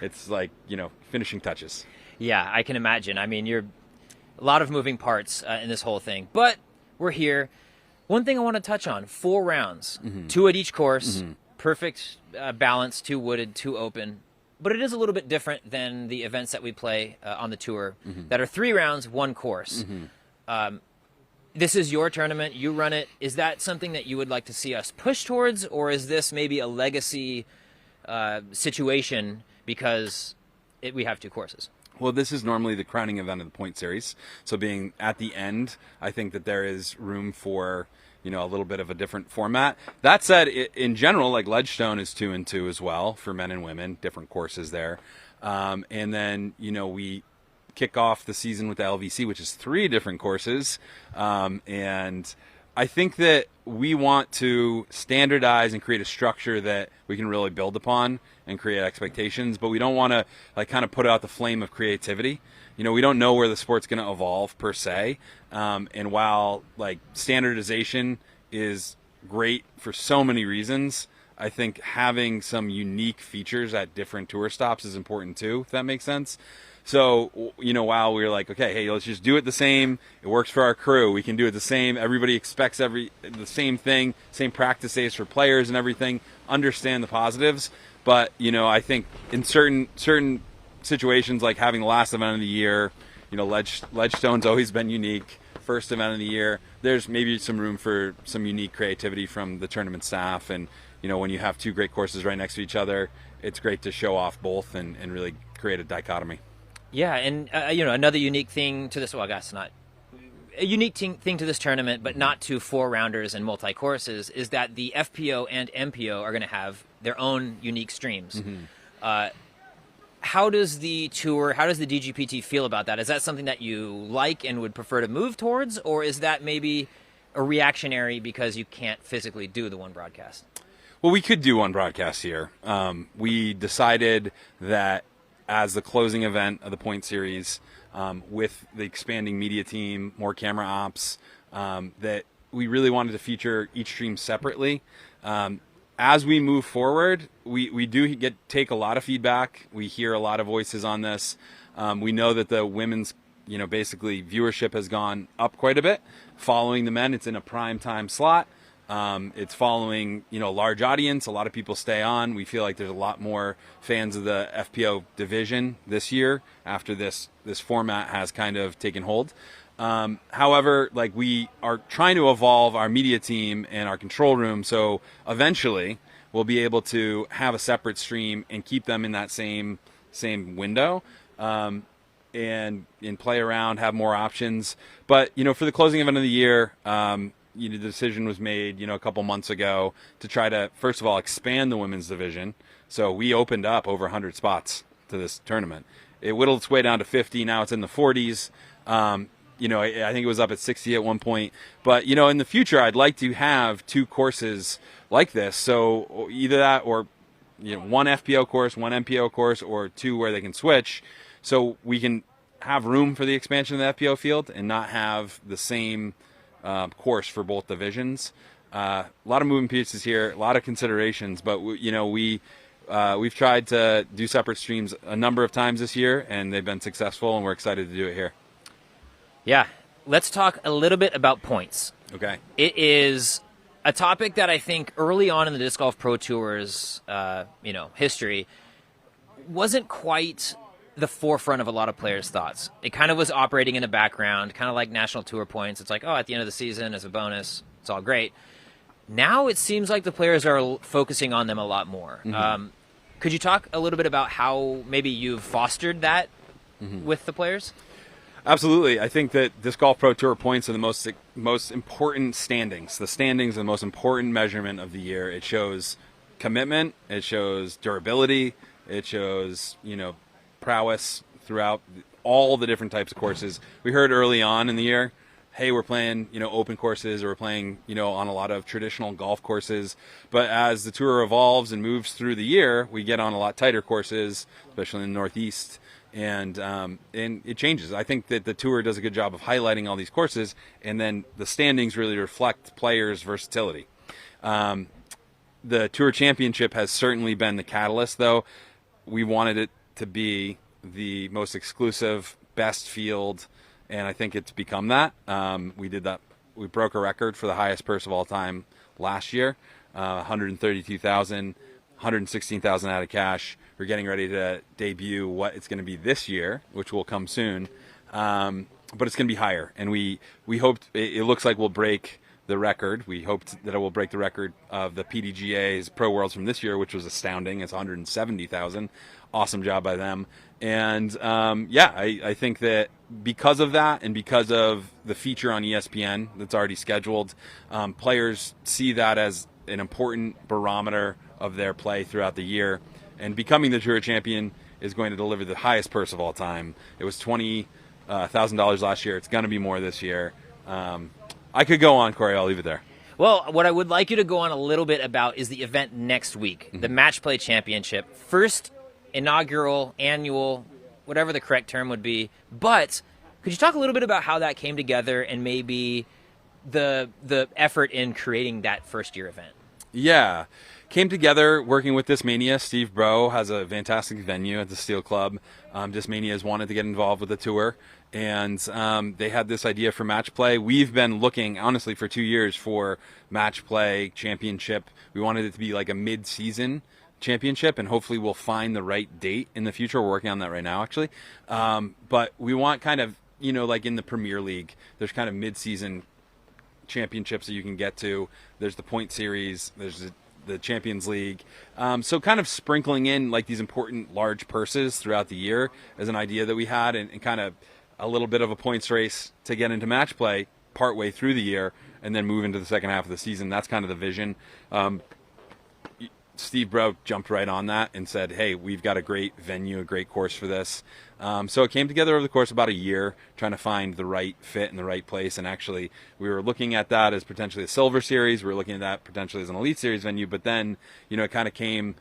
it's like, you know, finishing touches. Yeah, I can imagine. I mean, you're a lot of moving parts in this whole thing, but we're here. One thing I want to touch on: 4 rounds, 2 at each course, perfect balance, 2 wooded, 2 open. But it is a little bit different than the events that we play on the tour that are 3 rounds, 1 course. This is your tournament. You run it. Is that something that you would like to see us push towards, or is this maybe a legacy situation because we have 2 courses? Well, this is normally the crowning event of the point series. So being at the end, I think that there is room for, you know, a little bit of a different format. That said, in general, like Ledgestone is 2 and 2 as well for men and women, different courses there. And then, you know, we kick off the season with the LVC, which is 3 different courses. And I think that we want to standardize and create a structure that we can really build upon and create expectations, but we don't want to, like, kind of put out the flame of creativity. You know, we don't know where the sport's going to evolve per se. And while, like, standardization is great for so many reasons, I think having some unique features at different tour stops is important too, if that makes sense. So, you know, while we're like, okay, hey, let's just do it the same. It works for our crew. We can do it the same. Everybody expects the same thing, same practice days for players and everything. Understand the positives. But, you know, I think in certain situations, like having the last event of the year, you know, Ledgestone's always been unique. First event of the year, there's maybe some room for some unique creativity from the tournament staff. And, you know, when you have 2 great courses right next to each other, it's great to show off both and really create a dichotomy. Yeah, and you know, another unique thing to this, well, I guess not a unique thing to this tournament, but not to 4-rounders and multi-courses, is that the FPO and MPO are going to have their own unique streams. How does the tour, how does the DGPT feel about that? Is that something that you like and would prefer to move towards, or is that maybe a reactionary because you can't physically do the one broadcast? Well, we could do one broadcast here. We decided that as the closing event of the point series, with the expanding media team, more camera ops, that we really wanted to feature each stream separately. As we move forward, we do take a lot of feedback. We hear a lot of voices on this. We know that the women's, you know, basically viewership has gone up quite a bit. Following the men, it's in a prime time slot. It's following, you know, a large audience. A lot of people stay on. We feel like there's a lot more fans of the FPO division this year after this format has kind of taken hold. However, like, we are trying to evolve our media team and our control room, so eventually we'll be able to have a separate stream and keep them in that same window, and play around, have more options. But, you know, for the closing event of the year, you know, the decision was made, you know, a couple months ago to try to, first of all, expand the women's division. So we opened up over 100 spots to this tournament. It whittled its way down to 50. Now it's in the 40s. You know, I think it was up at 60 at one point. But, you know, in the future, I'd like to have 2 courses like this. So either that or, you know, 1 FPO course, 1 MPO course, or 2 where they can switch. So we can have room for the expansion of the FPO field and not have the same course for both divisions. A lot of moving pieces here, a lot of considerations, but we've tried to do separate streams a number of times this year, and they've been successful, and we're excited to do it here. Yeah, let's talk a little bit about points. Okay. It is a topic that I think early on in the Disc Golf Pro Tour's history wasn't quite the forefront of a lot of players' thoughts. It kind of was operating in the background, kind of like National Tour points. It's like, oh, at the end of the season as a bonus, it's all great. Now it seems like the players are focusing on them a lot more. Mm-hmm. Could you talk a little bit about how maybe you've fostered that with the players? Absolutely. I think that Disc Golf Pro Tour points are the most important standings. The standings are the most important measurement of the year. It shows commitment. It shows durability. It shows, prowess throughout all the different types of courses. We heard early on in the year, hey, we're playing, open courses, or we're playing, on a lot of traditional golf courses. But as the tour evolves and moves through the year, we get on a lot tighter courses, especially in the Northeast, and it changes. I think that the tour does a good job of highlighting all these courses, and then the standings really reflect players' versatility. The Tour Championship has certainly been the catalyst, though. We wanted it to be the most exclusive, best field, and I think it's become that. We did that. We broke a record for the highest purse of all time last year, 132,000, 116,000 out of cash. We're getting ready to debut what it's going to be this year, which will come soon, but it's going to be higher. And we hoped, it looks like we'll break the record. We hoped that it will break the record of the PDGA's Pro Worlds from this year, which was astounding. It's 170,000. Awesome job by them. And I think that because of that, and because of the feature on ESPN that's already scheduled, players see that as an important barometer of their play throughout the year. And becoming the Tour Champion is going to deliver the highest purse of all time. It was $20,000 last year. It's going to be more this year. I could go on, Corey. I'll leave it there. Well, what I would like you to go on a little bit about is the event next week, the Match Play Championship. First inaugural, annual, whatever the correct term would be. But could you talk a little bit about how that came together and maybe the effort in creating that first-year event? Yeah. Came together working with Discmania. Steve Bro has a fantastic venue at the Steel Club. Discmania has wanted to get involved with the tour, and they had this idea for Match Play. We've been looking, honestly, for 2 years for Match Play Championship. We wanted it to be like a mid-season championship, and hopefully we'll find the right date in the future. We're working on that right now, actually. But we want kind of, like in the Premier League, there's kind of mid-season championships that you can get to. There's the Point Series. There's the Champions League. So kind of sprinkling in like these important large purses throughout the year is an idea that we had, and kind of a little bit of a points race to get into Match Play partway through the year and then move into the second half of the season. That's kind of the vision. Steve Bro jumped right on that and said, hey, we've got a great venue, a great course for this. So it came together over the course of about a year, trying to find the right fit in the right place. And actually, we were looking at that as potentially a Silver Series. We were looking at that potentially as an Elite Series venue. But then, it kind of came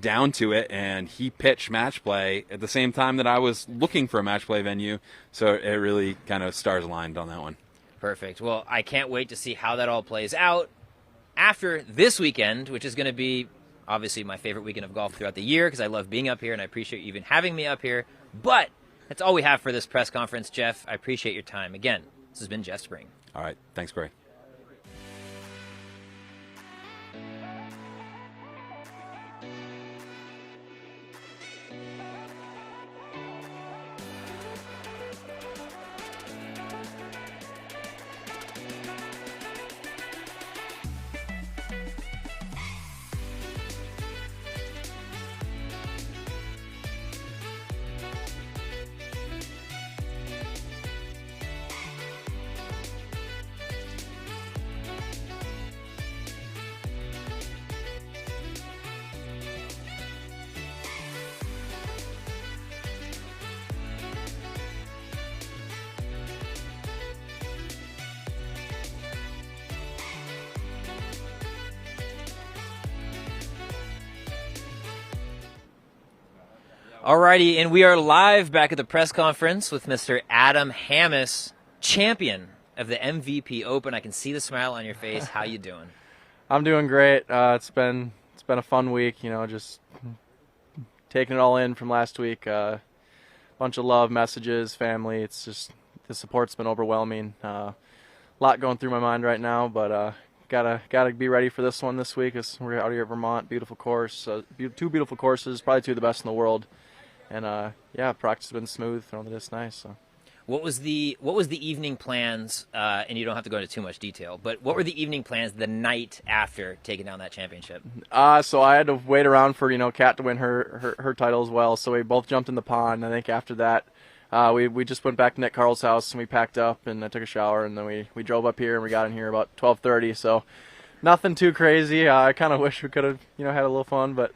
down to it, and he pitched Match Play at the same time that I was looking for a Match Play venue. So it really kind of stars aligned on that one. Perfect. Well, I can't wait to see how that all plays out after this weekend, which is going to be obviously my favorite weekend of golf throughout the year because I love being up here and I appreciate you even having me up here. But that's all we have for this press conference, Jeff. I appreciate your time. Again, this has been Jeff Spring. All right. Thanks, Corey. Alrighty, and we are live back at the press conference with Mr. Adam Hammes, champion of the MVP Open. I can see the smile on your face. How you doing? I'm doing great. It's been a fun week, just taking it all in from last week. Bunch of love, messages, family. It's just the support's been overwhelming. A lot going through my mind right now, but gotta be ready for this one this week. We're out here at Vermont, beautiful course, two beautiful courses, probably two of the best in the world. And practice has been smooth, throwing the disc nice. So. What was the evening plans? And you don't have to go into too much detail, but what were the evening plans the night after taking down that championship? So I had to wait around for Kat to win her title as well. So we both jumped in the pond. I think after that, we just went back to Nick Carl's house and we packed up and I took a shower and then we drove up here and we got in here about 12:30. So nothing too crazy. I kind of wish we could have had a little fun, but.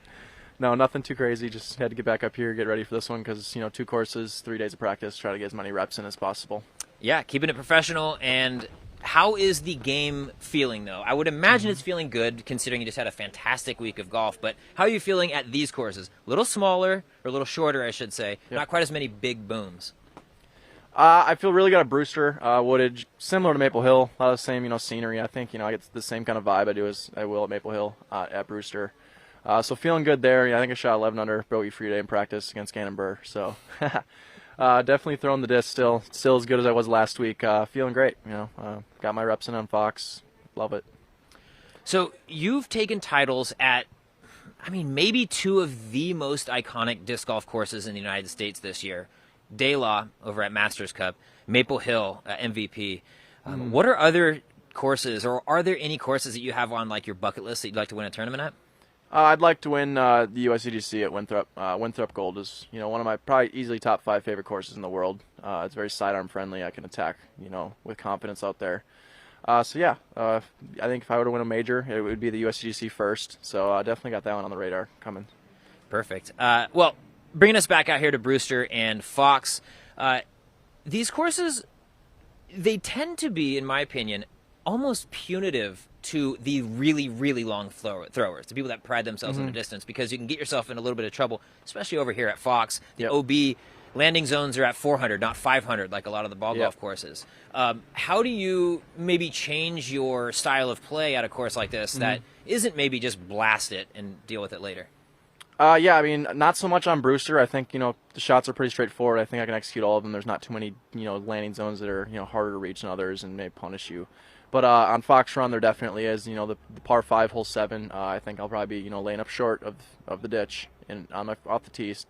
No, nothing too crazy. Just had to get back up here, get ready for this one because, 2 courses, 3 days of practice, try to get as many reps in as possible. Yeah, keeping it professional. And how is the game feeling, though? I would imagine it's feeling good considering you just had a fantastic week of golf. But how are you feeling at these courses? A little smaller, or a little shorter, I should say. Yep. Not quite as many big booms. I feel really good at Brewster. Woodage, similar to Maple Hill. A lot of the same, scenery. I think, I get the same kind of vibe I do as I will at Maple Hill at Brewster. So feeling good there. I think I shot 11 under bogey free day in practice against Gannon Burr. So definitely throwing the disc still as good as I was last week. Feeling great. Got my reps in on Fox. Love it. So you've taken titles at, maybe 2 of the most iconic disc golf courses in the United States this year. De La over at Masters Cup, Maple Hill MVP. What are other courses, or are there any courses that you have on your bucket list that you'd like to win a tournament at? I'd like to win the USCGC at Winthrop. Winthrop Gold is, one of my probably easily top 5 favorite courses in the world. It's very sidearm friendly. I can attack, with confidence out there. I think if I were to win a major, it would be the USCGC first. So I definitely got that one on the radar coming. Perfect. Bringing us back out here to Brewster and Fox, these courses, they tend to be, in my opinion, almost punitive to the really, really long throwers, the people that pride themselves on the distance, because you can get yourself in a little bit of trouble, especially over here at Fox. The OB landing zones are at 400, not 500, like a lot of the ball golf courses. How do you maybe change your style of play at a course like this that isn't maybe just blast it and deal with it later? Not so much on Brewster. I think, the shots are pretty straightforward. I think I can execute all of them. There's not too many, landing zones that are, harder to reach than others and may punish you. But on Fox Run, there definitely is, the par 5, hole 7. I think I'll probably be, laying up short of the ditch and off the tees.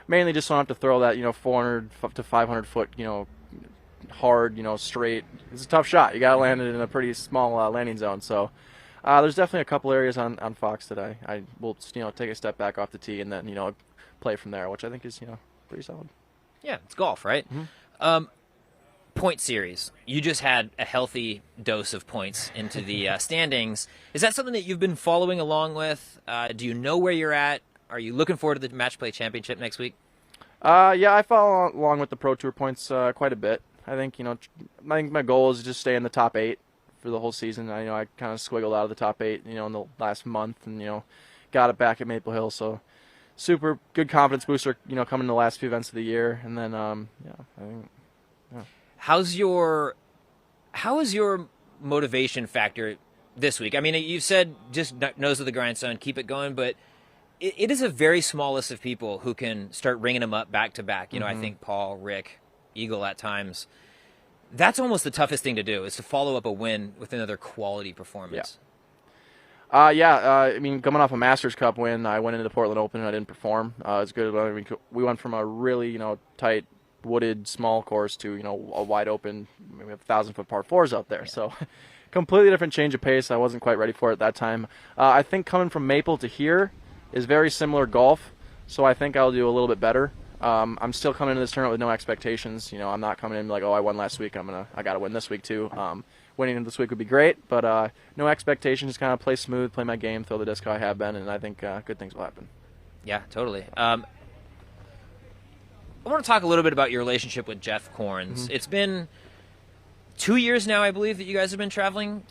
Mainly just so I don't have to throw that, 400 to 500 foot, hard, straight. It's a tough shot. You got to land it in a pretty small landing zone. So there's definitely a couple areas on Fox that I will, take a step back off the tee and then, play from there, which I think is, pretty solid. Yeah, it's golf, right? Point series. You just had a healthy dose of points into the standings. Is that something that you've been following along with? Do you know where you're at? Are you looking forward to the Match Play Championship next week? I follow along with the Pro Tour points quite a bit. I think my goal is to just stay in the top 8 for the whole season. I kind of squiggled out of the top 8, in the last month, and got it back at Maple Hill. So super good confidence booster, coming in the last few events of the year, and then I think. Yeah. How is your motivation factor this week? You've said just nose of the grindstone, keep it going, but it is a very small list of people who can start ringing them up back to back. I think Paul, Rick, Eagle at times. That's almost the toughest thing to do, is to follow up a win with another quality performance. Coming off a Masters Cup win, I went into the Portland Open and I didn't perform as good. We went from a really, tight, wooded small course to a wide open. We have 1,000-foot par 4s out there, so completely different change of pace. I wasn't quite ready for it at that time. I think coming from Maple to here is very similar golf, so I think I'll do a little bit better. I'm still coming into this tournament with no expectations. I'm not coming in like, I won last week, I got to win this week too. Winning this week would be great, but no expectations. Just kind of play smooth, play my game, throw the disc how I have been, and I think good things will happen. Yeah, totally. I want to talk a little bit about your relationship with Jeff Corns. It's been 2 years now, I believe, that you guys have been traveling.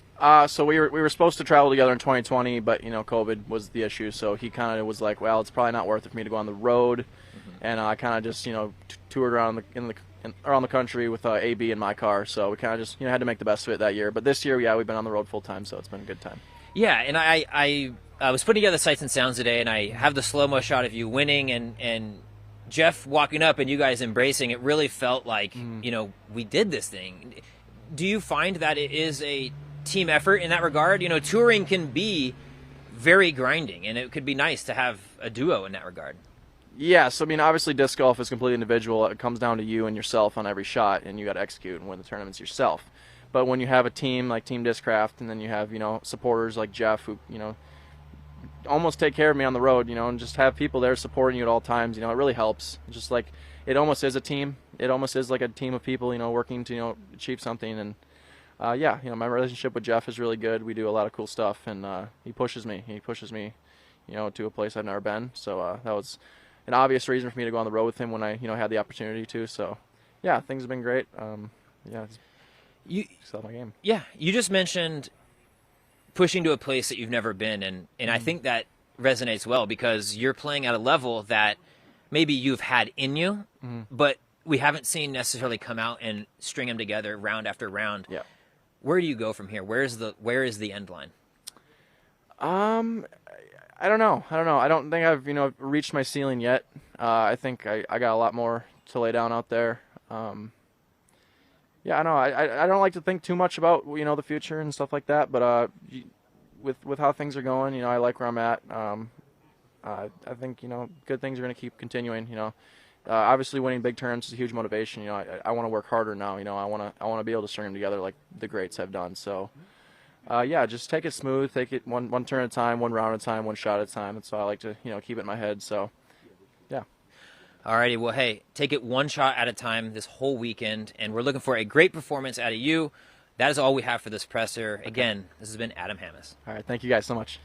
So we were supposed to travel together in 2020, but COVID was the issue. So he kind of was like, well, it's probably not worth it for me to go on the road and I kind of just toured around around the country with AB in my car. So we kind of just had to make the best of it that year. But this year, yeah, we've been on the road full time, so it's been a good time. Yeah, and I was putting together sights and sounds today, and I have the slow-mo shot of you winning and Jeff walking up and you guys embracing. It really felt like, we did this thing. Do you find that it is a team effort in that regard? Touring can be very grinding, and it could be nice to have a duo in that regard. Yes, I mean, obviously disc golf is completely individual. It comes down to you and yourself on every shot, and you got to execute and win the tournaments yourself. But when you have a team like Team Discraft, and then you have, supporters like Jeff who, almost take care of me on the road, and just have people there supporting you at all times, it really helps. Just like, it almost is a team. It almost is like a team of people, working to, achieve something. And, yeah, my relationship with Jeff is really good. We do a lot of cool stuff, and he pushes me. He pushes me, to a place I've never been. So that was an obvious reason for me to go on the road with him when I, had the opportunity to. So, yeah, things have been great. Yeah, you still my game. Yeah, you just mentioned pushing to a place that you've never been, and I think that resonates well because you're playing at a level that maybe you've had in you, but we haven't seen necessarily come out and string them together round after round. Yeah. Where do you go from here? Where is the end line? I don't know. I don't think I've reached my ceiling yet. I think I got a lot more to lay down out there. Yeah, I know. I don't like to think too much about the future and stuff like that. But with how things are going, I like where I'm at. I think good things are going to keep continuing. Obviously winning big tournaments is a huge motivation. I want to work harder now. I want to be able to string them together like the greats have done. So. Yeah, just take it smooth, take it one turn at a time, one round at a time, one shot at a time. That's how I like to, keep it in my head. So, yeah. Alrighty, well, hey, take it one shot at a time this whole weekend, and we're looking for a great performance out of you. That is all we have for this presser. Again, this has been Adam Hammes. All right, thank you guys so much.